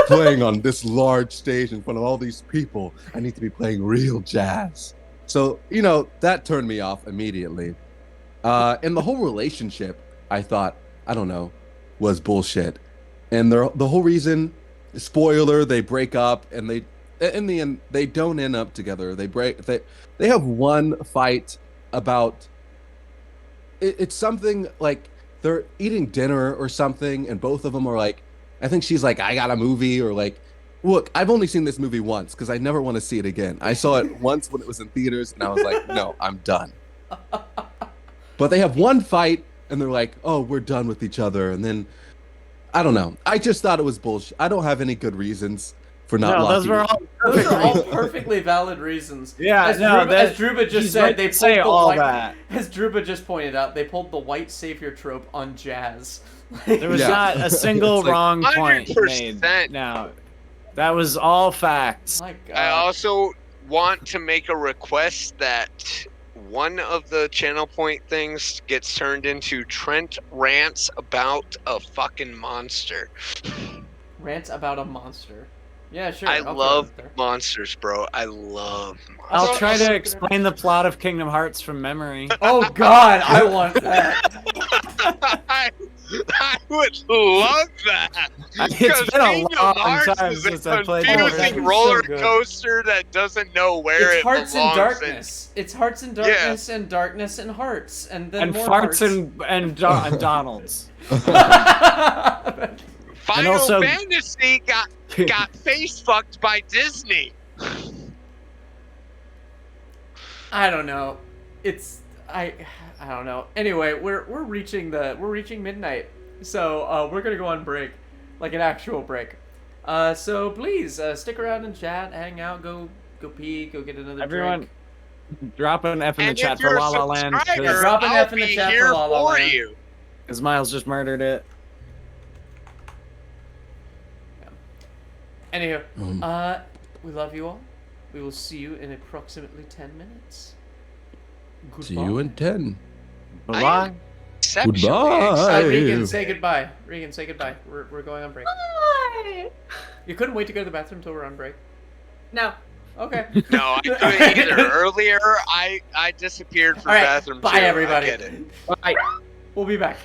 Playing on this large stage in front of all these people. I need to be playing real jazz. So, that turned me off immediately. And the whole relationship, I thought, was bullshit. And the whole reason, spoiler, they break up, and in the end, they don't end up together. They have one fight about, it's something like they're eating dinner or something, and both of them are like, I think she's like, I got a movie, or like, look, I've only seen this movie once because I never want to see it again. I saw it once when it was in theaters, and I was like, no, I'm done. But they have one fight, and they're like, oh, we're done with each other. And then, I don't know. I just thought it was bullshit. I don't have any good reasons for not locking those are all perfectly valid reasons. Yeah, as Druba just said, they pulled all that. As Druba just pointed out, they pulled the white savior trope on jazz. There was not a single wrong point made. Now, that was all facts. I also want to make a request that one of the channel point things gets turned into Trent rants about a fucking monster. Rants about a monster. Yeah, sure. I love monsters, bro. I love monsters. I'll try to explain the plot of Kingdom Hearts from memory. Oh god, I want that. I would love that. It's been a long time since I played it. It's a confusing roller coaster that doesn't know where it belongs. It's Hearts and Darkness. It's Hearts and Darkness and Darkness and Hearts. And then more Farts hearts. and Donalds. Final Fantasy got face fucked by Disney. I don't know. I don't know. Anyway, we're reaching midnight, so we're gonna go on break, like an actual break. So please stick around and chat, hang out, go pee, go get another drink. Drop an F in the chat for La La Land. Drop an F in the chat for La La Land. Because Myles just murdered it. Anywho, we love you all. We will see you in approximately 10 minutes. Goodbye. See you in 10. Bye. Goodbye. Regan, say goodbye. Regan, say goodbye. We're going on break. Bye. You couldn't wait to go to the bathroom until we're on break? No. Okay. No, I couldn't either. Earlier, I disappeared for bathroom. Bye, everybody. I get it. Bye. We'll be back.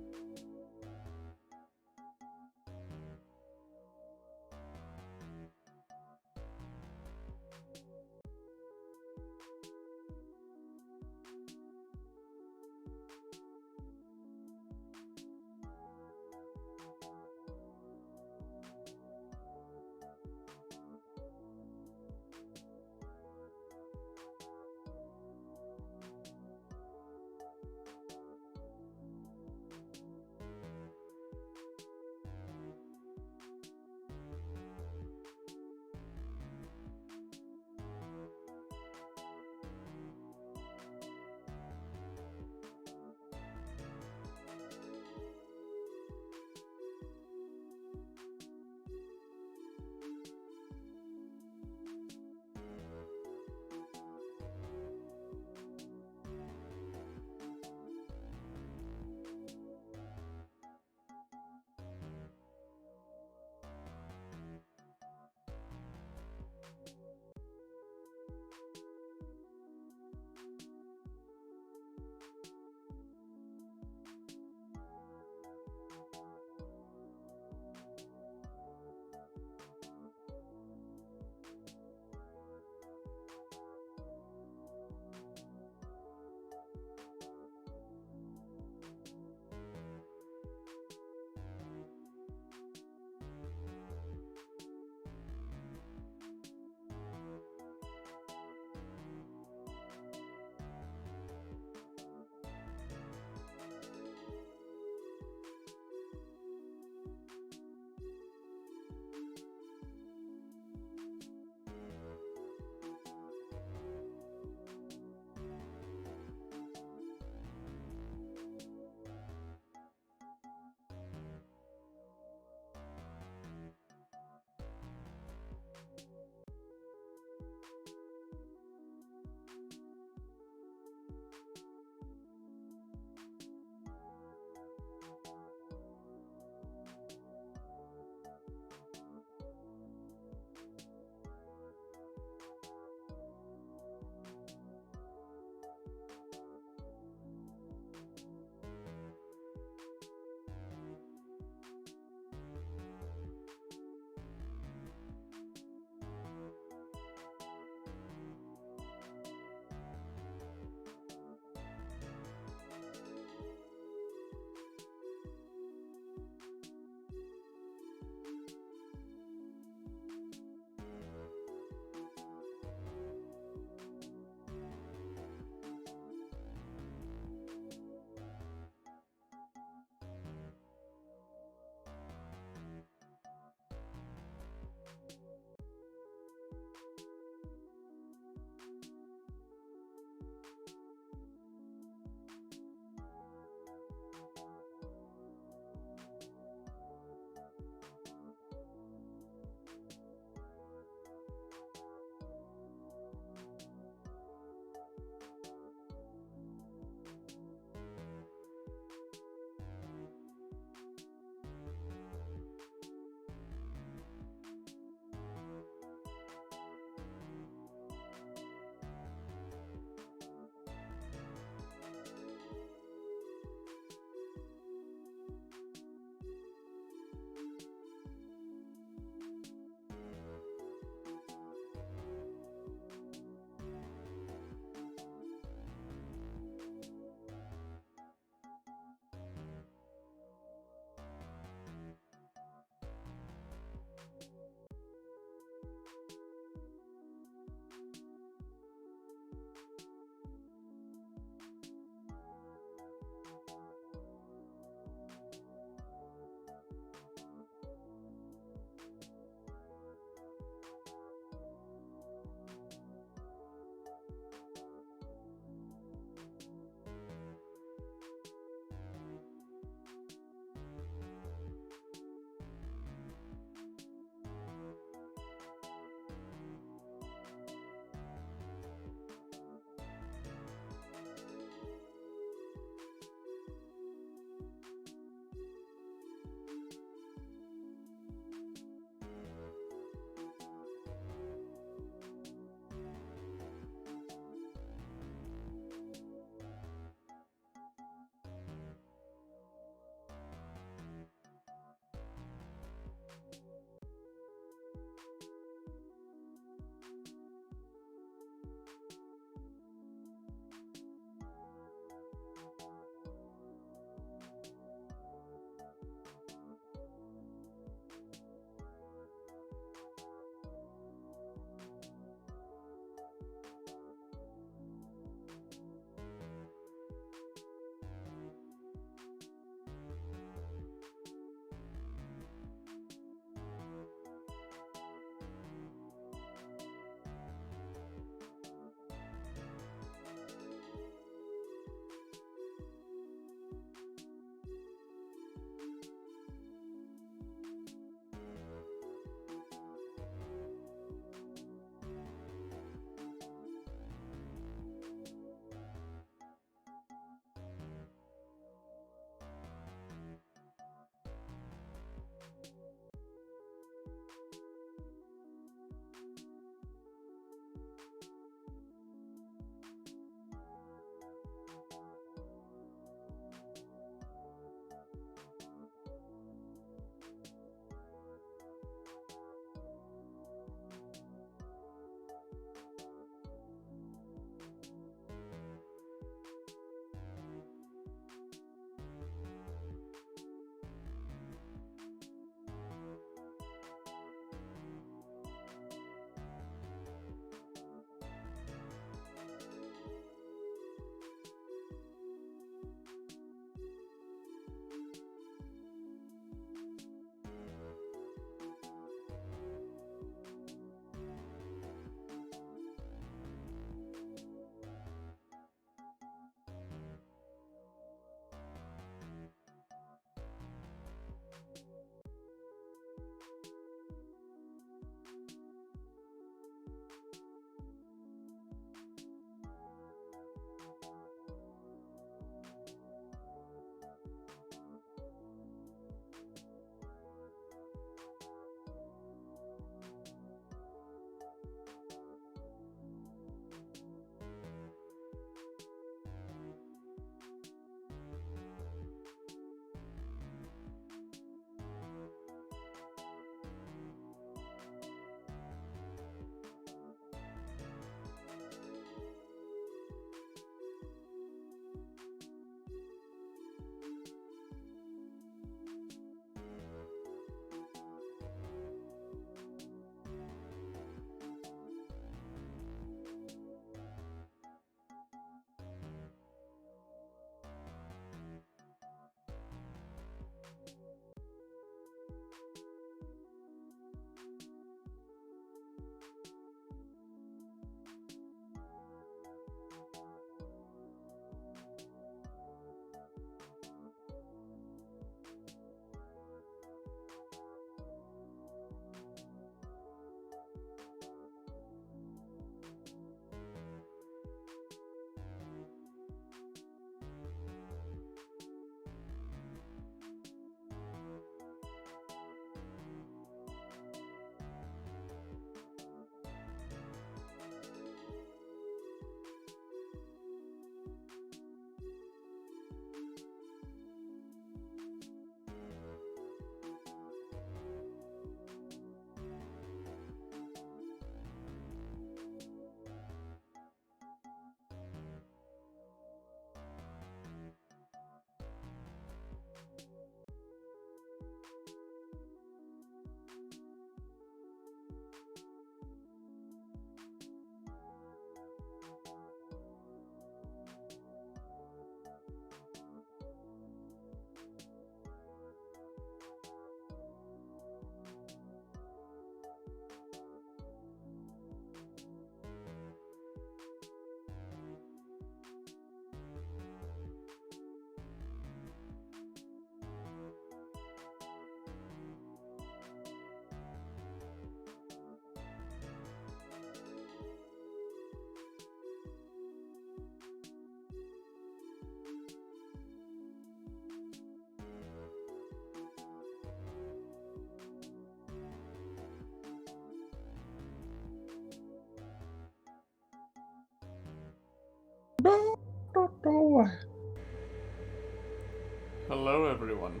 Hello, everyone.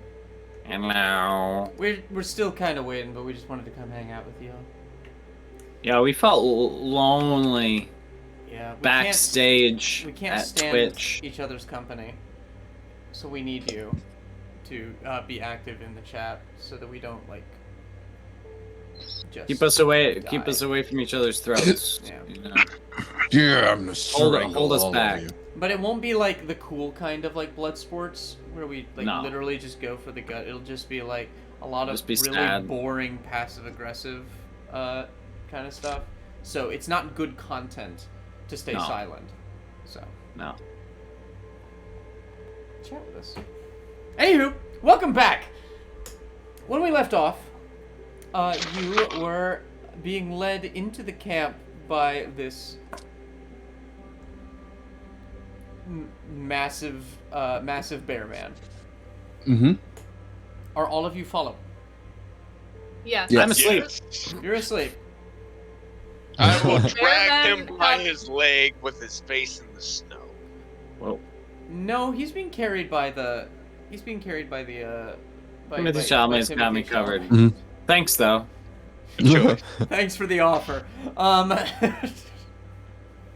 Hello. We're still kind of waiting, but we just wanted to come hang out with you. Yeah, we felt lonely. Yeah. Backstage. We can't at stand Twitch. each other's company, so we need you to be active in the chat so that we don't just Keep us away. die. Keep us away from each other's throats. Yeah. You know? Yeah, I'm gonna strangle hold us all of back. you. But it won't be like the cool kind of blood sports where we No. literally just go for the gut. It'll just be a lot of really sad. boring passive aggressive kind of stuff. So it's not good content to stay No. silent. So No. chat with us. Anywho, welcome back. When we left off, you were being led into the camp by this massive bear man. Mm-hmm. Are all of you follow? Yes. Yes. I'm asleep. Yes. You're asleep. I will drag Bearman him by has- his leg with his face in the snow. Whoa. No, he's being carried by the. He's being carried by the. Timothy Chalamet's got me Timothy covered. Chalamet. Mhm. Thanks, though. Enjoy. Thanks for the offer.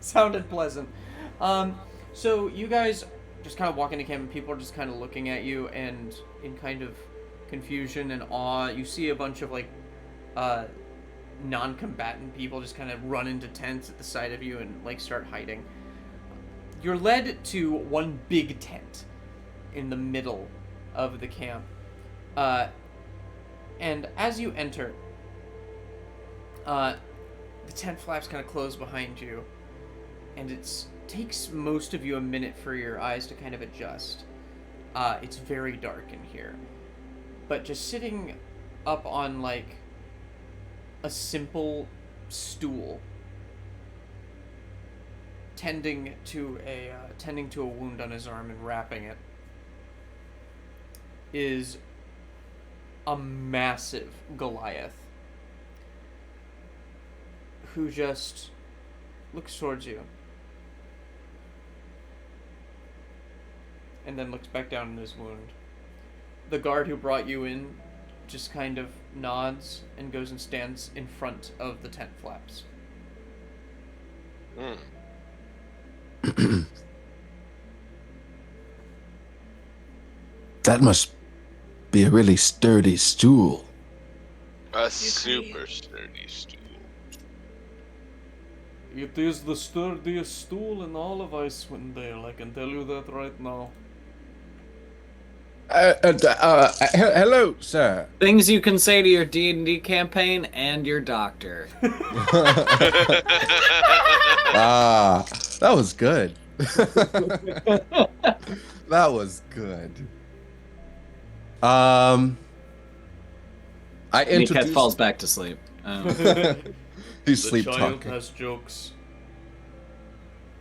Sounded pleasant. So you guys just kind of walk into camp and people are just kind of looking at you and in kind of confusion and awe. You see a bunch of non-combatant people just kind of run into tents at the sight of you and start hiding. You're led to one big tent in the middle of the camp. And as you enter, the tent flaps kind of close behind you, and it takes most of you a minute for your eyes to kind of adjust. It's very dark in here, but just sitting up on a simple stool, tending to a wound on his arm and wrapping it, is a massive Goliath who just looks towards you and then looks back down in his wound. The guard who brought you in just kind of nods and goes and stands in front of the tent flaps. That must be a really sturdy stool. A super sturdy stool. It is the sturdiest stool in all of Icewind Dale, I can tell you that right now. Hello, sir. Things you can say to your D&D campaign and your doctor. Ah, that was good. That was good. I Niket introduced. falls back to sleep. He's sleep talking. has jokes.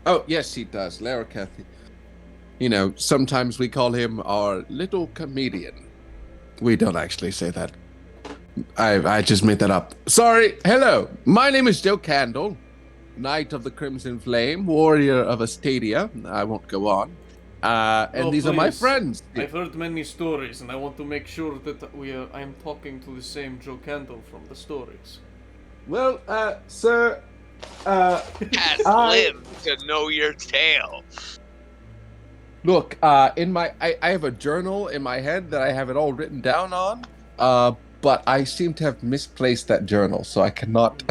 Oh yes, he does. Larrakathy. You know, sometimes we call him our little comedian. We don't actually say that. I just made that up. Sorry. Hello. My name is Joe Candle, Knight of the Crimson Flame, Warrior of Astadia. I won't go on. And these are my friends. I've heard many stories, and I want to make sure that I am talking to the same Joe Candle from the stories. Well, sir, Has lived to know your tale. look, in my, I have a journal in my head that I have it all written down on, but I seem to have misplaced that journal, so I cannot,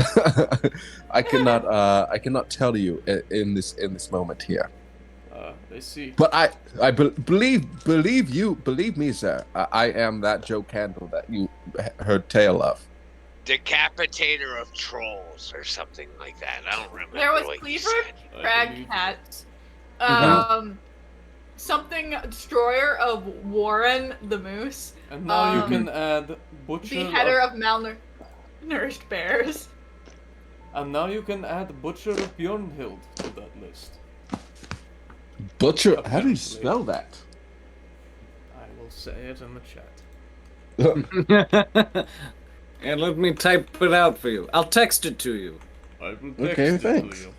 I cannot tell you in this moment here. I see. But I believe me, sir. I am that Joe Candle that you heard tale of. Decapitator of trolls or something like that. I don't remember. There was what you Cleaver, said. Cragcat, something destroyer of Warren the Moose, And now you can add Butcher. beheader of malnourished bears. And now you can add Butcher of Bjornhild to that list. Butcher, how do you spell that? I will say it in the chat. And let me type it out for you. I'll text it to you. I will Okay, text it thanks. to you.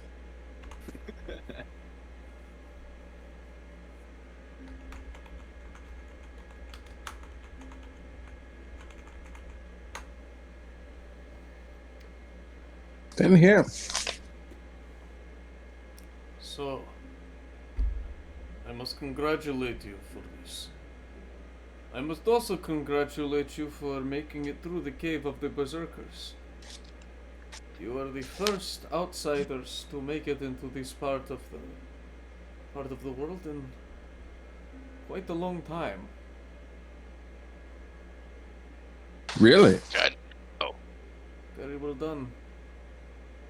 Same here. So, I must congratulate you for this. I must also congratulate you for making it through the cave of the Berserkers. You are the first outsiders to make it into this part of the world in quite a long time. Really? Good. Oh, Very well done.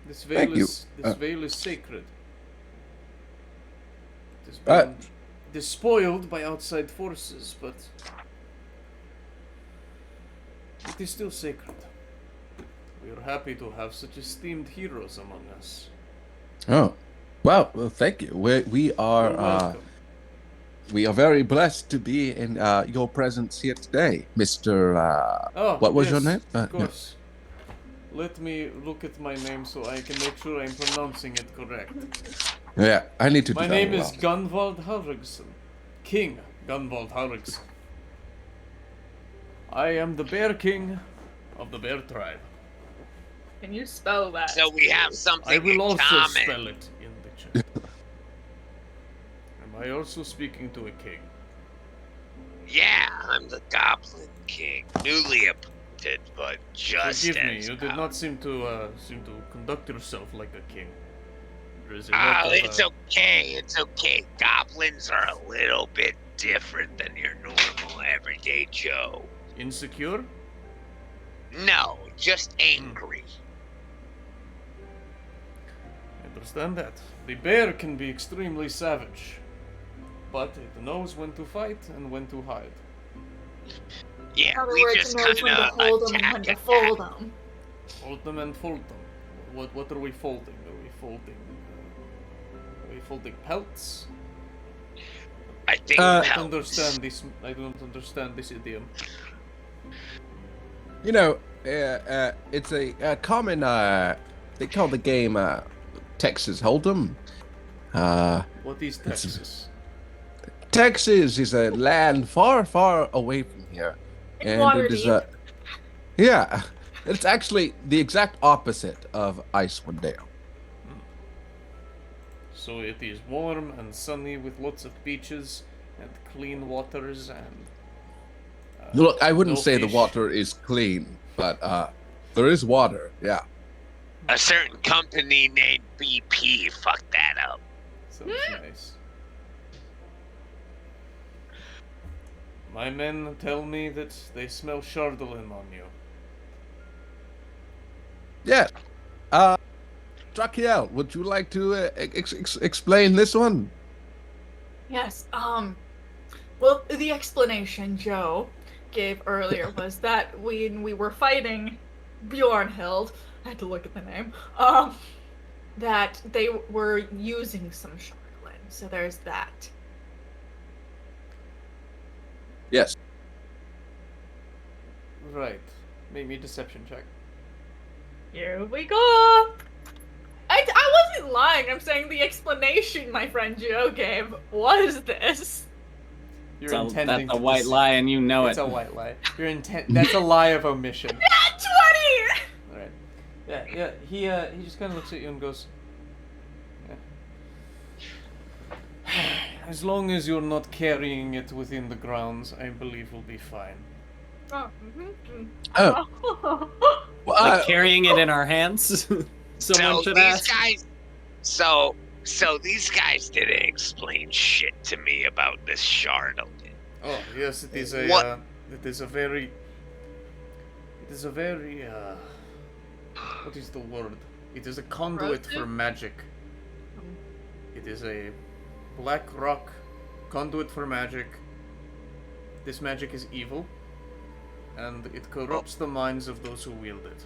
This Thank veil you. veil is sacred. It has been despoiled by outside forces, but it is still sacred. We are happy to have such esteemed heroes among us. Oh, well, thank you. We You're welcome. we are very blessed to be in your presence here today, Mr. What was your yes, name? Of course. Let me look at my name so I can make sure I'm pronouncing it correct. Yeah, I need to. My name is Gunvald Halriksson. King Gunvald Halriksson. I am the Bear King of the Bear Tribe. Can you spell that? so we have something I will in also common. spell it in the chat. Am I also speaking to a king? Yeah, I'm the Goblin King, newly appointed, but just Forgive me, as you did not seem to conduct yourself like a king. There is a lot Ah, of, it's okay. It's okay. Goblins are a little bit different than your normal everyday Joe. insecure. No, just angry. I understand that. The bear can be extremely savage, but it knows when to fight and when to hide. Yeah, In other we words, just knows kind when to of hold them and when to fold them. Fold them and fold them. What are we folding? Are we folding? Are we folding pelts? I think I pelts. don't understand this. I don't understand this idiom. You know, it's a common. They call the game Texas Hold'em. What is Texas? Texas is a land far, far away from here, and it is Waterdeep. yeah, it's actually the exact opposite of Icewind. So it is warm and sunny with lots of beaches and clean waters and. Look, I wouldn't no say the fish. water is clean, but there is water. Yeah. A certain company named BP fucked that up. Sounds nice. My men tell me that they smell Chardolin on you. Yeah. Drakiel, would you like to explain this one? Yes, well, the explanation Joe gave earlier was that when we were fighting Bjornhild, I had to look at the name, that they were using some Chardolin, so there's that. Yes. Right. Make me a deception check. Here we go! I wasn't lying, I'm saying the explanation my friend Joe gave was this. You're intending That's a to white lie, and you know It's it. a white lie. That's a lie of omission. Nat 20! Alright. Yeah, he just kind of looks at you and goes, yeah. As long as you're not carrying it within the grounds, I believe we'll be fine. Oh, Oh. Well, Like carrying it in our hands. Someone So should these ask. guys, so these guys didn't explain shit to me about this Chardolin. Oh yes, it is a What? it is a very what is the word? It is a conduit for Corrosive? magic. It is a black rock conduit for magic. This magic is evil, and it corrupts the minds of those who wield it.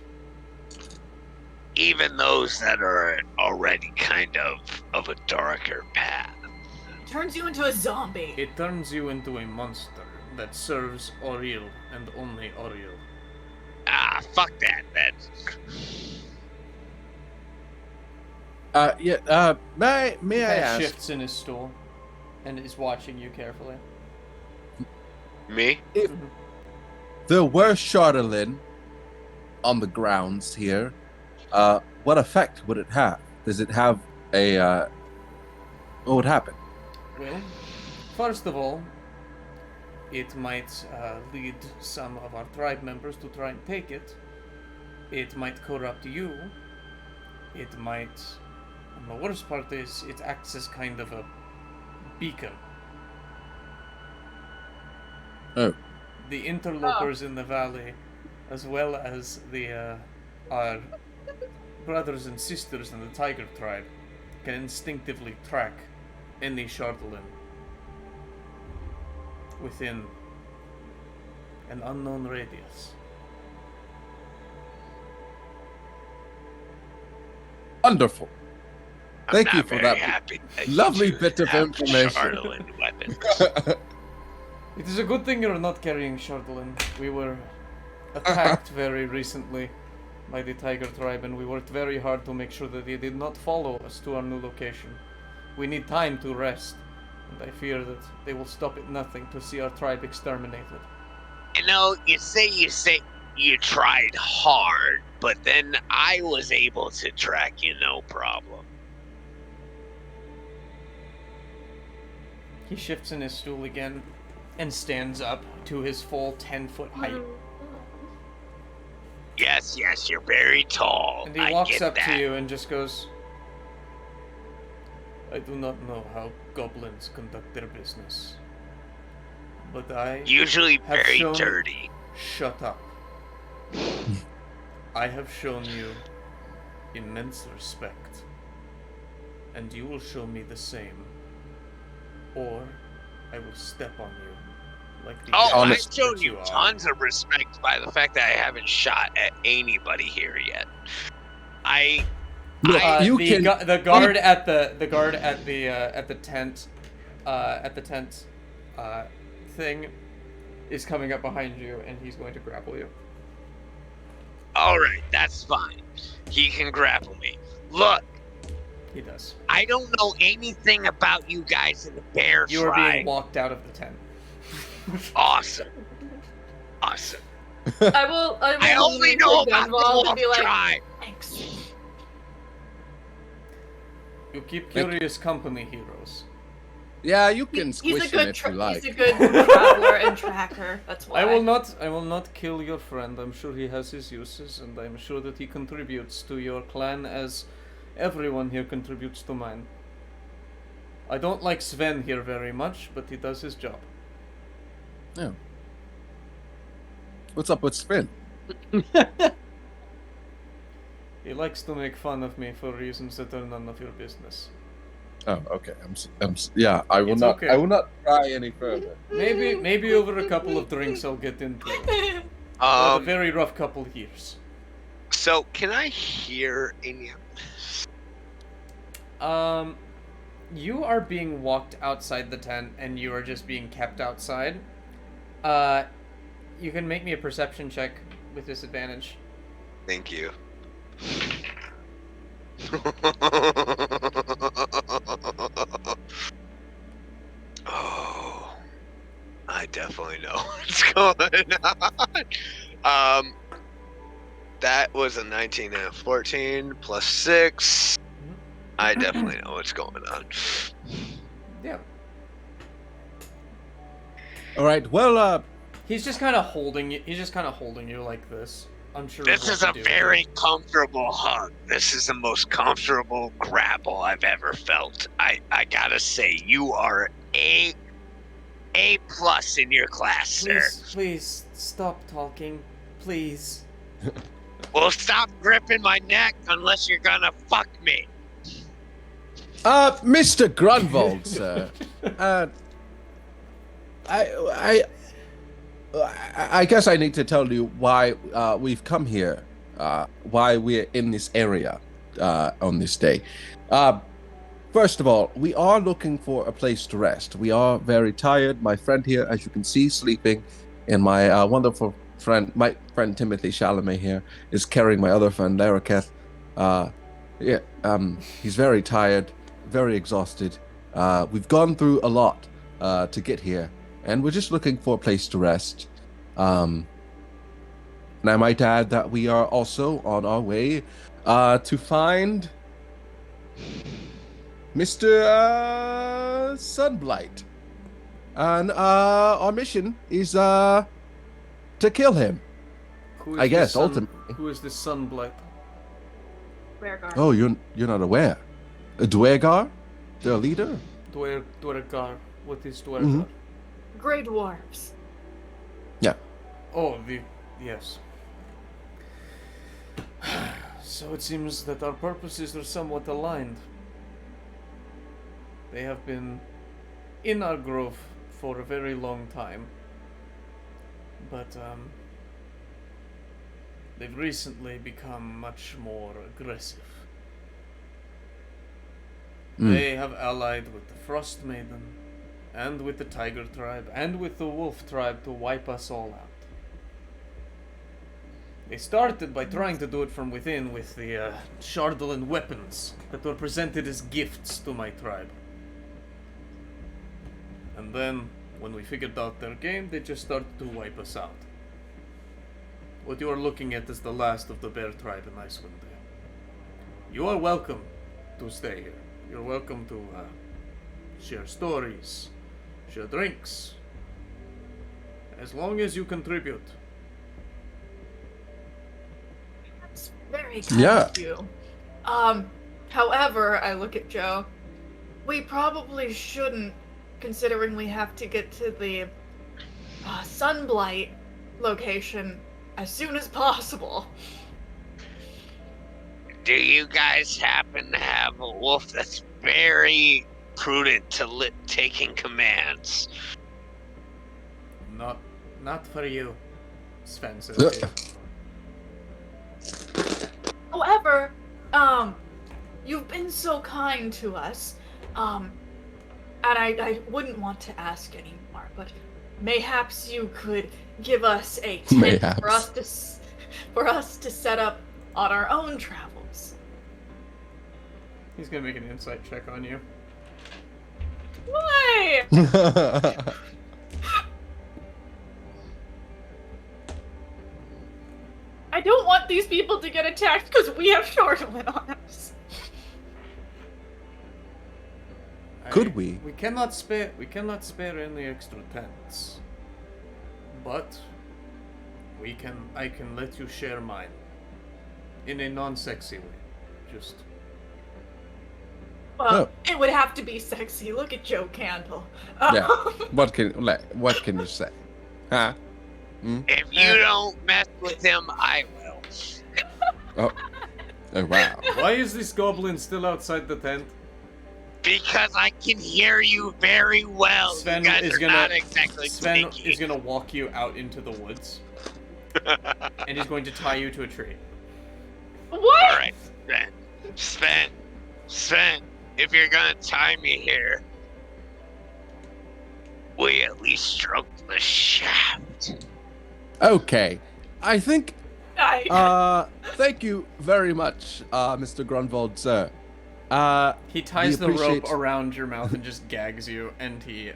Even those that are already kind of a darker path. turns you into a zombie. It turns you into a monster that serves Oriel and only Oriel. Ah, fuck that. May He I kind of ask? shifts in his stool and is watching you carefully. Me? If there were Chardolin on the grounds here, what effect would it have? Does it have a what would happen? Well, first of all, it might lead some of our tribe members to try and take it. It might corrupt you. It might... And the worst part is, it acts as kind of a beacon. Oh. The interlopers in the valley, as well as the our brothers and sisters in the Tiger tribe, can instinctively track any Shardolin within an unknown radius. Wonderful. Thank I'm you not for very that happy that you lovely two bit of have information. Shardolin weapons. It is a good thing you're not carrying Shardolin. We were attacked very recently by the Tiger tribe, and we worked very hard to make sure that they did not follow us to our new location. We need time to rest, and I fear that they will stop at nothing to see our tribe exterminated. You know, you say you tried hard, but then I was able to track you no problem. He shifts in his stool again and stands up to his full 10-foot height. Yes, you're very tall. And he walks up to you and just goes, I do not know how goblins conduct their business, but I usually have very shown... dirty. Shut up. I have shown you immense respect, and you will show me the same, or I will step on you like the I've shown that you are. tons of respect by the fact that I haven't shot at anybody here yet. The guard at the tent thing is coming up behind you, and he's going to grapple you. All right, that's fine. He can grapple me. Look, he does. I don't know anything about you guys in the bear You are tribe. being walked out of the tent. Awesome. I only know about the wolf be like, tribe. thanks. You keep curious company, heroes. Yeah, you can squish him if you like. He's a good traveler and tracker. That's why. I will not kill your friend. I'm sure he has his uses, and I'm sure that he contributes to your clan as everyone here contributes to mine. I don't like Sven here very much, but he does his job. Yeah. What's up with Sven? He likes to make fun of me for reasons that are none of your business. Oh, okay. Yeah, I will It's not. okay. I will not try any further. Maybe over a couple of drinks I'll get into it. A very rough couple of years. So can I hear any of this? You are being walked outside the tent, and you are just being kept outside. You can make me a perception check with disadvantage. Thank you. Oh, I definitely know what's going on. That was a 19 and a 14 plus 6. I definitely know what's going on. Yeah. All right. Well, He's just kind of holding you. He's just kind of holding you like this. Unsure. This is a very comfortable hug. This is the most comfortable grapple I've ever felt. I gotta say, you are A+ in your class, sir. Please stop talking, please. Well, stop gripping my neck unless you're gonna fuck me. Mr. Grunwald, sir. I guess I need to tell you why we've come here, why we're in this area on this day. First of all, we are looking for a place to rest. We are very tired. My friend here, as you can see, sleeping, and my wonderful friend, my friend Timothy Chalamet here, is carrying my other friend, Laraketh. He's very tired, very exhausted. We've gone through a lot to get here, and we're just looking for a place to rest. And I might add that we are also on our way To find Mr. Sunblight. And our mission is to kill him. I guess, ultimately. Who is this Sunblight? Reghed. Oh, you're not aware. Dwergar? Their leader? Dwergar. What is Dwergar? Mm-hmm. Grey dwarves. Yeah. Oh, yes. So it seems that our purposes are somewhat aligned. They have been in our grove for a very long time. But, they've recently become much more aggressive. They have allied with the Frost Maiden, and with the Tiger Tribe, and with the Wolf Tribe to wipe us all out. They started by trying to do it from within with the Shardolin weapons that were presented as gifts to my tribe. And then, when we figured out their game, they just started to wipe us out. What you are looking at is the last of the Bear Tribe in Icewind. You are welcome to stay here. You're welcome to share stories, share drinks, as long as you contribute. That's very kind of you. However, I look at Joe. We probably shouldn't, considering we have to get to the Sunblight location as soon as possible. Do you guys happen to have a wolf that's very prudent to taking commands? Not for you, Sven says. However, you've been so kind to us, and I wouldn't want to ask anymore, but mayhaps you could give us a tent for us to set up on our own travels. He's gonna make an insight check on you. Why? I don't want these people to get attacked because we have Shardolin on us. Could we? We cannot spare any extra tents. But I can let you share mine. In a non-sexy way. Just Well, it would have to be sexy. Look at Joe Candle. Yeah. What can you say? Huh? If you don't mess with him, I will. Oh, wow. Why is this goblin still outside the tent? Because I can hear you very well. Sven you guys is are gonna not exactly Sven sneaky. is gonna walk you out into the woods. And he's going to tie you to a tree. What? Alright, Sven, if you're gonna tie me here, we at least stroke the shaft. Okay. I think thank you very much, Mr. Grunwald, sir. He ties the rope around your mouth and just gags you, and he's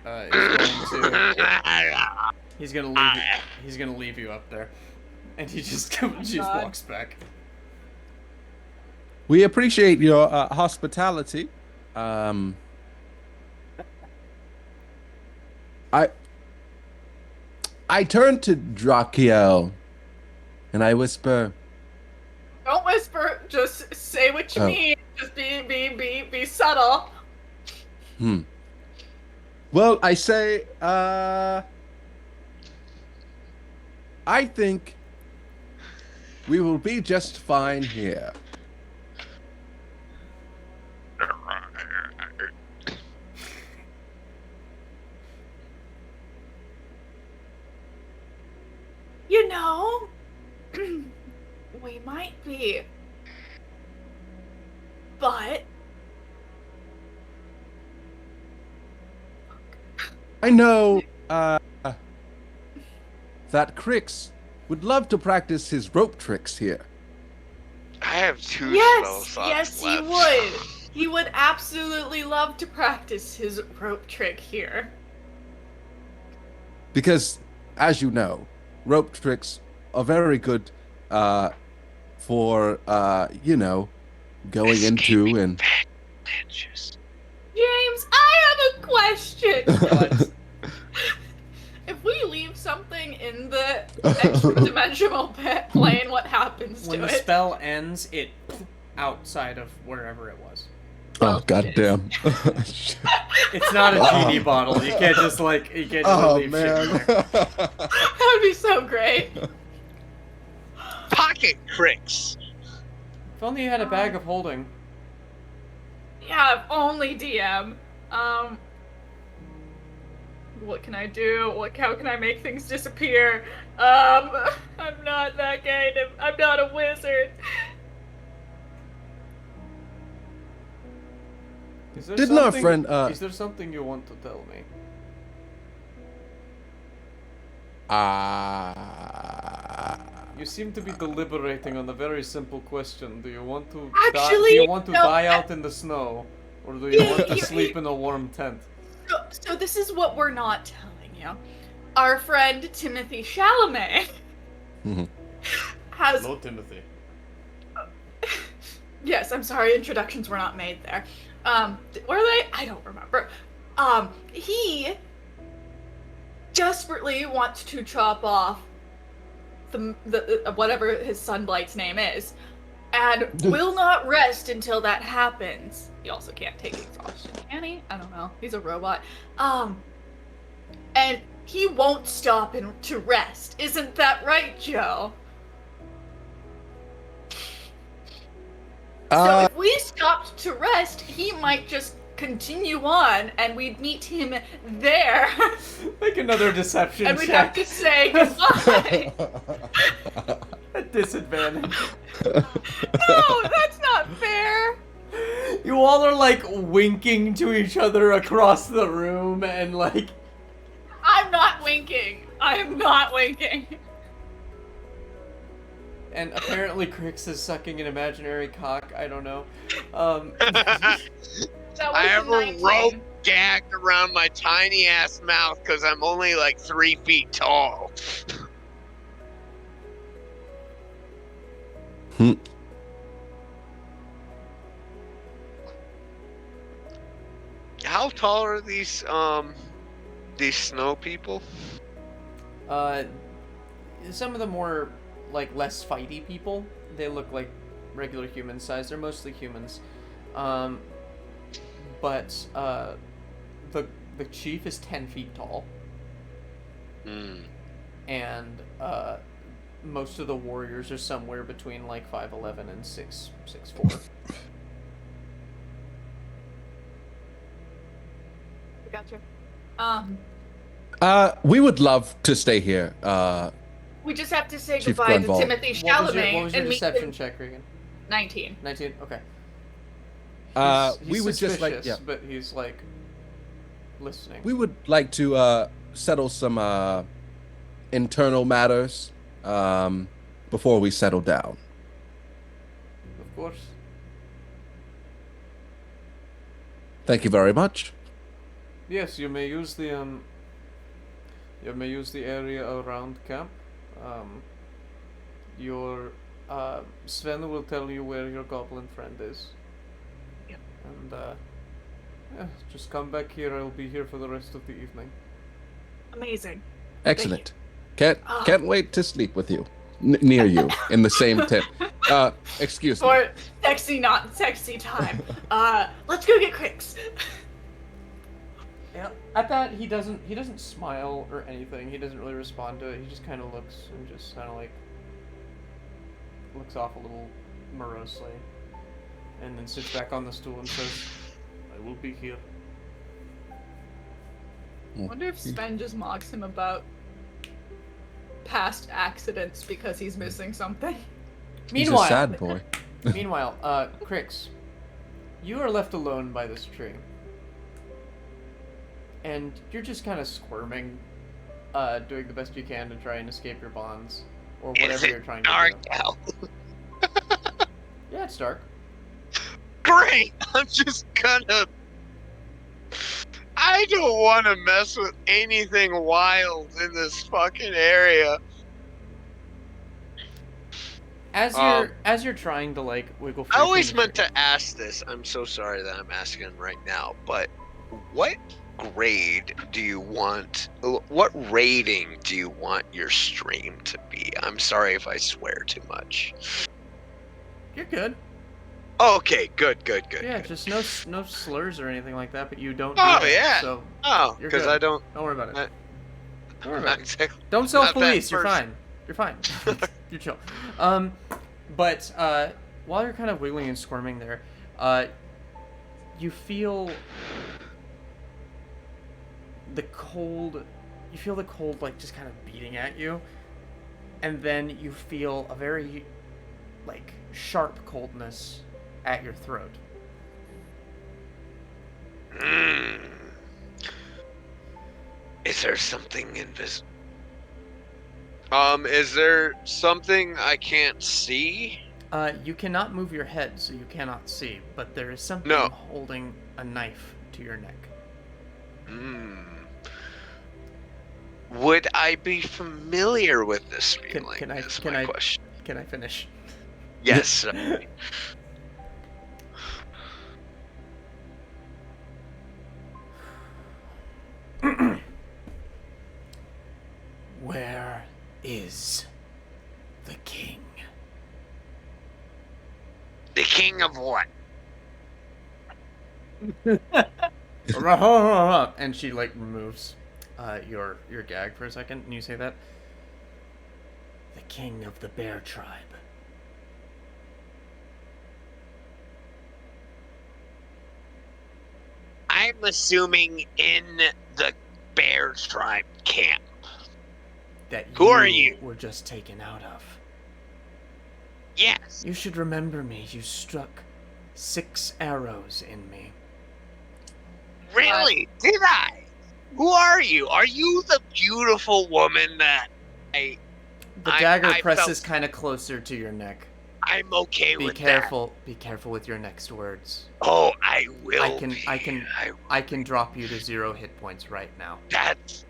gonna leave you up there, and he just walks back. We appreciate your hospitality. I turn to Drakiel, and I whisper. Don't whisper. Just say what you mean. Just be subtle. Well, I say, I think we will be just fine here. You know, we might be, but I know that Krixx would love to practice his rope tricks here. I have two spell slots yes, left. he would. He would absolutely love to practice his rope trick here. Because, as you know, rope tricks are very good for going into and. James, I have a question. If we leave something in the extra-dimensional plane, what happens to it? When the spell ends, it outside of wherever it was. Oh, goddamn. It's not a genie bottle. You can't just leave shit in there. That would be so great. Pocket Krixx. If only you had a bag of holding. Yeah, if only DM. What can I do? How can I make things disappear? I'm not that kind of. I'm not a wizard. Didn't our friend? Is there something you want to tell me? You seem to be deliberating on a very simple question. Do you want to die out in the snow, or do you want to sleep in a warm tent? So this is what we're not telling you. Our friend Timothy Chalamet has. Hello, Timothy. Yes, I'm sorry. Introductions were not made there. Were they? I don't remember. He desperately wants to chop off the whatever his Sunblight's name is, and will not rest until that happens. He also can't take exhaustion, can he? I don't know. He's a robot. And he won't stop to rest. Isn't that right, Joe? So if we stopped to rest, he might just continue on, and we'd meet him there. Make another deception and we'd check. have to say goodbye. At disadvantage. No, that's not fair. You all are like winking to each other across the room, and like. I'm not winking. I am not winking. And apparently Krixx is sucking an imaginary cock. I don't know. I have a rope gagged around my tiny ass mouth because I'm only like 3 feet tall. How tall are these snow people? Some of the more like less fighty people, they look like regular human size. They're mostly humans. But the chief is 10 feet tall. And most of the warriors are somewhere between like 5'11" and 6'4". Gotcha. We would love to stay here. We just have to say Chief goodbye Grunwald. to Timothy Chalamet What was your and meet deception him. check, Regan? 19. 19? Okay. We He's would just like, suspicious, but he's like listening. we would like to settle some internal matters before we settle down. Of course. Thank you very much. Yes, you may use the area around camp. Your Sven will tell you where your goblin friend is. Yep. And just come back here. I'll be here for the rest of the evening. Amazing. Excellent. Can't wait to sleep with you, near you, in the same tent. Excuse me. For sexy, not sexy time. Let's go get Krixx. Yeah. At that, he doesn't smile or anything. He doesn't really respond to it. He just kind of looks and just kind of like looks off a little morosely, and then sits back on the stool and says, I will be here. I wonder if Sven just mocks him about past accidents because he's missing something. He's a sad boy. Meanwhile, Krixx, you are left alone by this tree. And you're just kind of squirming, doing the best you can to try and escape your bonds, or whatever you're trying to dark do. out? Yeah, it's dark. Great! I'm just gonna... I don't want to mess with anything wild in this fucking area. As you're trying to like wiggle free I always from the meant to ask this. I'm so sorry that I'm asking right now, but what grade do you want? What rating do you want your stream to be? I'm sorry if I swear too much. You're good. Oh, okay, good. Yeah, good. just no slurs or anything like that. But you don't. Oh do that, yeah. So Oh, you're because good. I don't. Don't worry about it. Don't worry about it. Exactly. Don't self-police. You're person. fine. You're fine. You're chill. But while you're kind of wiggling and squirming there, you feel the cold. You feel the cold like just kind of beating at you, and then you feel a very like sharp coldness at your throat. Is there something invisible? Is there something I can't see? You cannot move your head, so you cannot see, but there is something holding a knife to your neck. Would I be familiar with this feeling? Can I question. Can I finish? Yes. Where is the king? The king of what? And she like removes your gag for a second, and you say that. The king of the bear tribe. I'm assuming in the bear tribe camp. That Who are you? Were just taken out of. Yes. You should remember me. You struck 6 arrows in me. Really? Did I? Who are you? Are you the beautiful woman that The dagger presses kind of closer to your neck. I'm okay with that. Be careful with your next words. Oh, I will. I can drop you to 0 hit points right now. That's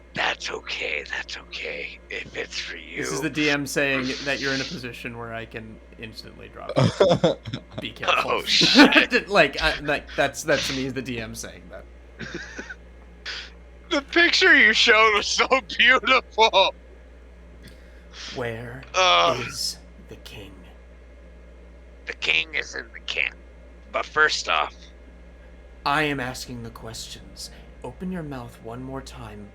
okay. That's okay. If it's for you. This is the DM saying that you're in a position where I can instantly drop you. Be careful. Oh shit! That's me as the DM saying that. The picture you showed was so beautiful. Where is the king? The king is in the camp. But first off, I am asking the questions. Open your mouth one more time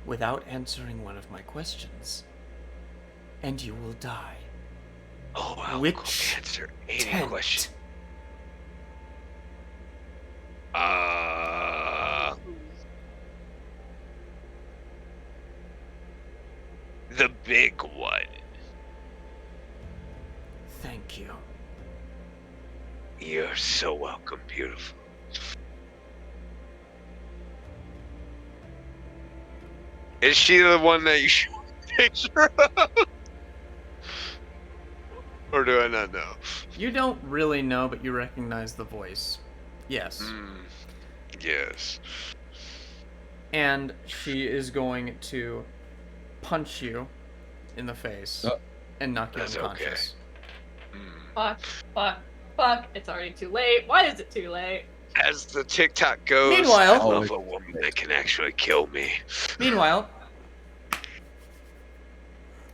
without answering one of my questions, and you will die. Oh, I'll Which answer any tent? question. The big one. Thank you. You're so welcome, beautiful. Is she the one that you showed a picture of? Or do I not know? You don't really know, but you recognize the voice. Yes. Yes. And she is going to punch you in the face and knock you unconscious. Okay. Fuck. It's already too late. Why is it too late? As the TikTok goes, Meanwhile, I love a woman that can actually kill me. Meanwhile,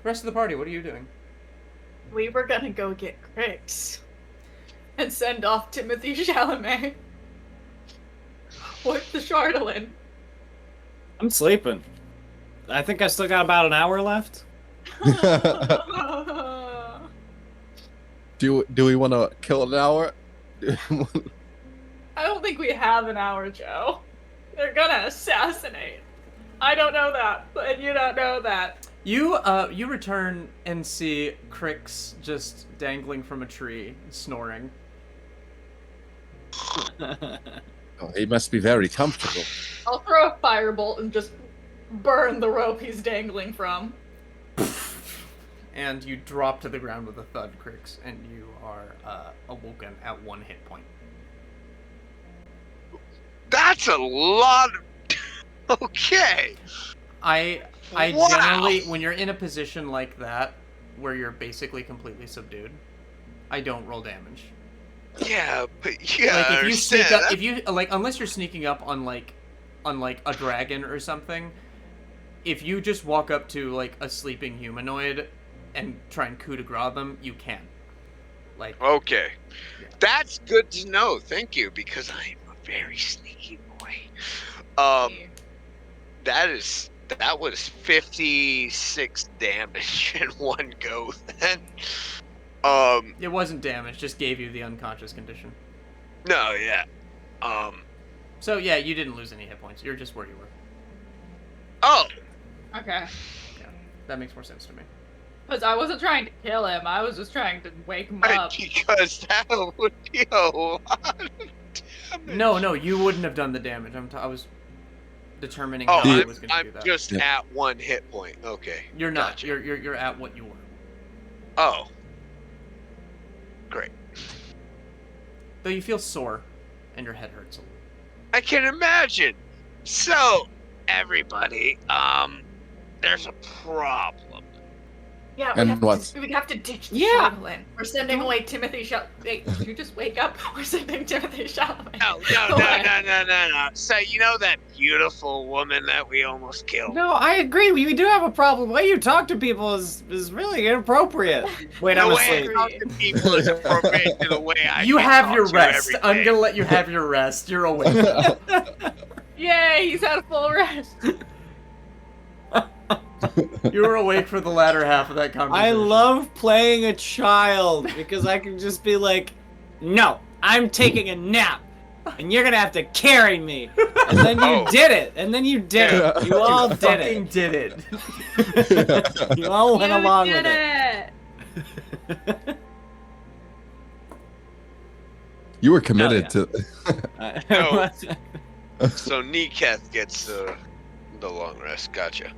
rest of the party, what are you doing? We were gonna go get Krixx and send off Timothy Chalamet with the Chardolin. I'm sleeping. I think I still got about an hour left. Do we want to kill an hour? I don't think we have an hour, Joe. They're gonna assassinate. I don't know that, but you don't know that. You return and see Krixx just dangling from a tree, snoring. Oh, he must be very comfortable. I'll throw a firebolt and just burn the rope he's dangling from. And you drop to the ground with a thud, Krixx, and you are awoken at 1 hit point. That's a lot of... Okay. I Wow. generally, when you're in a position like that, where you're basically completely subdued, I don't roll damage. Yeah, but yeah, Like I if you understand. sneak up, if you like, unless you're sneaking up on like a dragon or something, if you just walk up to like a sleeping humanoid and try and coup de grace them, you can. Like Okay, yeah. That's good to know. Thank you, because I'm a very sneaky boy. That was 56 damage in one go. Then, It wasn't damage, just gave you the unconscious condition. no, yeah, So yeah, you didn't lose any hit points. You're just where you were. oh, Okay. Yeah, that makes more sense to me. Because I wasn't trying to kill him, I was just trying to wake him up. because that would be a lot of damage. No, you wouldn't have done the damage. I was determining how I was going to do I'm that. just at 1 hit point. Okay, You're not. Gotcha. You're at what you were. Oh, great. Though you feel sore, and your head hurts a little. I can imagine. So, everybody, there's a problem. Yeah, And what? we have to ditch the Yeah. Chalamet. We're sending away Timothy Wait, did you just wake up? We're sending Timothy Chalamet. No. So, you know that beautiful woman that we almost killed? No, I agree. We do have a problem. The way you talk to people is really inappropriate. Wait, The I'm way asleep. I talk to people is appropriate to the way I You can have talk your to rest. every I'm day. gonna let you have your rest. You're awake. Yay, he's had a full rest. You were awake for the latter half of that conversation. I love playing a child because I can just be like, no, I'm taking a nap. And you're gonna have to carry me. And then you did it. And then you did it. You all did fucking it. did it. You all went along with it. You were committed to. No. So Neeketh gets the long rest. Gotcha.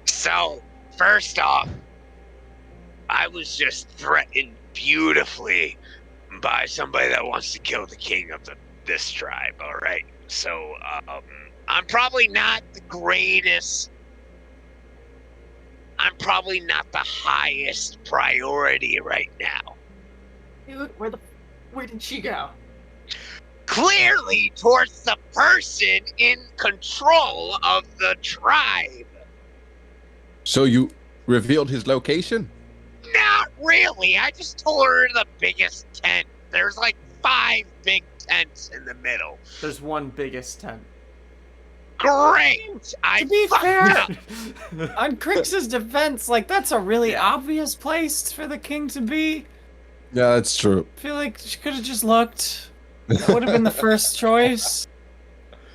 So first off, I was just threatened beautifully by somebody that wants to kill the king of this tribe. All right. So I'm probably not the greatest. I'm probably not the highest priority right now. Dude, where did she go? Clearly towards the person in control of the tribe. So you revealed his location? Not really. I just told her the biggest tent. There's like 5 big tents in the middle. There's one biggest tent. Great! To be fair, up. on Krixx's defense, like, that's a really obvious place for the king to be. Yeah, that's true. I feel like she could have just looked. That would have been the first choice.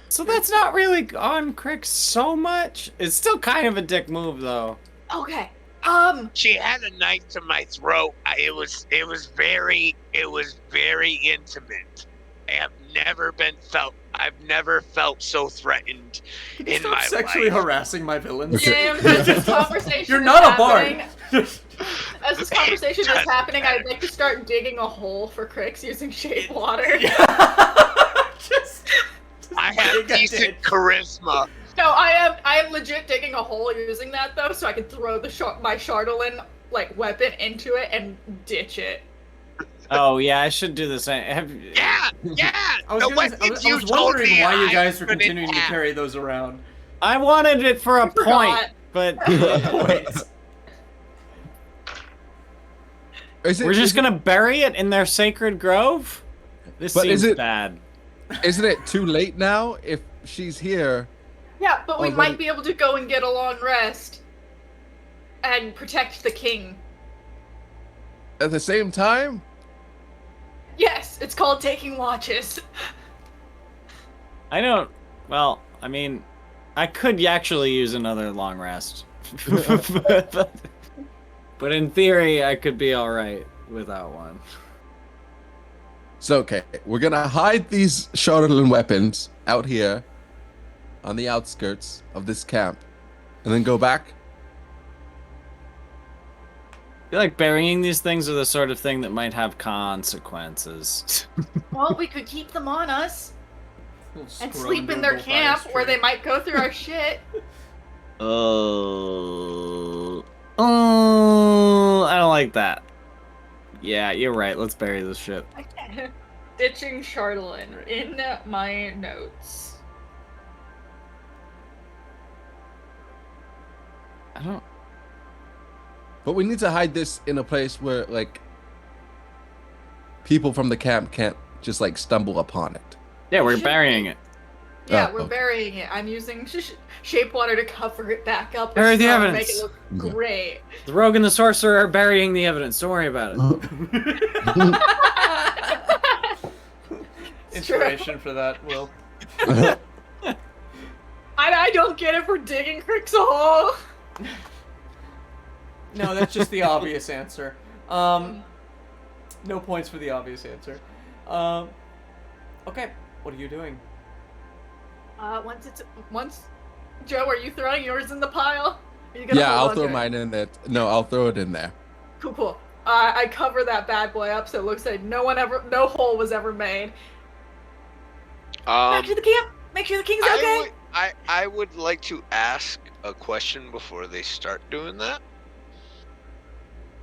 So that's not really on Krixx so much. It's still kind of a dick move, though. Okay. She had a knife to my throat. It was very intimate. I've never felt so threatened in Stop my sexually life. harassing my villains. James, as this conversation You're is not a happening, bard. As this conversation is Doesn't happening, matter. I'd like to start digging a hole for Krixx using shade water. just I have dig a decent ditch. charisma. No, I am legit digging a hole using that though, so I can throw my Chardolin like weapon into it and ditch it. Oh, yeah, I should do the same. Yeah. I was, The gonna, weapons I you was told wondering me why you I guys were couldn't continuing to have. carry those around. I wanted it for a Forgot. point, but Wait. we're just gonna bury it in their sacred grove? This But seems is it- bad. Isn't it too late now if she's here? Yeah, but we Oh, might then- be able to go and get a long rest and protect the king. At the same time? Yes, it's called taking watches. Well, I mean, I could actually use another long rest. But in theory, I could be alright without one. So, okay, we're gonna hide these Chardolin weapons out here on the outskirts of this camp and then go back. I feel like burying these things are the sort of thing that might have consequences. Well, we could keep them on us and Scroll sleep in their Google camp Bias where tree. they might go through our shit. Oh. Oh, I don't like that. Yeah, you're right. Let's bury this shit. Ditching Charlatan in my notes. I don't. But we need to hide this in a place where, like, people from the camp can't just, like, stumble upon it. Yeah, we're burying it. Yeah, Oh, we're okay. burying it. I'm using shape water to cover it back up. Bury the and evidence. Make it look great. The rogue and the sorcerer are burying the evidence. Don't worry about it. Inspiration for that, Will. I don't get it for digging Krixx a hole. No, that's just the obvious answer. No points for the obvious answer. Okay, what are you doing? Once, Joe, are you throwing yours in the pile? Are you gonna Yeah, hold I'll on throw to it? mine in there. No, I'll throw it in there. Cool. I cover that bad boy up so it looks like no hole was ever made. Back to the camp. Make sure the king's okay. I would like to ask a question before they start doing that.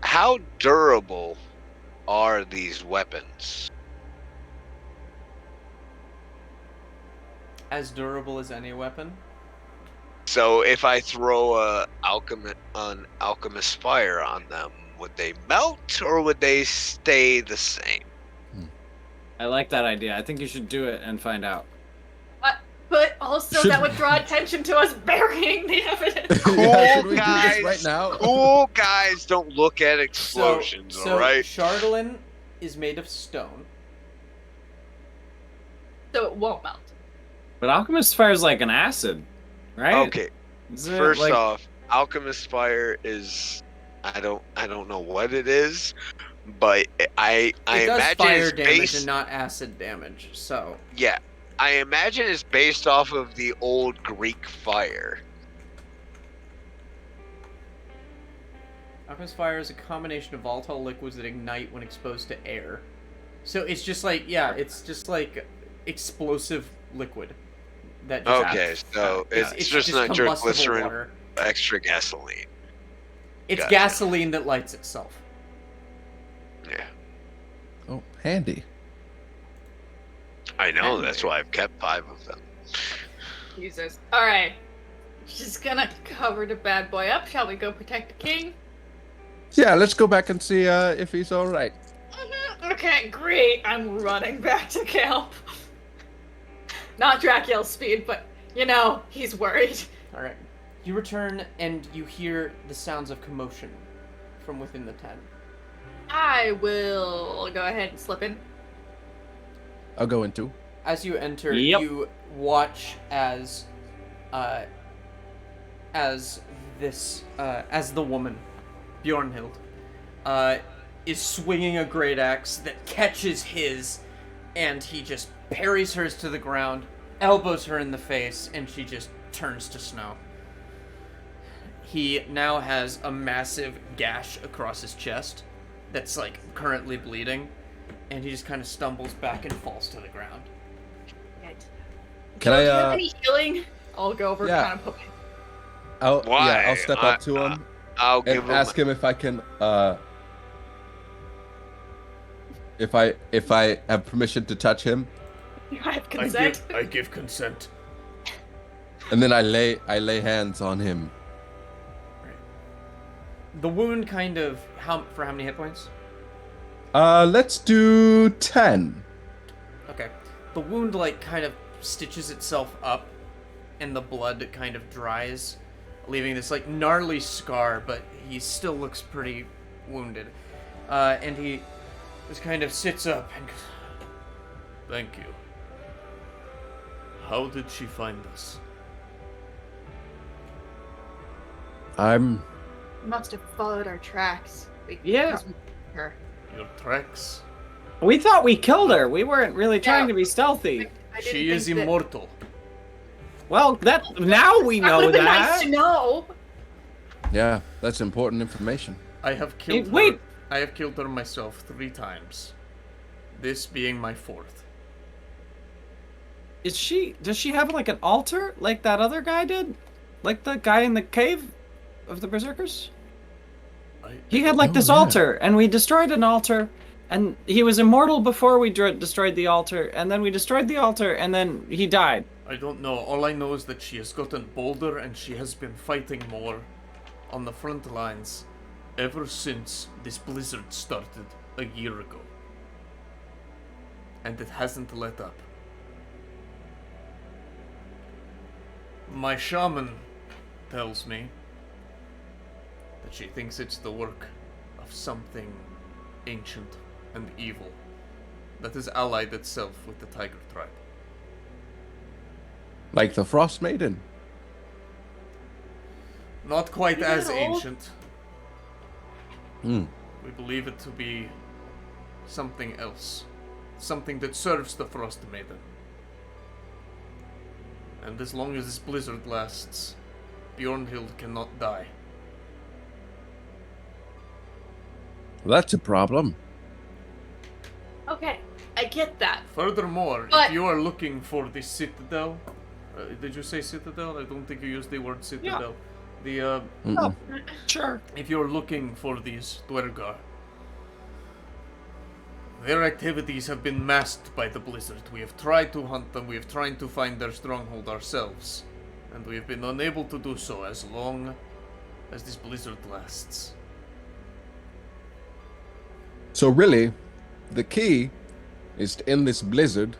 How durable are these weapons? As durable as any weapon. So if I throw an alchemist fire on them, would they melt or would they stay the same? I like that idea. I think you should do it and find out. But also that would draw attention to us burying the evidence. Cool Should we do guys, this right now? cool guys don't look at explosions, So alright? Charlatan is made of stone. So it won't melt. But alchemist fire is like an acid, right? Okay, Is it first like- off, alchemist fire is I don't know what it is, but I It does imagine fire it's damage based and not acid damage. So yeah. I imagine it's based off of the old Greek fire. alchemist fire is a combination of volatile liquids that ignite when exposed to air. So it's just like it's just like explosive liquid. That just Okay, so it's just not combustible glycerin, water. extra gasoline. It's Gotcha. gasoline that lights itself. Yeah, Oh, handy. I know. That's why I've kept 5 of them. Jesus. Alright. She's gonna cover the bad boy up. Shall we go protect the king? Yeah, let's go back and see if he's all right. Okay, great. I'm running back to camp. Not Drakiel's speed, but, he's worried. Alright. You return and you hear the sounds of commotion from within the tent. I will go ahead and slip in. I'll go into. As you enter, Yep. you watch as the woman, Bjornhild, is swinging a great axe that catches his, and he just parries hers to the ground, elbows her in the face, and she just turns to snow. He now has a massive gash across his chest that's like currently bleeding, and he just kind of stumbles back and falls to the ground. Can Do you have I? any healing? I'll go over yeah. kind of poke. Why? I'll step up to him I'll and give ask him if I can. If I have permission to touch him, I have consent. I give consent. and then I lay hands on him. The wound kind of for how many hit points? Let's do 10. Okay. The wound like kind of stitches itself up and the blood kind of dries, leaving this like gnarly scar, but he still looks pretty wounded. And he just kind of sits up and goes, Thank you. How did she find us? Must have followed our tracks. Yeah. Her. Your tracks? We thought we killed her. We weren't really trying to be stealthy. I didn't She is think that- immortal. Well, now we That know would have been that. nice to know. Yeah, that's important information. I have killed wait. her. I have killed her myself 3 times. This being my 4th. Does she have like an altar like that other guy did? Like the guy in the cave of the berserkers? He had like this altar, and we destroyed an altar, and he was immortal before we destroyed the altar, and then we destroyed the altar, and then he died. I don't know. All I know is that she has gotten bolder and she has been fighting more on the front lines ever since this blizzard started a year ago. And it hasn't let up. My shaman tells me that she thinks it's the work of something ancient and evil that has allied itself with the Tiger tribe. Like the Frost Maiden. Not quite as ancient. Hmm. We believe it to be something else. Something that serves the Frost Maiden. And as long as this blizzard lasts, Bjornhild cannot die. That's a problem. Okay, I get that. Furthermore, But- if you are looking for the citadel, did you say citadel? I don't think you used the word citadel. The Oh, sure. if you're looking for these Dwergar, their activities have been masked by the blizzard. We have tried to hunt them, we have tried to find their stronghold ourselves, and we have been unable to do so as long as this blizzard lasts. So really, the key is to end this blizzard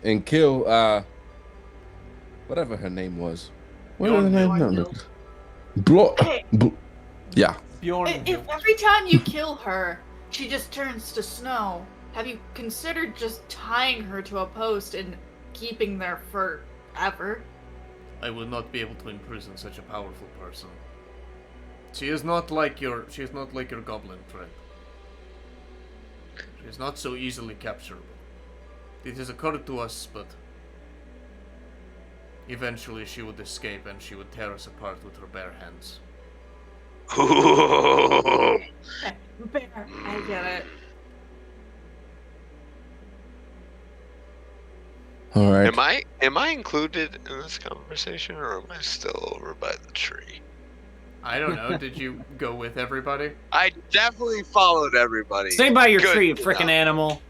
and kill whatever her name was. What was her name? No. Hey. Yeah. If every time you kill her, she just turns to snow, have you considered just tying her to a post and keeping there forever? I would not be able to imprison such a powerful person. She is not like your goblin friend. She is not so easily capturable. It has occurred to us, but eventually she would escape and she would tear us apart with her bare hands. Bear, I get it. All right. Am I included in this conversation, or am I still over by the tree? I don't know. Did you go with everybody? I definitely followed everybody. Stay by your Good tree, you to frickin' know. animal.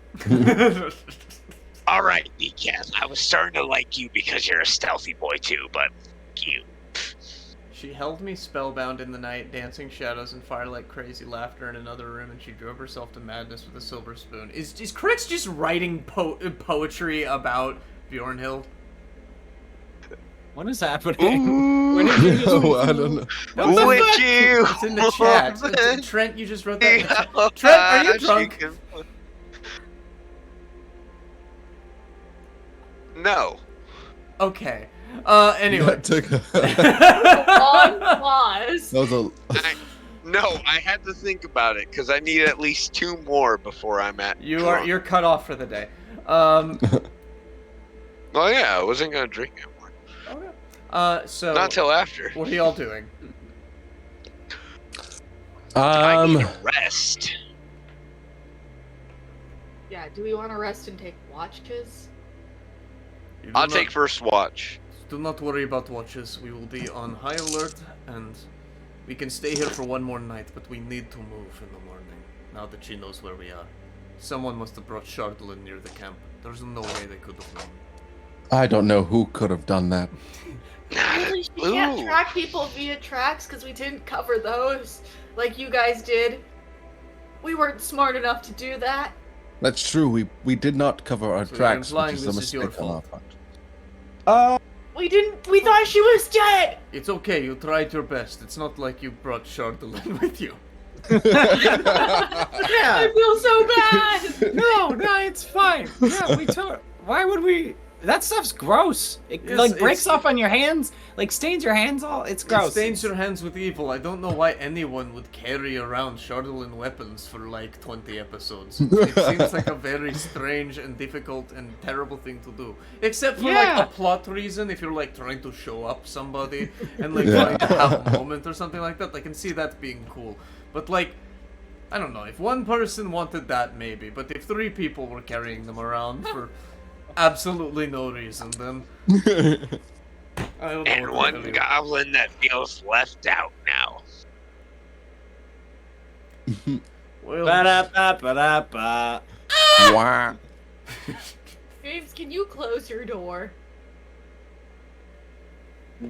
All right, Decaf. I was starting to like you because you're a stealthy boy too, but you. She held me spellbound in the night, dancing shadows and firelight crazy laughter in another room, and she drove herself to madness with a silver spoon. Is Krixx just writing poetry about Bjornhild? What is happening? Ooh, When did you just... I don't know. What the with fuck? you. It's in the chat. Trent, you just wrote that in the chat. Trent, are you drunk? No. Okay. Anyway. That took Long pause. that was a. No, I had to think about it because I need at least 2 more before I'm at. You're cut off for the day. Oh yeah, I wasn't gonna drink anymore. Okay. So Not till after. what are y'all doing? I need a rest. Yeah, do we want to rest and take watches? I'll take first watch. Do not worry about watches. We will be on high alert, and we can stay here for one more night, but we need to move in the morning, now that she knows where we are. Someone must have brought Shardlin near the camp. There's no way they could have known. I don't know who could have done that. Really, she can't track people via tracks because we didn't cover those like you guys did. We weren't smart enough to do that. That's true. We did not cover our So you're tracks, implying which is a this is your mistake on our fault. part. We didn't. We thought she was dead. It's okay, you tried your best. It's not like you brought Shardlin with you. I feel so bad. No, it's fine. Yeah, we took. Why would we? That stuff's gross. It Yes, like breaks it's- off on your hands, like stains your hands all. It's gross. It stains your hands with evil. I don't know why anyone would carry around Shardlin weapons for like 20 episodes. It seems like a very strange and difficult and terrible thing to do. Except for like Yeah. a plot reason, if you're like trying to show up somebody and like Yeah. trying to have a moment or something like that, I can see that being cool. But like, I don't know, if one person wanted that maybe, but if 3 people were carrying them around for absolutely no reason, then I don't know. And what to one tell you. goblin that feels left out now. Well, Ba-da-ba-ba-da-ba. Wah. James, can you close your door?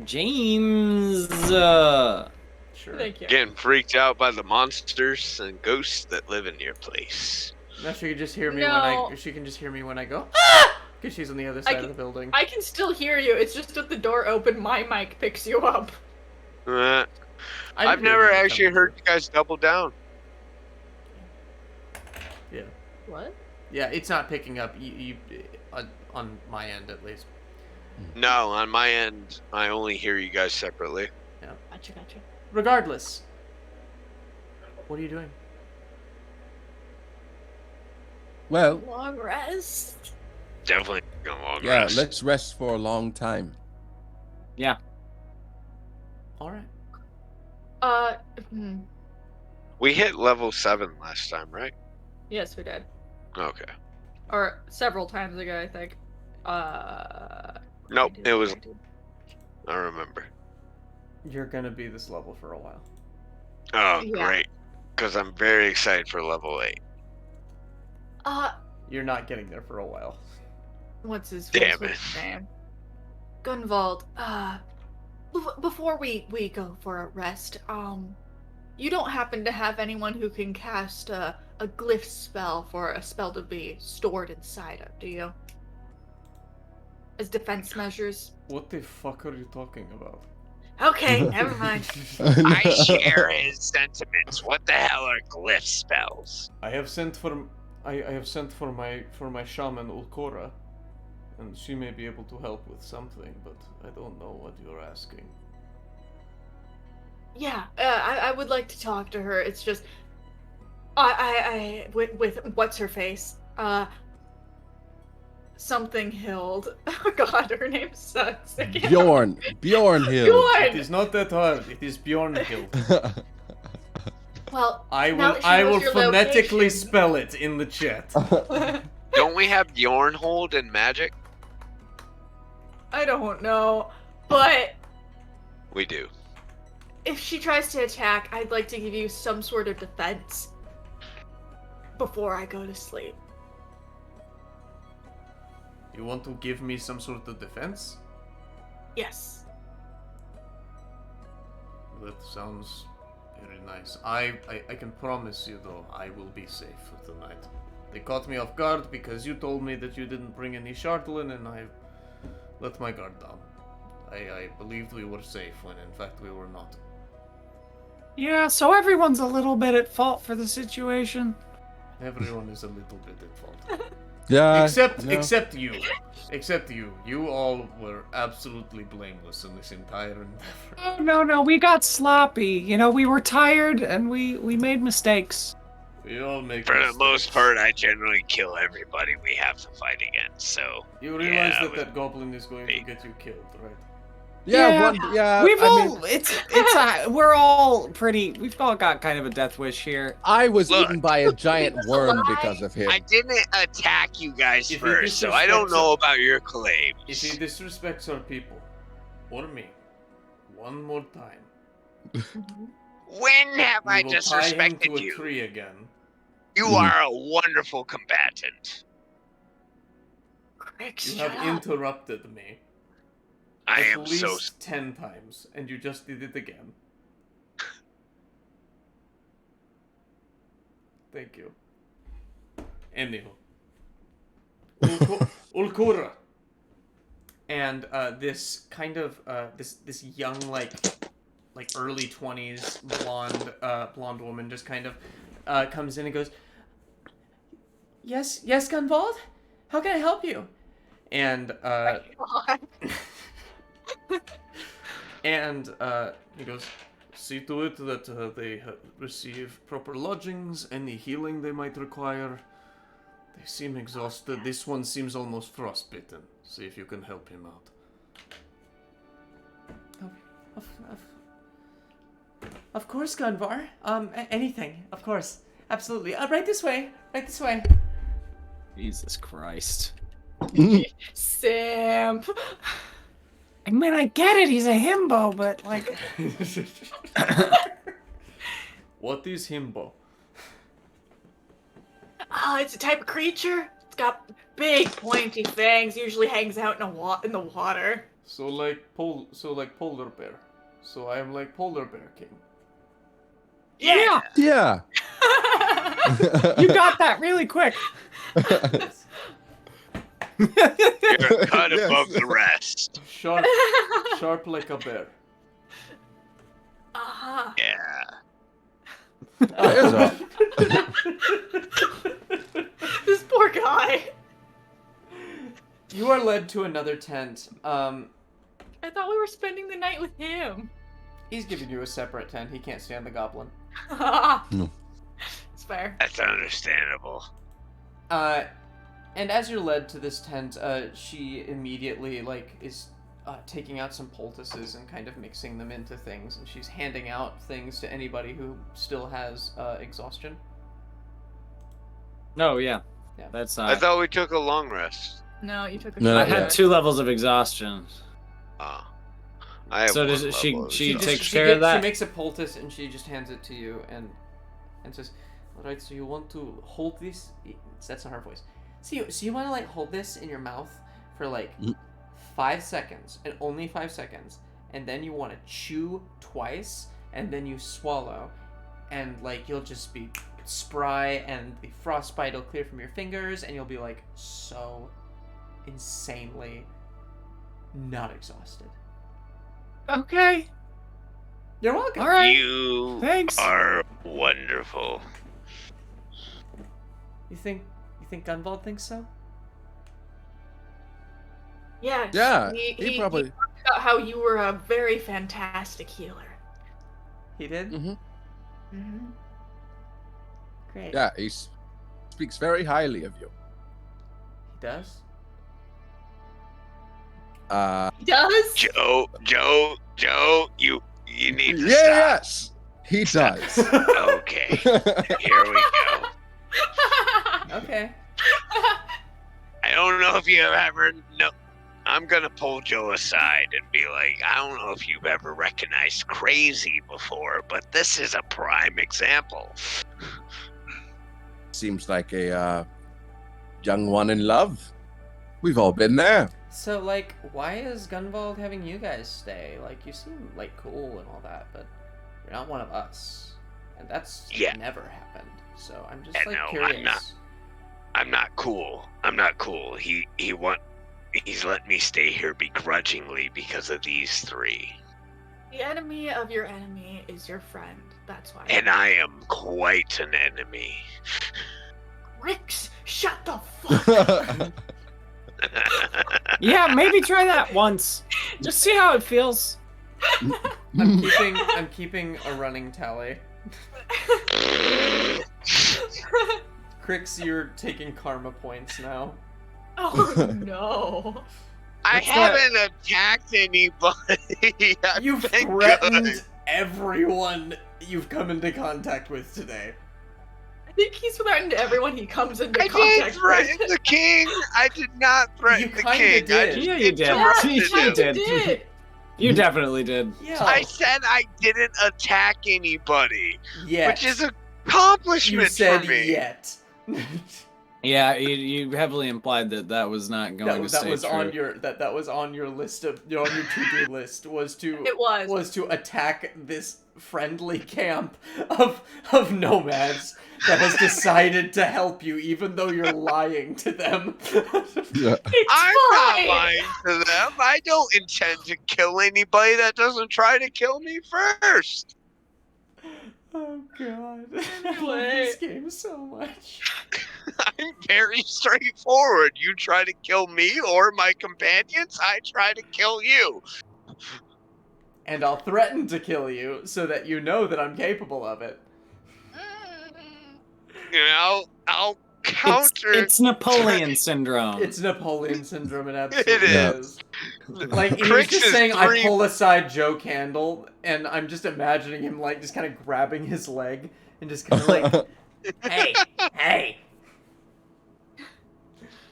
James. Sure. Thank you. Getting freaked out by the monsters and ghosts that live in your place. Now she can just hear me No. she can just hear me when I go, because she's on the other I side can- of the building. I can still hear you. It's just with the door open, my mic picks you up. I've never actually heard you guys double down. Yeah. What? Yeah, it's not picking up. On my end at least. No, on my end, I only hear you guys separately. Gotcha. Regardless, what are you doing? Well, Long rest. Definitely a long yeah, rest. let's rest for a long time. Yeah. All right. We hit level 7 last time, right? Yes, we did. Okay. Or several times ago, I think. Nope, it was. I did. I remember. You're gonna be this level for a while. Oh, Yeah. great. Because I'm very excited for level 8. You're not getting there for a while. What's his Damn what's his name? Gunvald, before we go for a rest, you don't happen to have anyone who can cast a glyph spell for a spell to be stored inside of, do you? As defense measures? what the fuck are you talking about? Okay, never mind. I share his sentiments. What the hell are glyph spells? I have sent for my shaman Ulkora, and she may be able to help with something, but I don't know what you're asking. Yeah, I would like to talk to her. It's just, with what's her face? Something Hild. Oh God, her name sucks. I can't Bjorn Hill. Bjorn! It is not that hard. It is Bjornhild. Well, I now will that she I knows will your phonetically location- spell it in the chat. Don't we have Bjornhold in magic? I don't know, but We do. if she tries to attack, I'd like to give you some sort of defense before I go to sleep. You want to give me some sort of defense? Yes. That sounds very nice. I can promise you though, I will be safe for tonight. They caught me off guard because you told me that you didn't bring any Chartlin, and I let my guard down. I believed we were safe when in fact we were not. Yeah, so everyone's a little bit at fault for the situation. Everyone is a little bit at fault. Yeah. Except no. except you. Except you. You all were absolutely blameless in this entire endeavor. Oh, no, we got sloppy. You know, we were tired and we made mistakes. We all make For the mistakes. most part, I generally kill everybody we have to fight against, so... You realize Yeah, that goblin is going to get you killed, right? Yeah. We've I all, mean, we're all we've all got kind of a death wish here. I was Look. eaten by a giant That's a worm lie. because of him. I didn't attack you guys If he first, so I don't disrespects know us- about your claims. If he disrespects our people, or me, one more time, When have we I will tie him disrespected to a you? tree again. You are a wonderful combatant. Krixx, You shut have up. interrupted me I at am least so... 10 times, and you just did it again. Thank you. Anywho. Ulkura. And this kind of this young like early 20s blonde woman just kind of comes in and goes, Yes, Gunvald? How can I help you? And God. and he goes, see to it that they receive proper lodgings, any healing they might require. They seem exhausted. This one seems almost frostbitten. See if you can help him out. Of course, Gunvar. Anything. Of course. Absolutely. Right this way. Right this way. Jesus Christ. Simp. I mean, I get it, he's a himbo, but like... What is himbo? It's a type of creature. It's got big pointy fangs. Usually hangs out in the water. So like polar bear. So I am like polar bear king. Yeah. Yeah. You got that really quick. You're a cut Yes. above the rest. Sharp like a bear. Uh-huh. Yeah. There's a- This poor guy. You are led to another tent. I thought we were spending the night with him. He's giving you a separate tent. He can't stand the goblin. It's fair. That's understandable. And as you're led to this tent, she immediately is taking out some poultices and kind of mixing them into things, and she's handing out things to anybody who still has exhaustion. No, yeah. Yeah. That's I thought we took a long rest. No, you took a No, I shot. had 2 levels of exhaustion. Oh. I have So does one it- she- level of she exhaustion. takes care of that? She makes a poultice and she just hands it to you and says, "All right, so you want to hold this?" That's not her voice. So you want to hold this in your mouth for 5 seconds, and only 5 seconds, and then you want to chew twice, and then you swallow, and you'll just be spry, and the frostbite will clear from your fingers, and you'll be so insanely not exhausted. Okay. You're welcome. All right. You Thanks. are wonderful. You think Gunvald thinks so? Yeah. Yeah, He he probably. talked about how you were a very fantastic healer. He did? Mhm. Mm-hmm. Great. Yeah, he speaks very highly of you. He does? He does? Joe, you need to Yeah, stop. yes, he does. Okay, here we go. Okay. I don't know if you ever know. I'm gonna pull Joe aside and be like, I don't know if you've ever recognized crazy before, but this is a prime example. Seems like a young one in love. We've all been there. So, why is Gunvald having you guys stay? You seem, cool and all that, but you're not one of us. And that's never happened. So, I'm just, Yeah, no, curious. I'm not cool. He's let me stay here begrudgingly because of these 3. The enemy of your enemy is your friend. That's why. And I am quite an enemy. Krixx, shut the fuck up. Yeah, maybe try that once. Just see how it feels. I'm keeping a running tally. Krixx, you're taking karma points now. Oh no. I What's haven't attacked anybody. I've You've been threatened good. everyone you've come into contact with today. I think he's threatened everyone he comes into I did contact threaten with. the king. I did not threaten You the kinda king. I did. just Yeah, you did. interrupted You him. did. did. You definitely did. Yeah. I said I didn't attack anybody, Yet. which is an accomplishment You said for me. yet. Yeah, you heavily implied that was not going to that stay was true. on your that was on your list of on your to-do list was to It was. to attack this friendly camp of nomads that has decided to help you even though you're lying to them. Yeah. I'm fine. not lying to them. I don't intend to kill anybody that doesn't try to kill me first. Oh god. I love Anyway. this game so much. I'm very straightforward. You try to kill me or my companions, I try to kill you. And I'll threaten to kill you so that you know that I'm capable of it. You know, I'll counter. It's Napoleon syndrome. It's Napoleon syndrome, it absolutely It is. Like, he was Krixx just is saying, I 3 pull aside Joe Candle, and I'm just imagining him, just kind of grabbing his leg, and just kind of hey!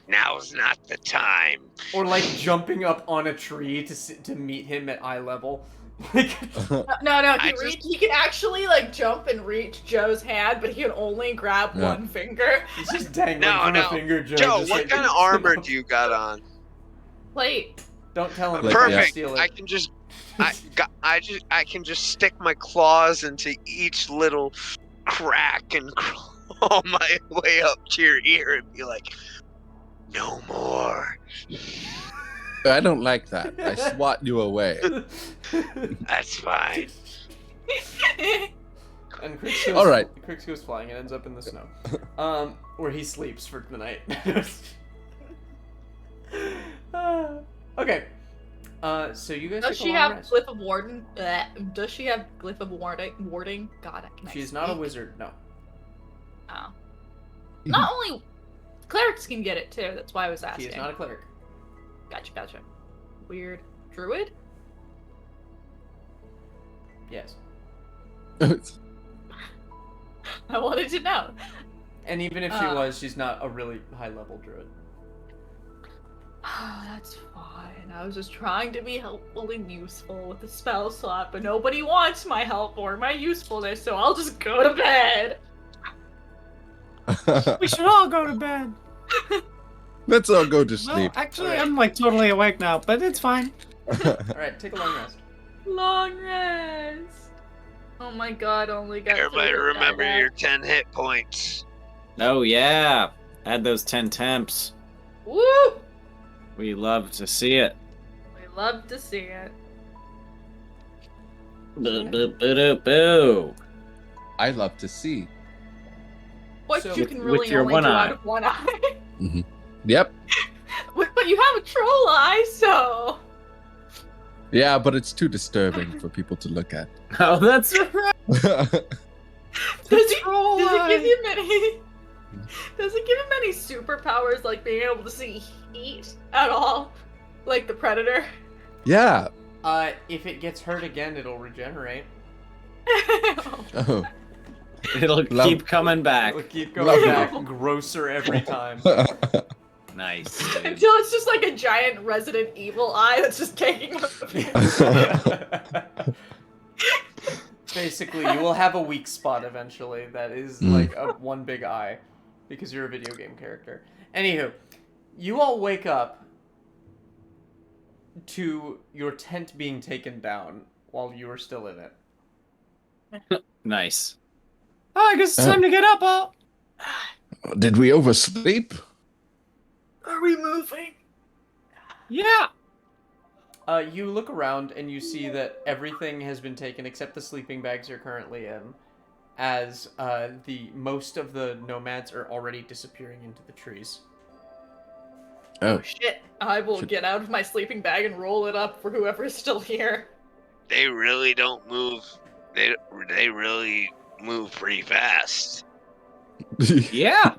Now's not the time. Or, jumping up on a tree to meet him at eye level. No. He can actually like jump and reach Joe's hand, but he can only grab one finger. He's just dangling from a finger, Joe. Joe, what kind of armor do you got on? Plate. Don't tell him. Perfect. Steal it. I can just stick my claws into each little crack and crawl my way up to your ear and be like, "No more." I don't like that. I swat you away. That's fine. And Krixx goes, all right. Krixx goes flying and ends up in the snow, where he sleeps for the night. Okay. So you guys. Does she have glyph of warden? Does she have glyph of warding? God, I can. She's not a wizard. No. Oh. Not only clerics can get it too. That's why I was asking. She is not a cleric. Gotcha. Weird. Druid? Yes. I wanted to know. And even if she was, she's not a really high-level druid. Oh, that's fine. I was just trying to be helpful and useful with the spell slot, but nobody wants my help or my usefulness, so I'll just go to bed. We should all go to bed. Let's all go to sleep. No, actually, I'm like totally awake now, but it's fine. Alright, take a long rest. Long rest. Oh my god, only got Everybody remember your 10 hit points. Oh yeah. Add those 10 temps. Woo! We love to see it. We love to see it. Boo. I love to see. What So, you can with really your only one do eye. out of one eye. Mm-hmm. Yep. But you have a troll eye, so... Yeah, but it's too disturbing for people to look at. Oh, that's right. Does it give you many... Does it give him any superpowers, like being able to see heat at all? Like the Predator? Yeah. If it gets hurt again, it'll regenerate. Oh. It'll keep coming back. It'll keep going back, grosser every time. Nice. Until it's just like a giant Resident Evil eye that's just taking up Basically, you will have a weak spot eventually that is like one big eye, because you're a video game character. Anywho, you all wake up to your tent being taken down while you are still in it. Nice. Oh, I guess it's time to get up, all. Did we oversleep? Are we moving? Yeah. You look around and you see that everything has been taken except the sleeping bags you're currently in, as the most of the nomads are already disappearing into the trees. Oh shit! I will get out of my sleeping bag and roll it up for whoever is still here. They really don't move. They really move pretty fast. Yeah.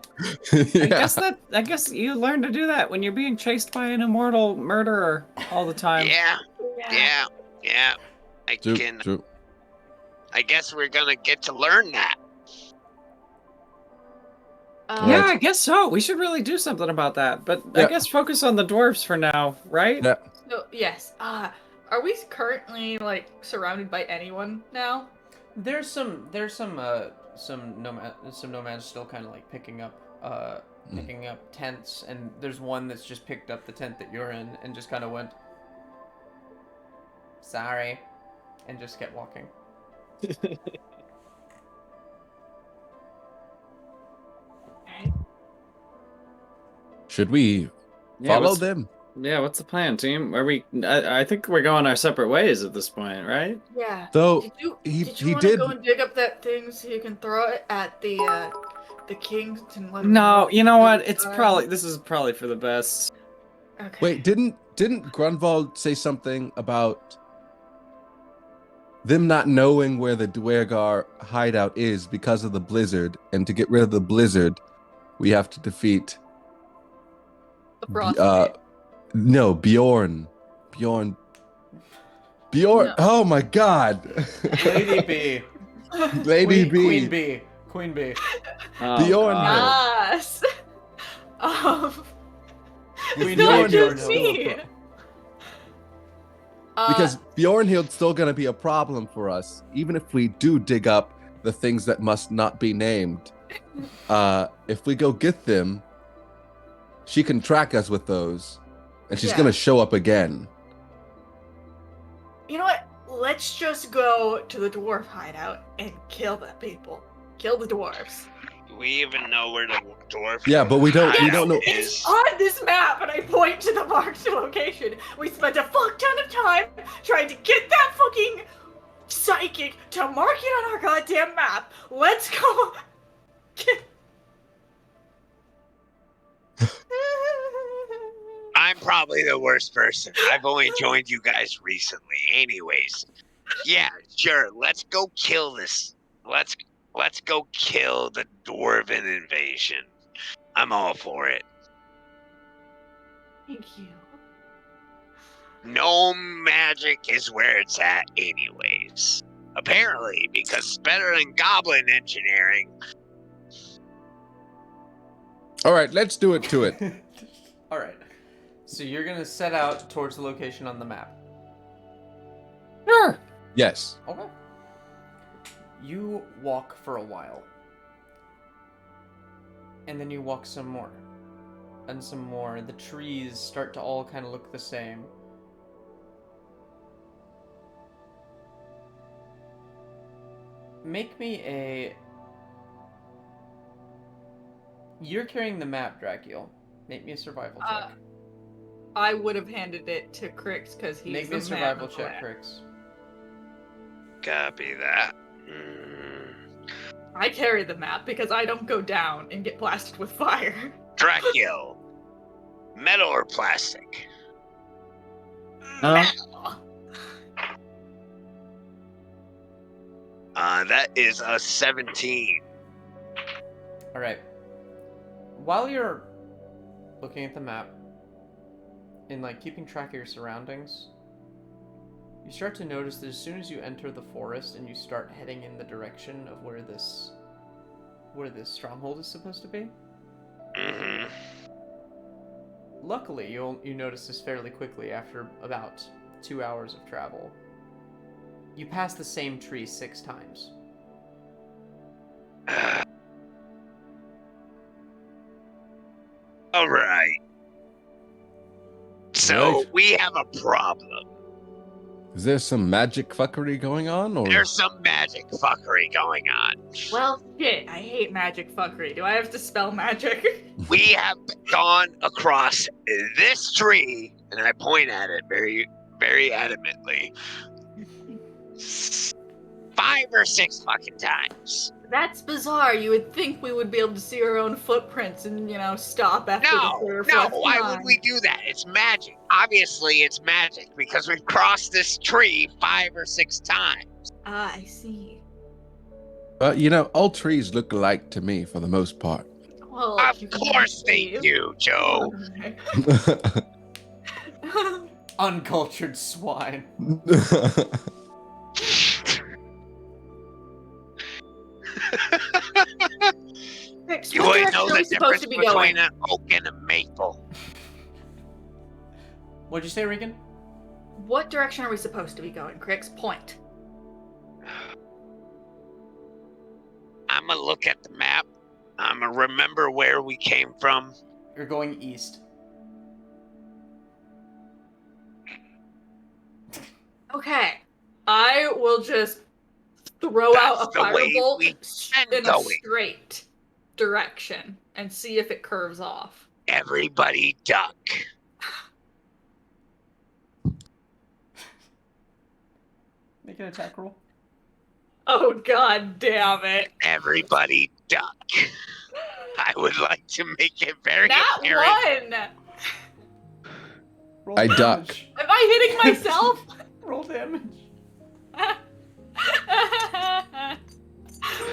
I guess you learn to do that when you're being chased by an immortal murderer all the time. Yeah. True. I guess we're gonna get to learn that. Yeah, I guess so. We should really do something about that. But I guess focus on the dwarves for now, right? Yeah. So yes. Are we currently like surrounded by anyone now? There's some nomads still kind of like picking up tents, and there's one that's just picked up the tent that you're in and just kind of went, sorry, and just kept walking. Should we follow them? Yeah, what's the plan, team? Are we? I think we're going our separate ways at this point, right? Yeah. Though did you he want to did. go and dig up that thing so you can throw it at the king and let him No, know? you know what? This is probably for the best. Okay. Wait, didn't Grunwald say something about them not knowing where the Dwergar hideout is because of the blizzard, and to get rid of the blizzard, we have to defeat The frost. No, Bjorn. No. Oh my God. Lady B. Lady B. Queen B. Queen B. Oh, Bjorn. God. Yes. Queen not B. just Bjorn me. Hill. Because Bjornhild's still going to be a problem for us, even if we do dig up the things that must not be named. If we go get them, she can track us with those, and she's going to show up again. You know what? Let's just go to the dwarf hideout and kill the people. Kill the dwarves. Do we even know where the dwarf? Yeah, but we don't know. It's on this map, and I point to the marked location. We spent a fuck ton of time trying to get that fucking psychic to mark it on our goddamn map. Let's go. I'm probably the worst person. I've only joined you guys recently. Anyways, yeah, sure. Let's go kill this. Let's go kill the dwarven invasion. I'm all for it. Thank you. No magic is where it's at anyways. Apparently, because it's better than goblin engineering. All right, let's do it to it. All right. So you're going to set out towards the location on the map. Sure. Yes. Okay. You walk for a while. And then you walk some more. And some more. The trees start to all kind of look the same. Make me a... You're carrying the map, Drakiel. Make me a survival check. I would have handed it to Krixx because he's Make me a survival check, Krixx. Copy that. I carry the map because I don't go down and get blasted with fire. Drakiel. Metal or plastic? Metal. That is a 17. Alright. While you're looking at the map, and like keeping track of your surroundings, you start to notice that as soon as you enter the forest and you start heading in the direction of where this stronghold is supposed to be, luckily you notice this fairly quickly after about 2 hours of travel. You pass the same tree 6 times. All right. So we have a problem. Is there some magic fuckery going on, or There's some magic fuckery going on. Well, shit, I hate magic fuckery. Do I have to spell magic? We have gone across this tree, and I point at it very, very adamantly, 5 or 6 fucking times. That's bizarre. You would think we would be able to see our own footprints and, stop after the third or fourth why time. would we do that? It's magic. Obviously, it's magic because we've crossed this tree 5 or 6 times. Ah, I see. all trees look alike to me for the most part. Well, of course they do, Joe. Uncultured swine. You wouldn't know the difference between an oak and a maple. What'd you say, Regan? What direction are we supposed to be going? Krixx, point. I'm gonna look at the map. I'm gonna remember where we came from. You're going east. Okay. I will just throw out a firebolt in a straight direction and see if it curves off. Everybody duck. Make an attack roll. Oh, god damn it. Everybody duck. I would like to make it very apparent. Not one! I duck. Am I hitting myself? Roll damage.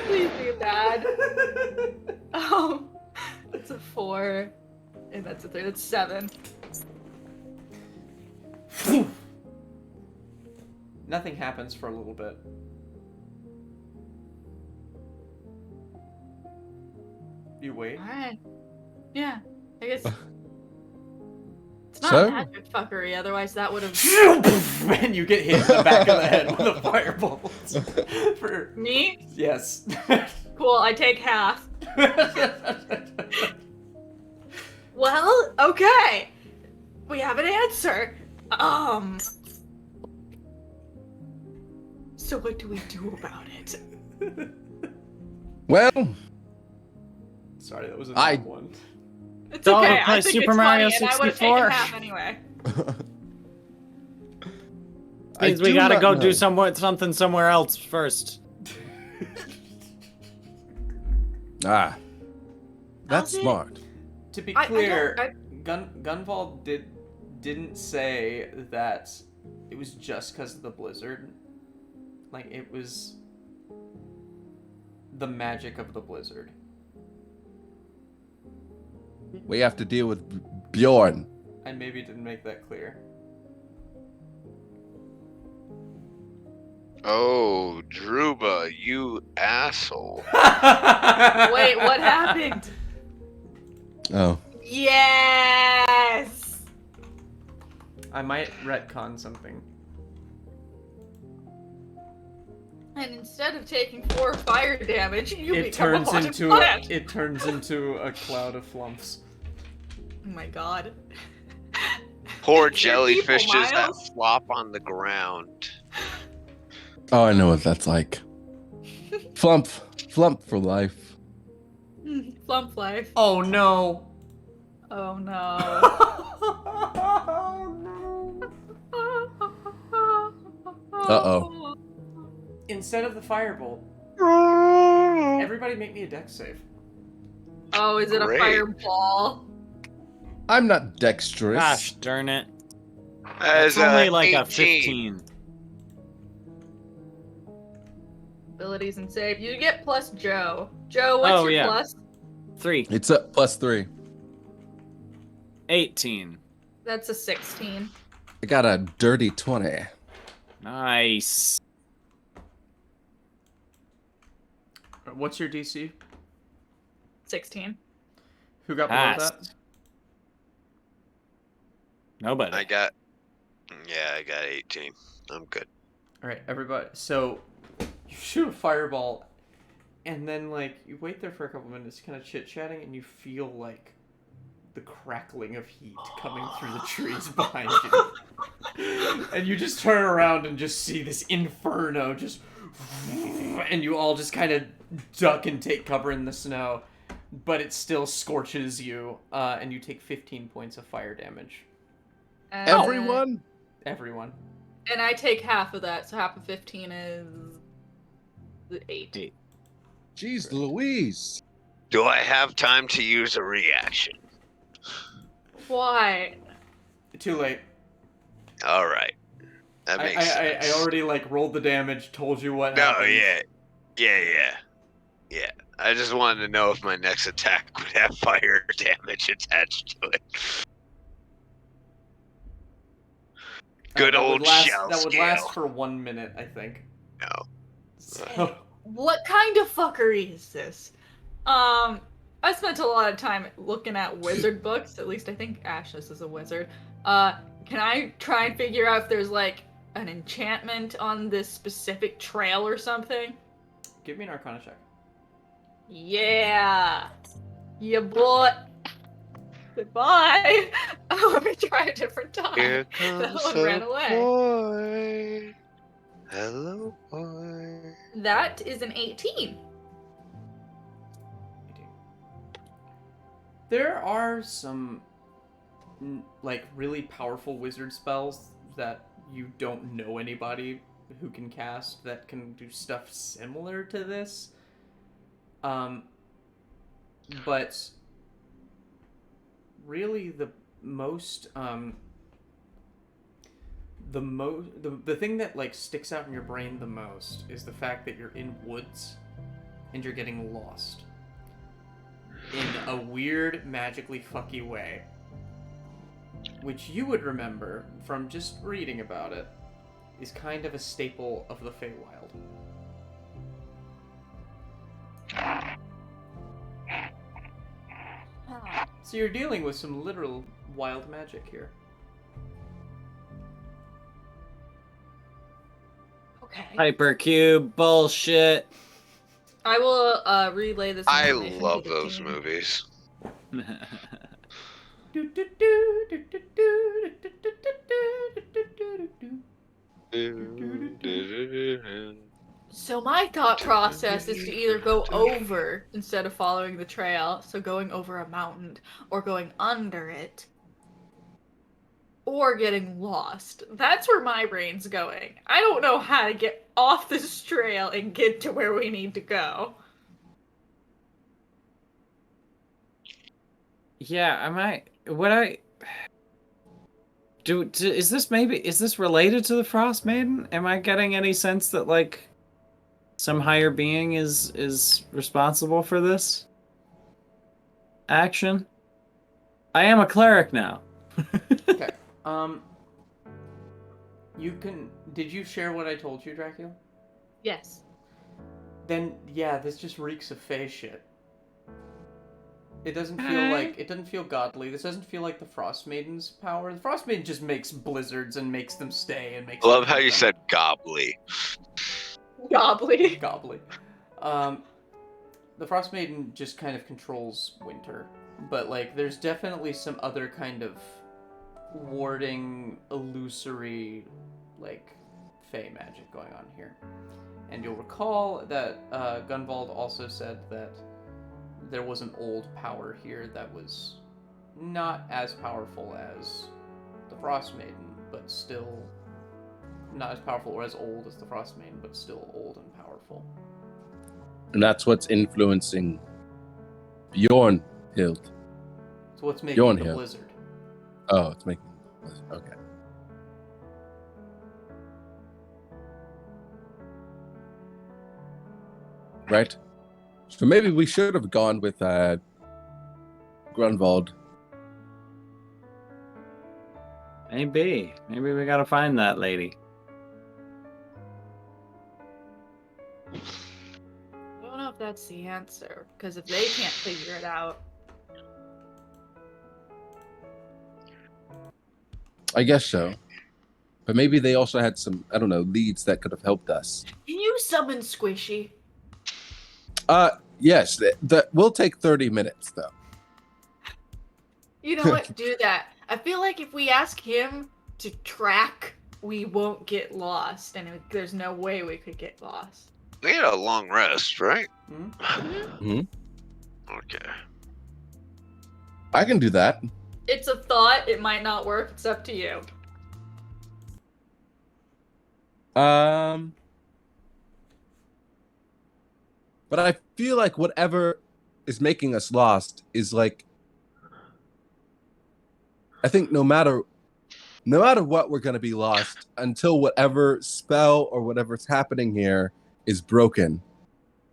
Please be bad. Oh, that's a 4. And that's a 3. That's 7. Nothing happens for a little bit. You wait. Alright. Yeah, I guess. It's So? magic fuckery, otherwise that would have... And you get hit in the back of the head with a fireball. For... Me? Yes. Cool, I take half. Well, okay. We have an answer. So what do we do about it? Well, sorry, that was a bad one. It's Don't okay. play I think Super it's Mario funny, and I would have 64. taken half anyway. Means we gotta go do something somewhere else first. That's How's it? smart. To be clear, Gunvald didn't say that it was just because of the blizzard. Like, it was the magic of the blizzard. We have to deal with Bjorn. I maybe didn't make that clear. Oh, Druba, you asshole. Wait, what happened? Oh. Yes! I might retcon something. And instead of taking 4 fire damage, you It become turns a haunted into plant. it turns into a cloud of flumps. Oh my god. Poor It's your jellyfishes people, that Myles. flop on the ground. Oh, I know what that's like. Flump for life. Flump life. Oh no. Oh no. Uh-oh. Instead of the firebolt, everybody make me a dex save. Oh, is it Great. a fireball? I'm not dexterous. Gosh darn it. As It's only like 18. a 15. Abilities and save. You get plus Joe. Joe, what's your plus? 3. It's a +3. 18. That's a 16. I got a dirty 20. Nice. What's your DC? 16. Who got below Passed. that? Nobody. I got 18. I'm good. All right, everybody. So you shoot a fireball, and then like you wait there for a couple minutes, kind of chit-chatting, and you feel like the crackling of heat coming through the trees behind you. And you just turn around and just see this inferno just, and you all just kind of duck and take cover in the snow, but it still scorches you, and you take 15 points of fire damage. Everyone? Everyone. And I take half of that, so half of 15 is 8. Jeez Louise. Do I have time to use a reaction? Why? Too late. All right. That makes sense. I already like rolled the damage, told you what No, happened. yeah. I just wanted to know if my next attack would have fire damage attached to it. Good old shell That would scale. last for 1 minute, I think. No. So, What kind of fuckery is this? I spent a lot of time looking at wizard books. At least I think Ashes is a wizard. Can I try and figure out if there's like an enchantment on this specific trail or something? give me an Arcana check. Yeah. Yeah, boy. Goodbye. Let me try a different time. Here That comes one ran a away. boy. Hello, boy. That is an 18. There are some like really powerful wizard spells that you don't know anybody who can cast that can do stuff similar to this. But really the thing that like sticks out in your brain the most is the fact that you're in woods and you're getting lost in a weird magically fucky way, which you would remember from just reading about it is kind of a staple of the Feywild. So you're dealing with some literal wild magic here. Okay. Hypercube bullshit. I will relay this I information love to the those team. movies. So my thought process is to either go over instead of following the trail, so going over a mountain, or going under it, or getting lost. That's where my brain's going. I don't know how to get off this trail and get to where we need to go. Yeah, is this related to the Frost Maiden? Am I getting any sense that like some higher being is responsible for this action? I am a cleric now. Okay. Did you share what I told you, Drakiel? Yes. Then yeah, this just reeks of Fey shit. It doesn't feel godly. This doesn't feel like the Frost Maiden's power. The Frost Maiden just makes blizzards and makes them stay and makes. I love how you said gobbly. Gobbly. Gobbly. The Frost Maiden just kind of controls winter, but like there's definitely some other kind of warding, illusory, like Fey magic going on here. And you'll recall that Gunvald also said that there was an old power here that was not as powerful as the Frost Maiden, but still not as powerful or as old as the Frost Maiden, but still old and powerful. And that's what's influencing Bjorn Hild. So what's making Bjorn the Hild. blizzard? Oh, it's making the blizzard. Okay. Right. So maybe we should have gone with Grunwald. Maybe we gotta find that lady. I don't know if that's the answer, because if they can't figure it out. I guess so. But maybe they also had some, I don't know, leads that could have helped us. Can you summon Squishy? Yes. That will take 30 minutes, though. You know what? Do that. I feel like if we ask him to track, we won't get lost, and there's no way we could get lost. We had a long rest, right? Mm-hmm. Okay. I can do that. It's a thought. It might not work. It's up to you. But I feel like whatever is making us lost is like, I think no matter what, we're going to be lost until whatever spell or whatever's happening here is broken.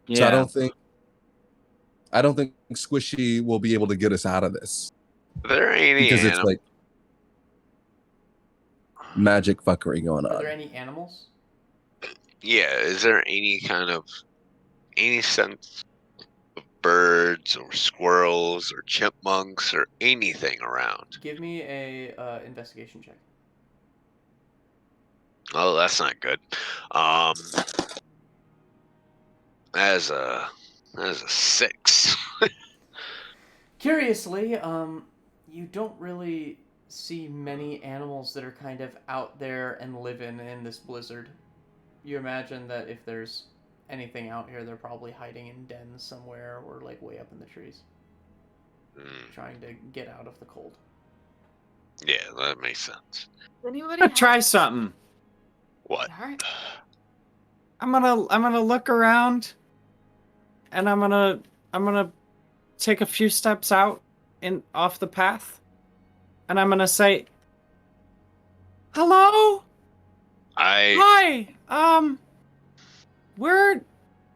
Yeah. So I don't think Squishy will be able to get us out of this. There ain't any because it's like magic fuckery going on. Are there any animals? Yeah, is there any sense of birds or squirrels or chipmunks or anything around? Give me a investigation check. Oh, that's not good. As a 6. Curiously, you don't really see many animals that are kind of out there and living in this blizzard. You imagine that if there's anything out here, they're probably hiding in dens somewhere or like way up in the trees, trying to get out of the cold. Yeah, that makes sense. Anybody try something? What? All right. I'm gonna look around, and I'm gonna take a few steps out off the path, and I'm gonna say, "Hello? Hi. We're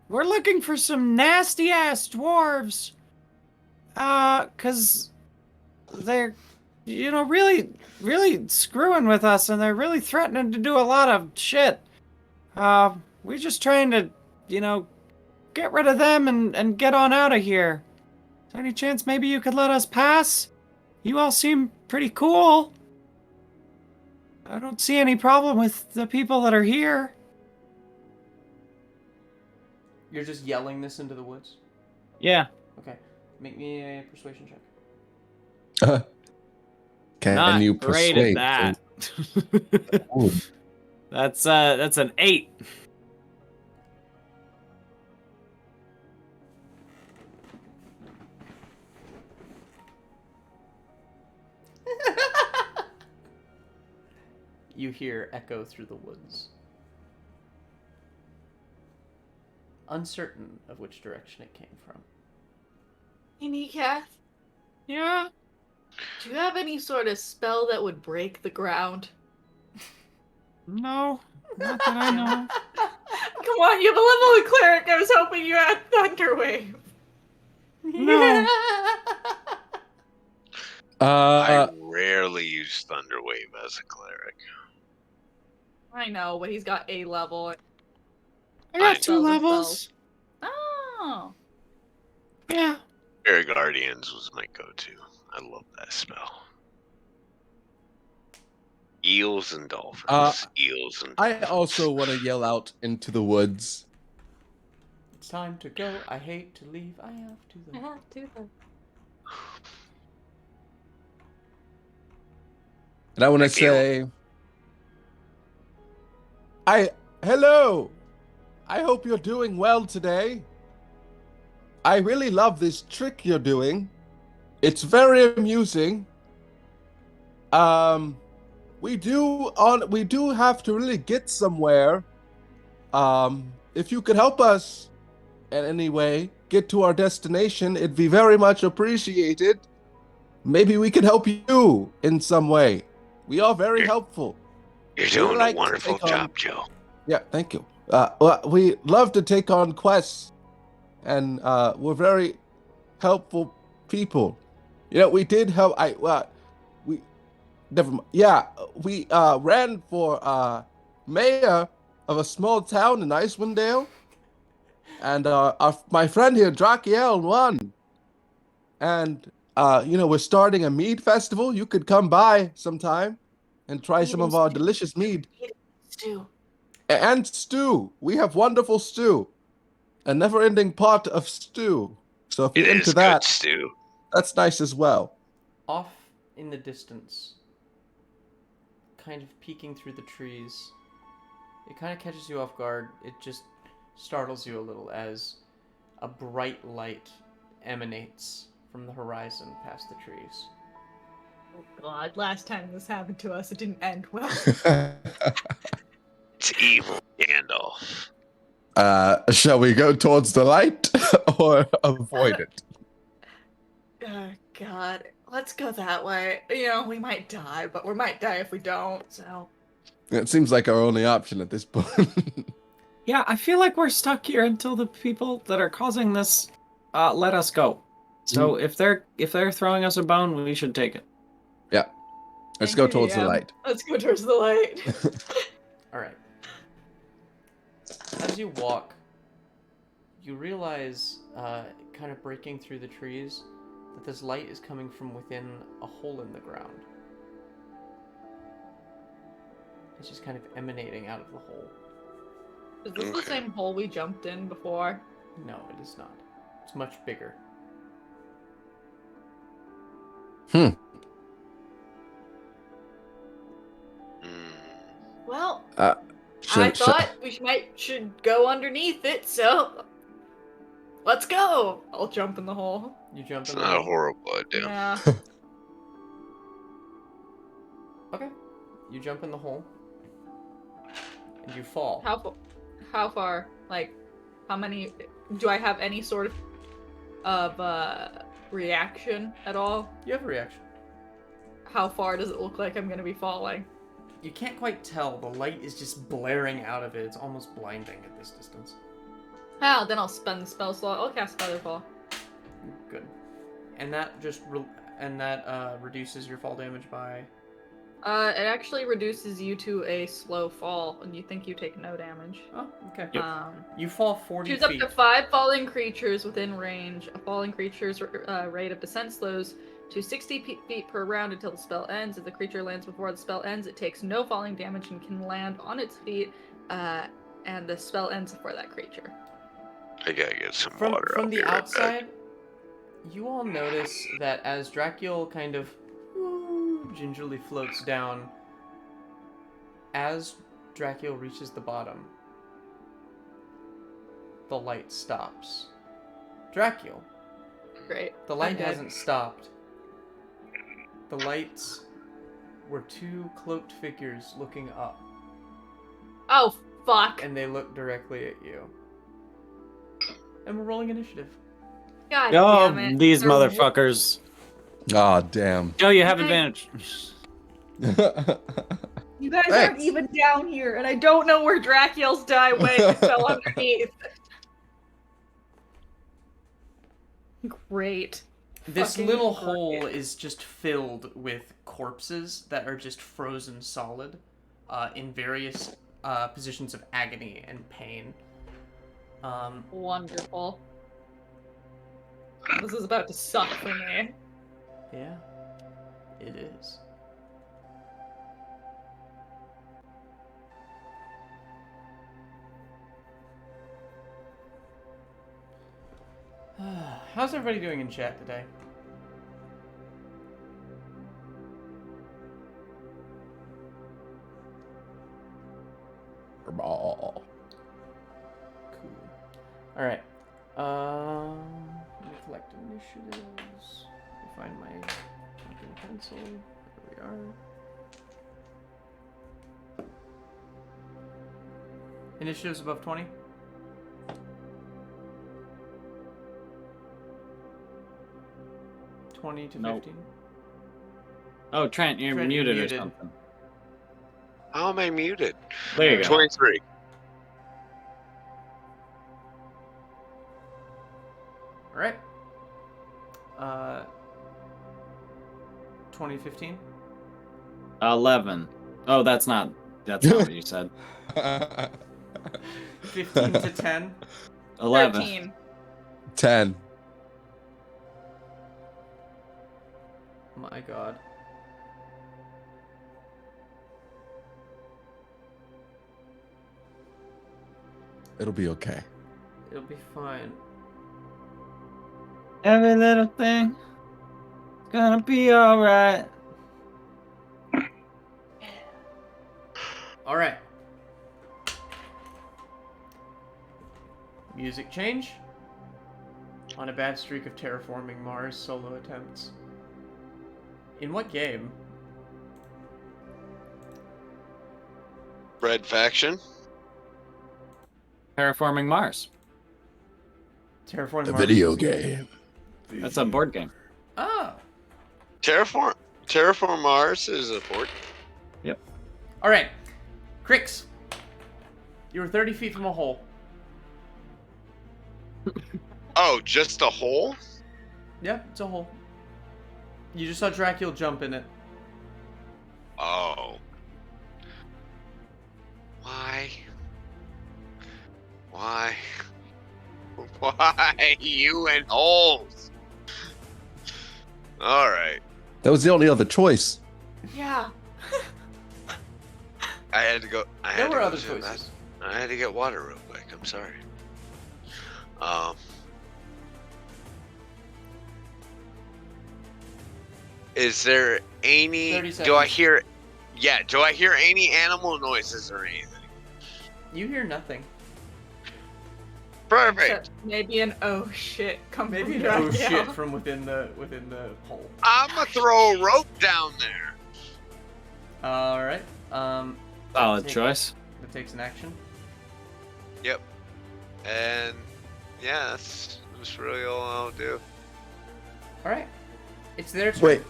looking for some nasty ass dwarves. 'Cause they're, really, really screwing with us, and they're really threatening to do a lot of shit. We're just trying to, get rid of them and get on out of here. Is there any chance maybe you could let us pass? You all seem pretty cool. I don't see any problem with the people that are here." You're just yelling this into the woods? Yeah. Okay. Make me a persuasion check. Can Not you great persuade? at that. Ooh. That's an 8. You hear echo through the woods. Uncertain of which direction it came from. Hey, Kneecap, Yeah. do you have any sort of spell that would break the ground? No, not that I know. Come on, you have a level of cleric. I was hoping you had Thunderwave. No. I rarely use Thunderwave as a cleric. I know, but he's got a level. I got 2 Spells and levels. Oh. Yeah. Bearbarians was my go-to. I love that spell. Eels and dolphins. Eels and dolphins. I also want to yell out into the woods. It's time to go. I hate to leave. I have to though. I have to though. And I want to say, hello. I hope you're doing well today. I really love this trick you're doing. It's very amusing. We do have to really get somewhere. If you could help us in any way get to our destination, it'd be very much appreciated. Maybe we could help you in some way. We are very helpful. You're doing a wonderful job, Joe. Yeah, thank you. We love to take on quests, and we're very helpful people. You know, we did help. We ran for mayor of a small town in Icewind, and my friend here, Drakiel, won. And we're starting a mead festival. You could come by sometime and try some of our delicious mead. Stew. And stew. We have wonderful stew. A never-ending pot of stew. So if you're into that, stew. That's nice as well. Off in the distance, kind of peeking through the trees, it kind of catches you off guard. It just startles you a little as a bright light emanates from the horizon past the trees. Oh god, last time this happened to us, it didn't end well. It's evil Gandalf. Shall we go towards the light or avoid it? Oh god, let's go that way. You know, we might die, but we might die if we don't, so... It seems like our only option at this point. Yeah, I feel like we're stuck here until the people that are causing this let us go. So if they're throwing us a bone, we should take it. Yeah. Let's go towards the light. Let's go towards the light. Alright. As you walk, you realize, kind of breaking through the trees, that this light is coming from within a hole in the ground. It's just kind of emanating out of the hole. Is this the same hole we jumped in before? No, it is not. It's much bigger. Well, I thought we should go underneath it, so let's go. I'll jump in the hole. You jump It's in the not a hole. horrible idea. Yeah. Okay. You jump in the hole. And you fall. How far? Like, how many? Do I have any sort of reaction at all? You have a reaction. How far does it look like I'm gonna be falling? You can't quite tell. The light is just blaring out of it. It's almost blinding at this distance. Oh, then I'll spend the spell slot. I'll cast Featherfall. Good. And that just reduces your fall damage by... It actually reduces you to a slow fall, and you think you take no damage. Oh, okay. Yep. You fall 40 Choose feet. up to 5 falling creatures within range. A falling creature's rate of descent slows to 60 feet per round until the spell ends. If the creature lands before the spell ends, it takes no falling damage and can land on its feet, and the spell ends for that creature. I gotta get some water. From the outside, you all notice that as Drakiel kind of gingerly floats down, as Drakiel reaches the bottom, the light stops. Drakiel. Great. The light hasn't stopped. The lights were two cloaked figures looking up. Oh, fuck. And they look directly at you. And we're rolling initiative. God damn it. These motherfuckers. Ah, damn. Joe, you have advantage. You guys aren't even down here, and I don't know where Drakiel's die went. It fell underneath. Great. This little hole is just filled with corpses that are just frozen solid in various positions of agony and pain. Wonderful. This is about to suck for me. Yeah, it is. How's everybody doing in chat today? Cool. Alright. Let me collect initiatives. Let me find my fucking pencil. There we are. Initiatives above 20? To Nope. 15? Oh, Trent, you're muted or something. How am I muted? There you go. 23. Alright. 2015? 11. Oh, that's not what you said. 15 to 10? 11. 13. 10. My god. It'll be okay. It'll be fine. Every little thing gonna be alright. Alright. Music change. On a bad streak of terraforming Mars solo attempts. In what game? Red faction. Terraforming Mars. Terraforming A Mars. video game. That's a board game. Oh. Terraform Mars is a board. Yep. Alright. Krixx. You were 30 feet from a hole. Oh, just a hole? Yep, it's a hole. You just saw Drakiel jump in it. Oh. Why? Why you and holes? Alright. That was the only other choice. Yeah. I had to go. There were other choices. I had to get water real quick. I'm sorry. Is there any? 30 Do I seconds. hear? Yeah. Do I hear any animal noises or anything? You hear nothing. Perfect. Except maybe an oh shit come Maybe from an oh Drakiel. shit from within the hole. I'm gonna throw a rope down there. Alright. Solid choice. That takes an action. Yep. And yeah, that's really all I'll do. Alright. It's their turn. Wait.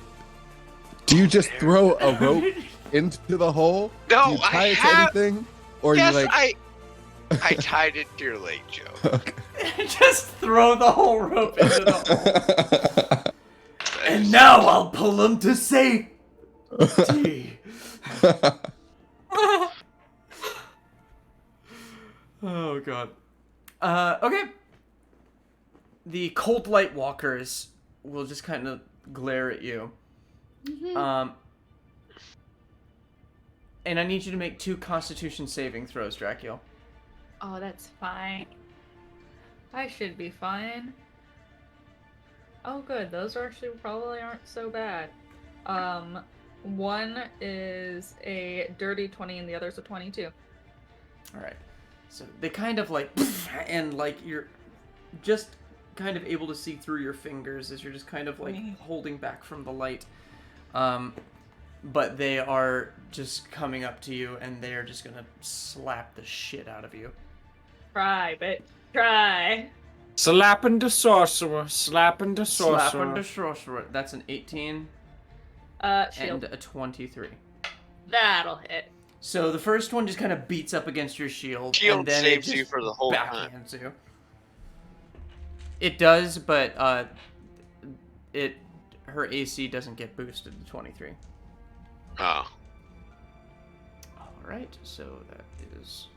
Do you just throw a rope into the hole? No, Do you tie I it to have. anything? Or Yes, you like I tied it to your leg, Joe. Okay. Just throw the whole rope into the hole. And now I'll pull them to safety. Oh god. Okay. The cold light walkers will just kind of glare at you. Mm-hmm. And I need you to make 2 Constitution saving throws, Drakiel. Oh, that's fine. I should be fine. Oh, good. Those actually probably aren't so bad. One is a dirty 20 and the other's a 22. All right. So they kind of like, and like you're just kind of able to see through your fingers as you're just kind of like holding back from the light. But they are just coming up to you and they're just gonna slap the shit out of you. Try, bitch. Try. Slapping the sorcerer. Slapping the sorcerer. Slapping the sorcerer. That's an 18. Shield. And a 23. That'll hit. So the first one just kind of beats up against your shield. Shield and then saves it just you for the whole time. backhands you. It does, but her AC doesn't get boosted to 23. Oh. Alright, so that is...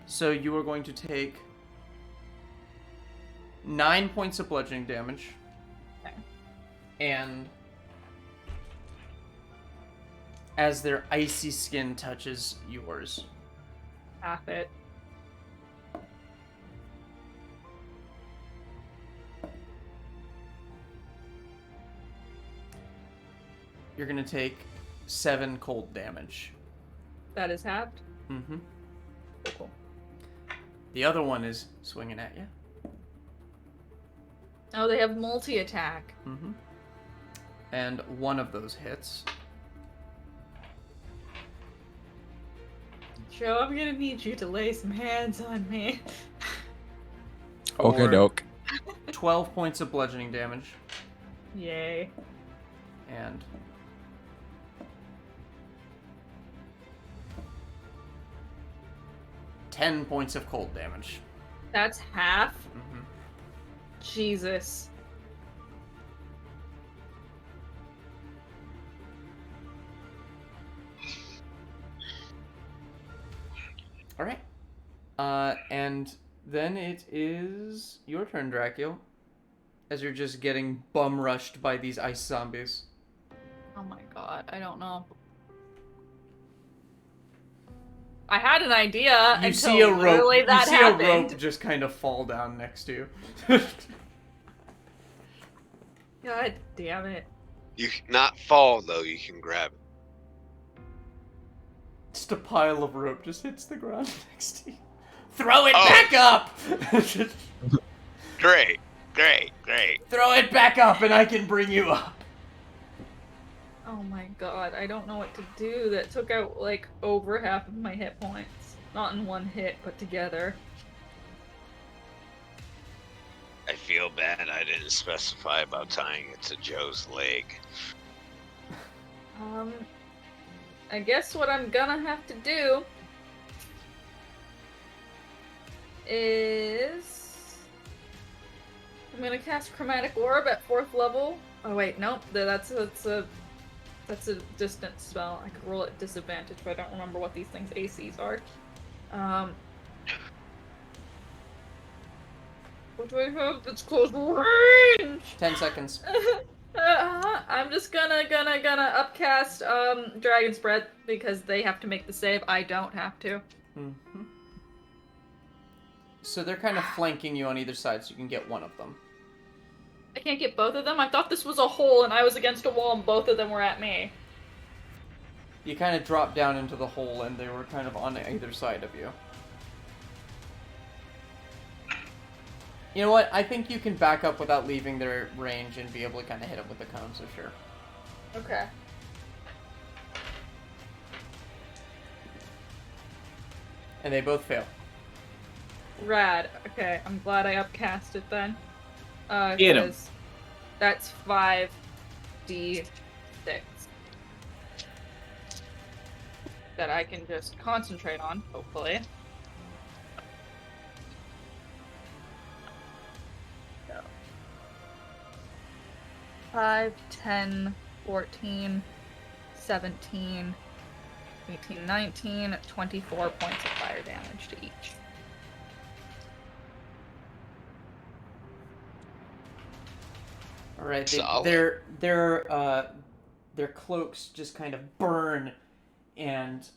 So you are going to take 9 points of bludgeoning damage. Okay. And as their icy skin touches yours. Half it. You're going to take 7 cold damage. That is halved? Mm-hmm. Cool. The other one is swinging at you. Oh, they have multi-attack. Mm-hmm. And one of those hits. Joe, I'm gonna need you to lay some hands on me. Okay, doke. 12 points of bludgeoning damage. Yay. And... $10 points of cold damage. That's half? Mm-hmm. Jesus. Alright. And then it is your turn, Drakiel. As you're just getting bum rushed by these ice zombies. Oh my god, I don't know. I had an idea You until see a rope. literally that you see happened. a rope just kind of fall down next to you. God damn it. You cannot fall, though. You can grab it. Just a pile of rope just hits the ground next to you. Throw it back up! Great, great, great. Throw it back up and I can bring you up. Oh my god, I don't know what to do. That took out, like, over half of my hit points. Not in one hit, but together. I feel bad I didn't specify about tying it to Joe's leg. I guess what I'm gonna have to do is I'm gonna cast Chromatic Orb at 4th level. Oh wait, nope, that's a distance spell. I could roll at disadvantage, but I don't remember what these things' ACs are. What do I have that's close range? 10 seconds. I'm just gonna upcast Dragon's Breath because they have to make the save. I don't have to. Mm-hmm. So they're kind of flanking you on either side, so you can get one of them. I can't get both of them? I thought this was a hole and I was against a wall and both of them were at me. You kind of dropped down into the hole and they were kind of on either side of you. You know what? I think you can back up without leaving their range and be able to kind of hit them with the cone, so sure. Okay. And they both fail. Rad. Okay, I'm glad I upcast it then. Get 'em. 'Cause that's 5d6. That I can just concentrate on, hopefully. 5, 10, 14, 17, 18, 19, 24 points of fire damage to each. All right, Solid. their cloaks just kind of burn, and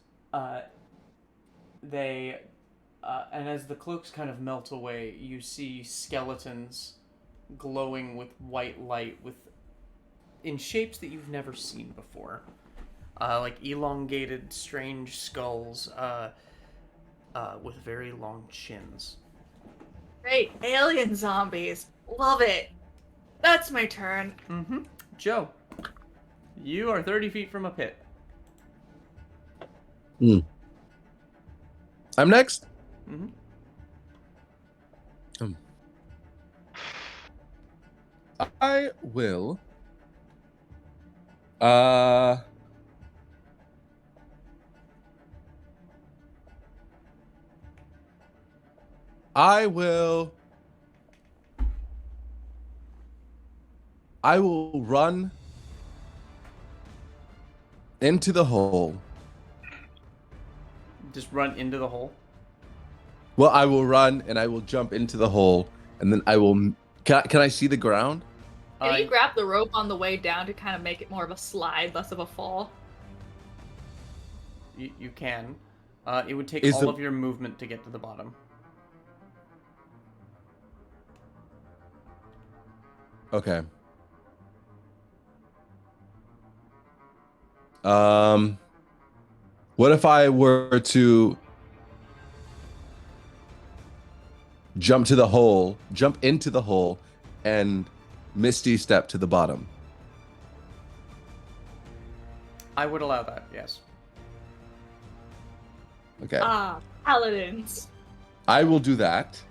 they And as the cloaks kind of melt away, you see skeletons glowing with white light in shapes that you've never seen before. Like elongated, strange skulls with very long chins. Great. Alien zombies. Love it. That's my turn. Mm-hmm. Joe, you are 30 feet from a pit. I'm next? Mm-hmm. I will... I will run into the hole. Just run into the hole? Well, I will run and I will jump into the hole, and then I will... Can I see the ground? Can you grab the rope on the way down to kind of make it more of a slide, less of a fall? You can. It would take Is all the- of your movement to get to the bottom. Okay. What if I were to jump into the hole, and Misty step to the bottom? I would allow that, yes. Okay. Paladins. I will do that.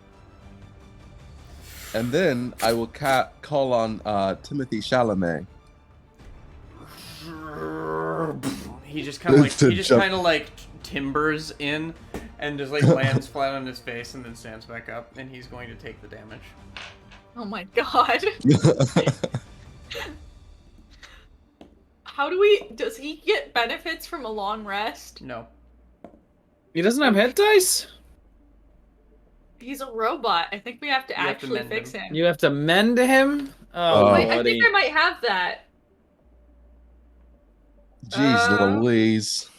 And then I will call on Timothy Chalamet. He just kind of like timbers in and just like lands flat on his face and then stands back up, and he's going to take the damage. Oh my god. Does he get benefits from a long rest? No. He doesn't have hit dice? He's a robot. I think we have to actually fix him. You have to mend him? Oh, wait, I think I might have that. Jeez Louise.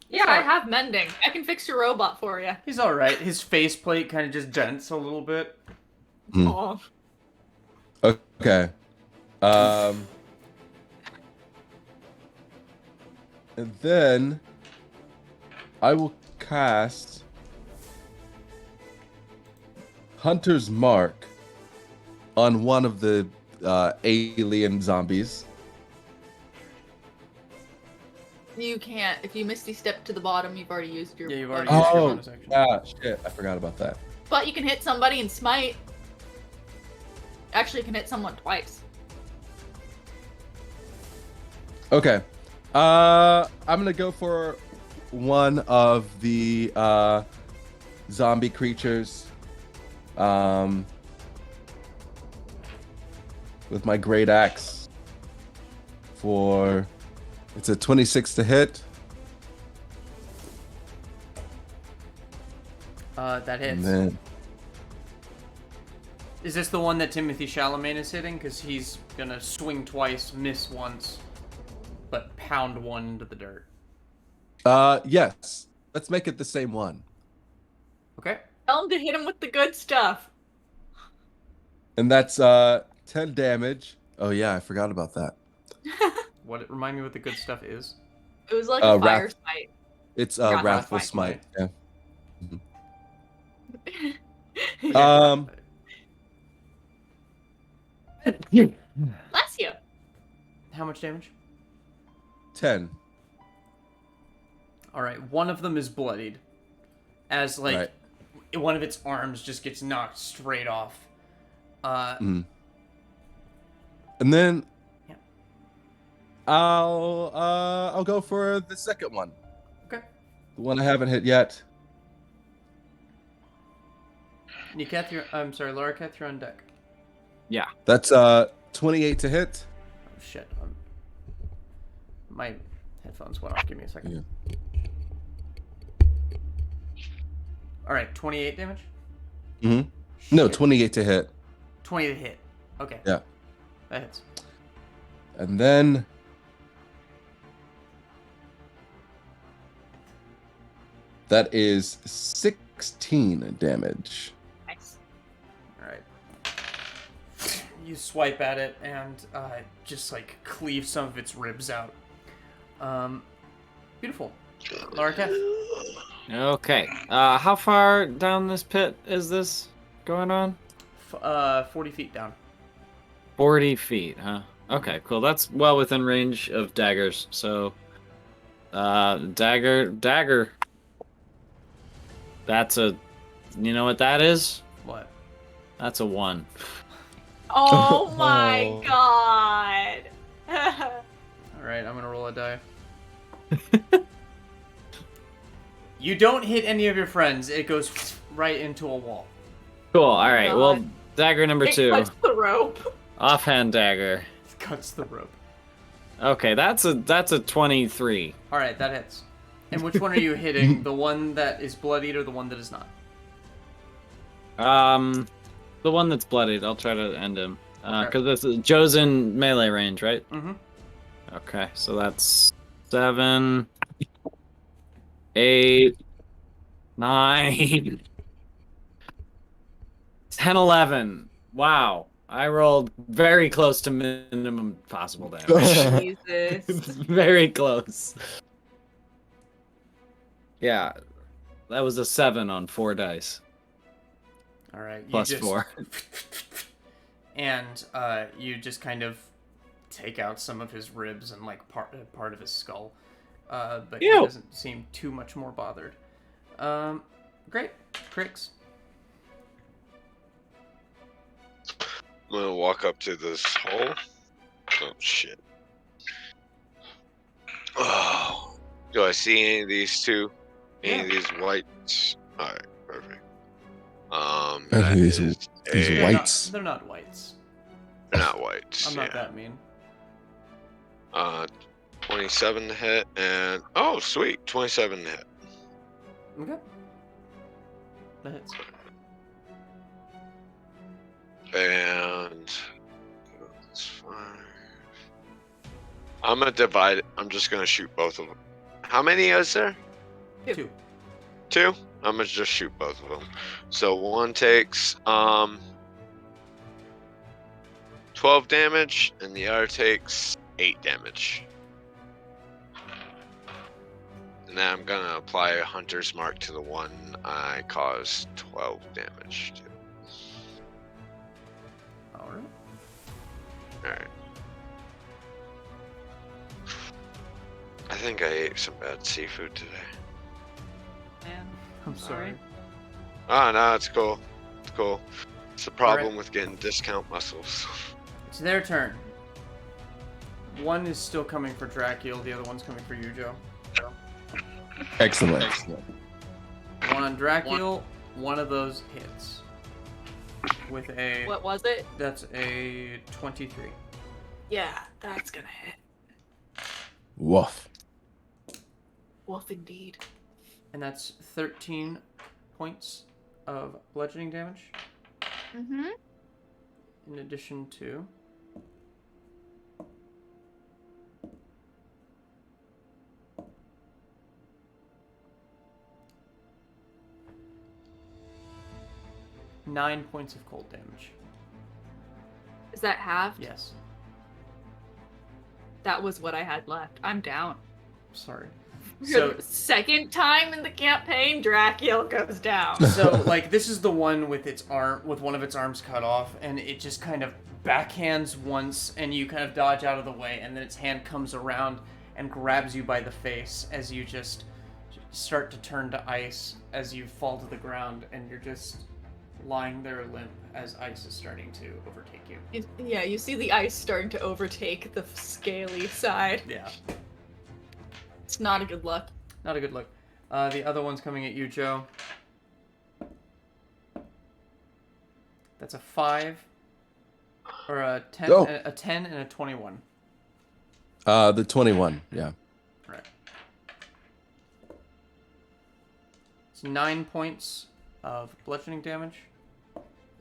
Yeah, I have mending. I can fix your robot for you. He's alright. His faceplate kind of just dents a little bit. Oh. Okay. And then I will cast Hunter's Mark on one of the alien zombies. You can't. If you misty step to the bottom, you've already used your... Yeah, you've already used your bonus action. Ah, shit. I forgot about that. But you can hit somebody and smite. Actually, you can hit someone twice. Okay. I'm gonna go for one of the zombie creatures. With my great axe. It's a 26 to hit. That hits. And then, Is this the one that Timothy Chalamet is hitting? Because he's gonna swing twice, miss once, but pound one into the dirt. yes. Let's make it the same one. Okay. Tell him to hit him with the good stuff. And that's 10 damage. Oh yeah, I forgot about that. Remind me what the good stuff is. It was like a fire smite. It's Wrathful Wrathful Smite. Smite. Yeah. Bless you. How much damage? 10. All right. One of them is bloodied, as like one of its arms just gets knocked straight off. And then I'll go for the second one. Okay. The one I haven't hit yet. Laura Keth, you're on deck. Yeah. That's 28 to hit. Oh shit. My headphones went off. Give me a second. Yeah. All right, 28 damage? Mm-hmm. No, 28 to hit. 20 to hit. Okay. Yeah. That hits. And then that is 6 16 damage. Nice. All right. You swipe at it and just like cleave some of its ribs out. Beautiful. Larka. Okay. How far down this pit is this going on? 40 feet down. 40 feet, huh? Okay, cool. That's well within range of daggers. So, dagger. That's a, you know what that is? What? That's a 1. Oh my god. All right, I'm gonna roll a die. You don't hit any of your friends. It goes right into a wall. Cool. All right. God. Well, dagger number It 2. cuts the rope. Offhand dagger. It cuts the rope. Okay, that's a 23. All right, that hits. And which one are you hitting? The one that is bloodied or the one that is not? The one that's bloodied. I'll try to end him. Because this is Joe's in melee range, right? Mm-hmm. Okay, so that's 7, 8, 9, 10, 11. Wow. I rolled very close to minimum possible damage. Jesus. Very close. Yeah. That was a 7 on 4 dice. All right. Plus 4. And you just kind of take out some of his ribs and like part of his skull. But he doesn't seem too much more bothered. Great. Krixx. I'm gonna walk up to this hole. Oh shit. Oh. Do I see any of these two? Any of these whites? Alright, perfect. These whites. They're not whites. They're not whites. I'm not that mean. 27 to hit, and oh sweet, 27 to hit. Okay. That hits. And that's 5. I'm gonna divide it. I'm just gonna shoot both of them. How many is there? 2. 2? I'm gonna just shoot both of them. So one takes 12 damage, and the other takes 8 damage. And then I'm gonna apply a hunter's mark to the one I caused 12 damage to. Alright. I think I ate some bad seafood today. Man, I'm sorry. Oh, no, it's cool. It's cool. It's the problem with getting discount muscles. It's their turn. One is still coming for Drakiel, the other one's coming for you, Joe. Excellent. One on Drakiel, one of those hits. With a... what was it? That's a 23. Yeah, that's gonna hit. Woof. Wolf indeed. And that's 13 points of bludgeoning damage. Mm-hmm. In addition to... nine points of cold damage. Is that half? Yes. That was what I had left. I'm down. Sorry. So second time in the campaign, Drakiel goes down. So like this is the one with its arm, with one of its arms cut off, and it just kind of backhands once, and you kind of dodge out of the way, and then its hand comes around and grabs you by the face as you just start to turn to ice as you fall to the ground, and you're just lying there limp as ice is starting to overtake you. Yeah, you see the ice starting to overtake the scaly side. Yeah. It's not a good look. Not a good look. The other one's coming at you, Joe. That's a 5, or a 10, a 10 and a 21. The 21, yeah. Right. It's 9 points of bludgeoning damage.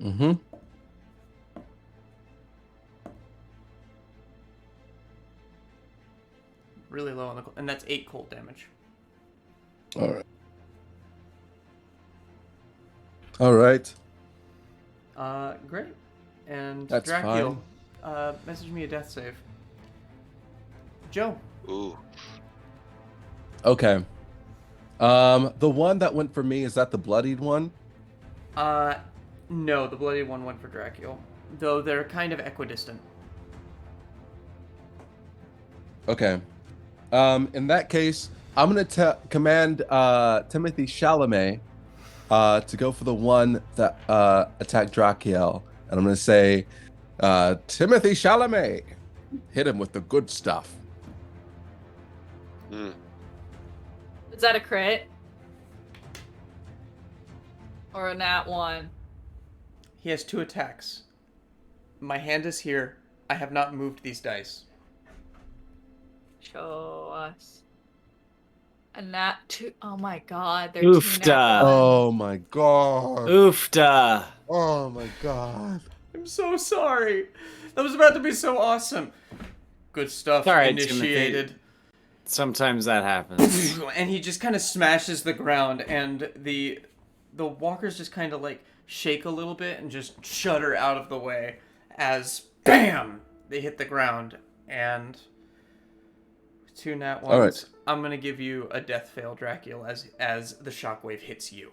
Mm-hmm. Really low on the and that's 8 cold damage. All right. All right. Great. And That's Drakiel, message me a death save. Joe. Ooh. Okay. The one that went for me, is that the bloodied one? No, the bloody one went for Drakiel. Though they're kind of equidistant. Okay. In that case, I'm gonna command Timothy Chalamet to go for the one that attacked Drakiel, and I'm gonna say, Timothy Chalamet, hit him with the good stuff. Mm. Is that a crit? Or a nat 1? He has 2 attacks. My hand is here. I have not moved these dice. Show us. A nat 2. Oh my god, they're Oofda. 2 nat 1s. Oh my god. Oofda. Oh my god. I'm so sorry. That was about to be so awesome. Good stuff. All right, initiated. Timothy. Sometimes that happens. And he just kind of smashes the ground, and the walkers just kind of like shake a little bit and just shudder out of the way as BAM! They hit the ground, and 2 nat 1s. All right. I'm gonna give you a death fail, Drakiel, as the shockwave hits you.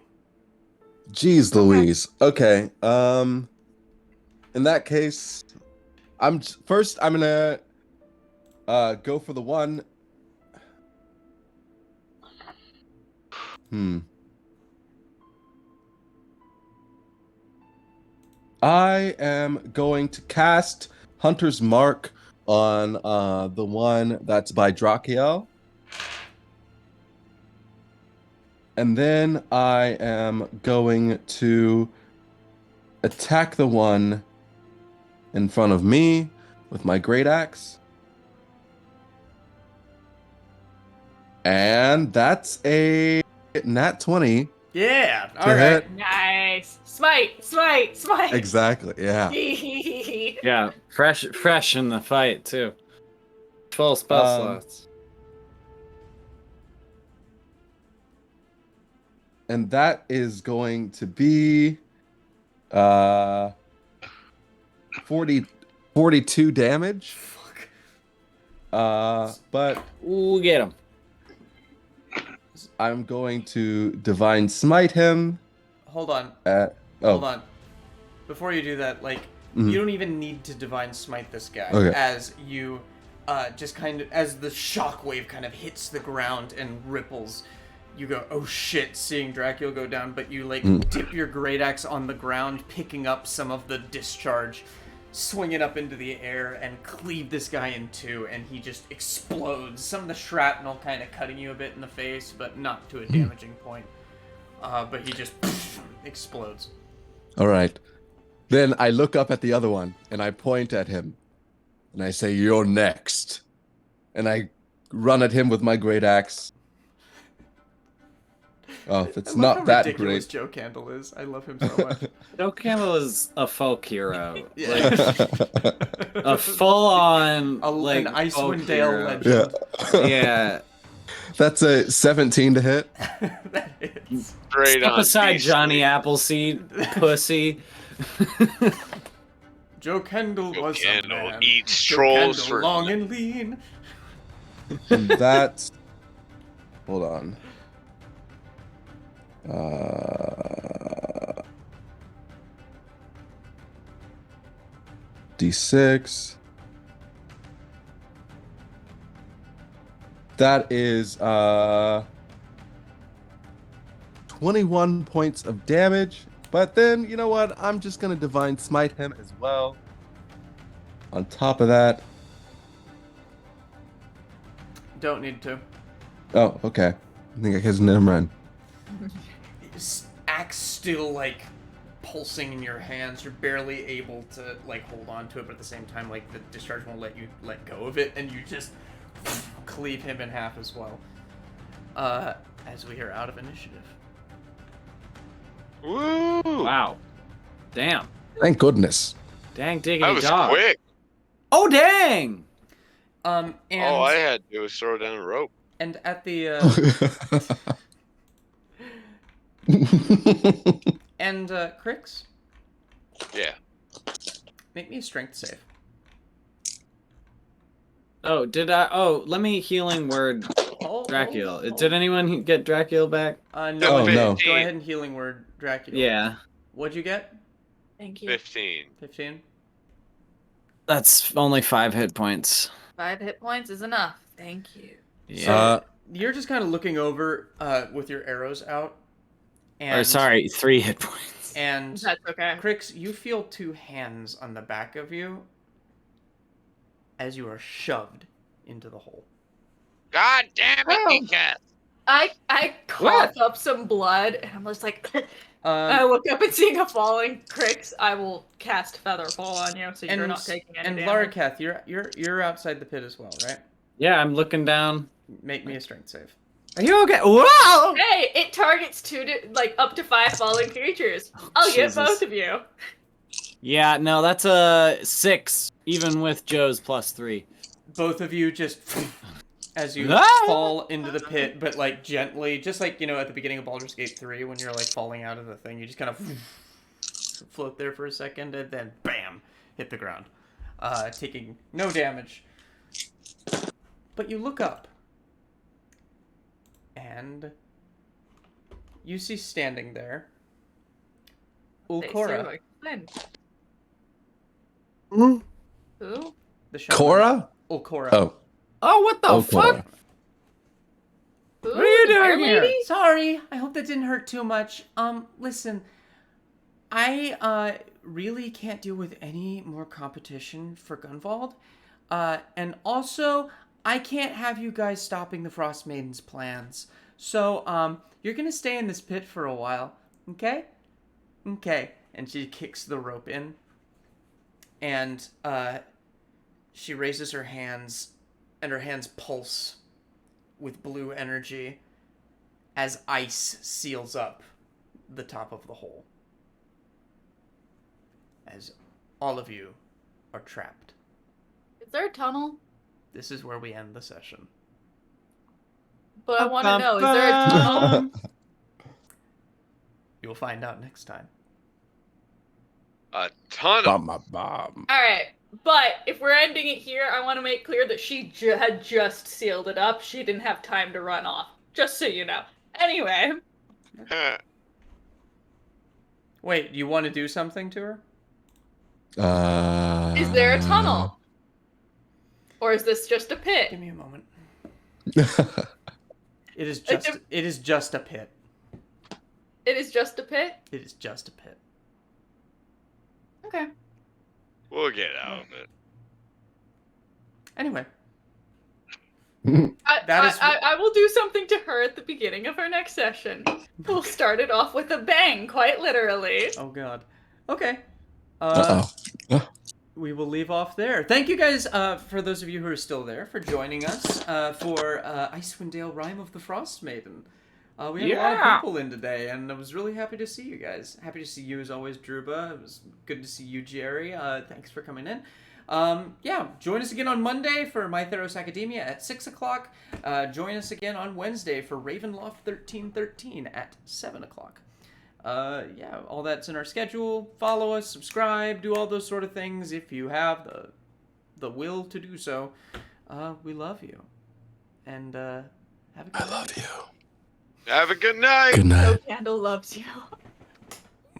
Jeez Louise. Okay. In that case, I'm gonna go for the one. I am going to cast Hunter's Mark on the one that's by Drakiel. And then I am going to attack the one in front of me with my great axe. And that's a nat 20. Yeah. All to right. hit. Nice. Smite. Exactly. Yeah. Yeah, fresh in the fight too. 12 spell slots. And that is going to be 42 damage. Fuck. But Ooh, get him. I'm going to divine smite him. Hold on. Hold on. Before you do that, like, Mhm. you don't even need to divine smite this guy. Okay. As you just kind of, as the shockwave kind of hits the ground and ripples, you go, oh shit, seeing Drakiel go down, but you, like, dip your great axe on the ground, picking up some of the discharge, swing it up into the air, and cleave this guy in 2, and he just explodes. Some of the shrapnel kind of cutting you a bit in the face, but not to a damaging point. But he just explodes. All right. Then I look up at the other one and I point at him and I say, "You're next." And I run at him with my great axe. Oh, if it's not that ridiculous great. Joe Candle is. I love him so much. Joe Campbell is a folk hero. Yeah. Like, a full-on, like, an Icewind folk Dale hero. legend. Yeah. That's a 17 to hit. That hits. Straight Step on. aside, beastly. Johnny Appleseed, pussy. Joe Kendall Joe was Kendall a man. eats Joe trolls Kendall, for long and lean. And that's... Hold on. D6. That is 21 points of damage. But then, you know what? I'm just going to Divine Smite him as well. On top of that. Don't need to. Oh, okay. I think I can never mind. Axe still, like, pulsing in your hands. You're barely able to, like, hold on to it, but at the same time, like, the discharge won't let you let go of it, and you just cleave him in half as well. As we are out of initiative. Woo! Wow. Damn. Thank goodness. Dang diggity That was dog. quick. Oh, dang! And All I had to do was throw down a rope. and at the And Krixx, Yeah. make me a strength save. Oh, did I? Oh, let me healing word Drakiel. Did anyone get Drakiel back? No. no. Go ahead and healing word Drakiel. Yeah. What'd you get? Thank you. 15. 15. That's only 5 hit points. 5 hit points is enough. Thank you. Yeah. So you're just kind of looking over with your arrows out. Or sorry, 3 hit points. And That's okay. Krixx, you feel 2 hands on the back of you as you are shoved into the hole. God damn it, Nika! I cough up some blood, and I'm just like, I look up and seeing a falling Krixx, I will cast Featherfall on you, so you're not taking any damage. And Larakath, you're outside the pit as well, right? Yeah, I'm looking down. Make me a strength save. Are you okay? Whoa! Hey, it targets up to 5 falling creatures. I'll get both of you. Yeah, no, that's a 6, even with Joe's +3. Both of you just as you fall into the pit, but like gently, just like at the beginning of Baldur's Gate 3 when you're like falling out of the thing, you just kind of float there for a second and then bam, hit the ground, taking no damage. But you look up, and you see standing there Ulcora. Who? The shaman. Cora? Ulcora. Oh, what the fuck? Who? What are you doing here? Lady? Sorry, I hope that didn't hurt too much. Listen, I really can't deal with any more competition for Gunvald. And also, I can't have you guys stopping the Frost Maiden's plans. So, you're gonna stay in this pit for a while, okay? Okay. And she kicks the rope in. And, she raises her hands, and her hands pulse with blue energy as ice seals up the top of the hole. As all of you are trapped. Is there a tunnel? This is where we end the session. But I want to know, is there a tunnel? You'll find out next time. A tunnel. Alright, but if we're ending it here, I want to make clear that she had just sealed it up. She didn't have time to run off. Just so you know. Anyway. Wait, you want to do something to her? Is there a tunnel? Or is this just a pit? Give me a moment. It is just a pit. It is just a pit? It is just a pit. Okay. We'll get out of it. Anyway. I will do something to her at the beginning of our next session. We'll start it off with a bang, quite literally. Oh god. Okay. Uh-oh. We will leave off there. Thank you guys, for those of you who are still there, for joining us for Icewind Dale Rime of the Frost Maiden. We had a lot of people in today, and I was really happy to see you guys. Happy to see you as always, Druba. It was good to see you, Jerry. Thanks for coming in. Yeah, join us again on Monday for My Theros Academia at 6 o'clock. Join us again on Wednesday for Ravenloft 1313 at 7 o'clock. Yeah, all that's in our schedule. Follow us, subscribe, do all those sort of things if you have the will to do so. We love you. And have a good night. I love you. Have a good night. Good night. No Candle loves you.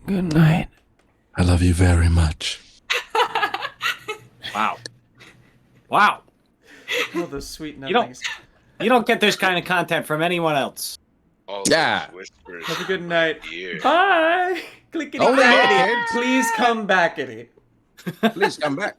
Good night. I love you very much. Wow. Wow. Oh, those sweet nothings. You don't get this kind of content from anyone else. All Yeah. whispers. Have a good night. Yeah. Bye. Clickety Only clackety. kids. Please come backety. Please come back.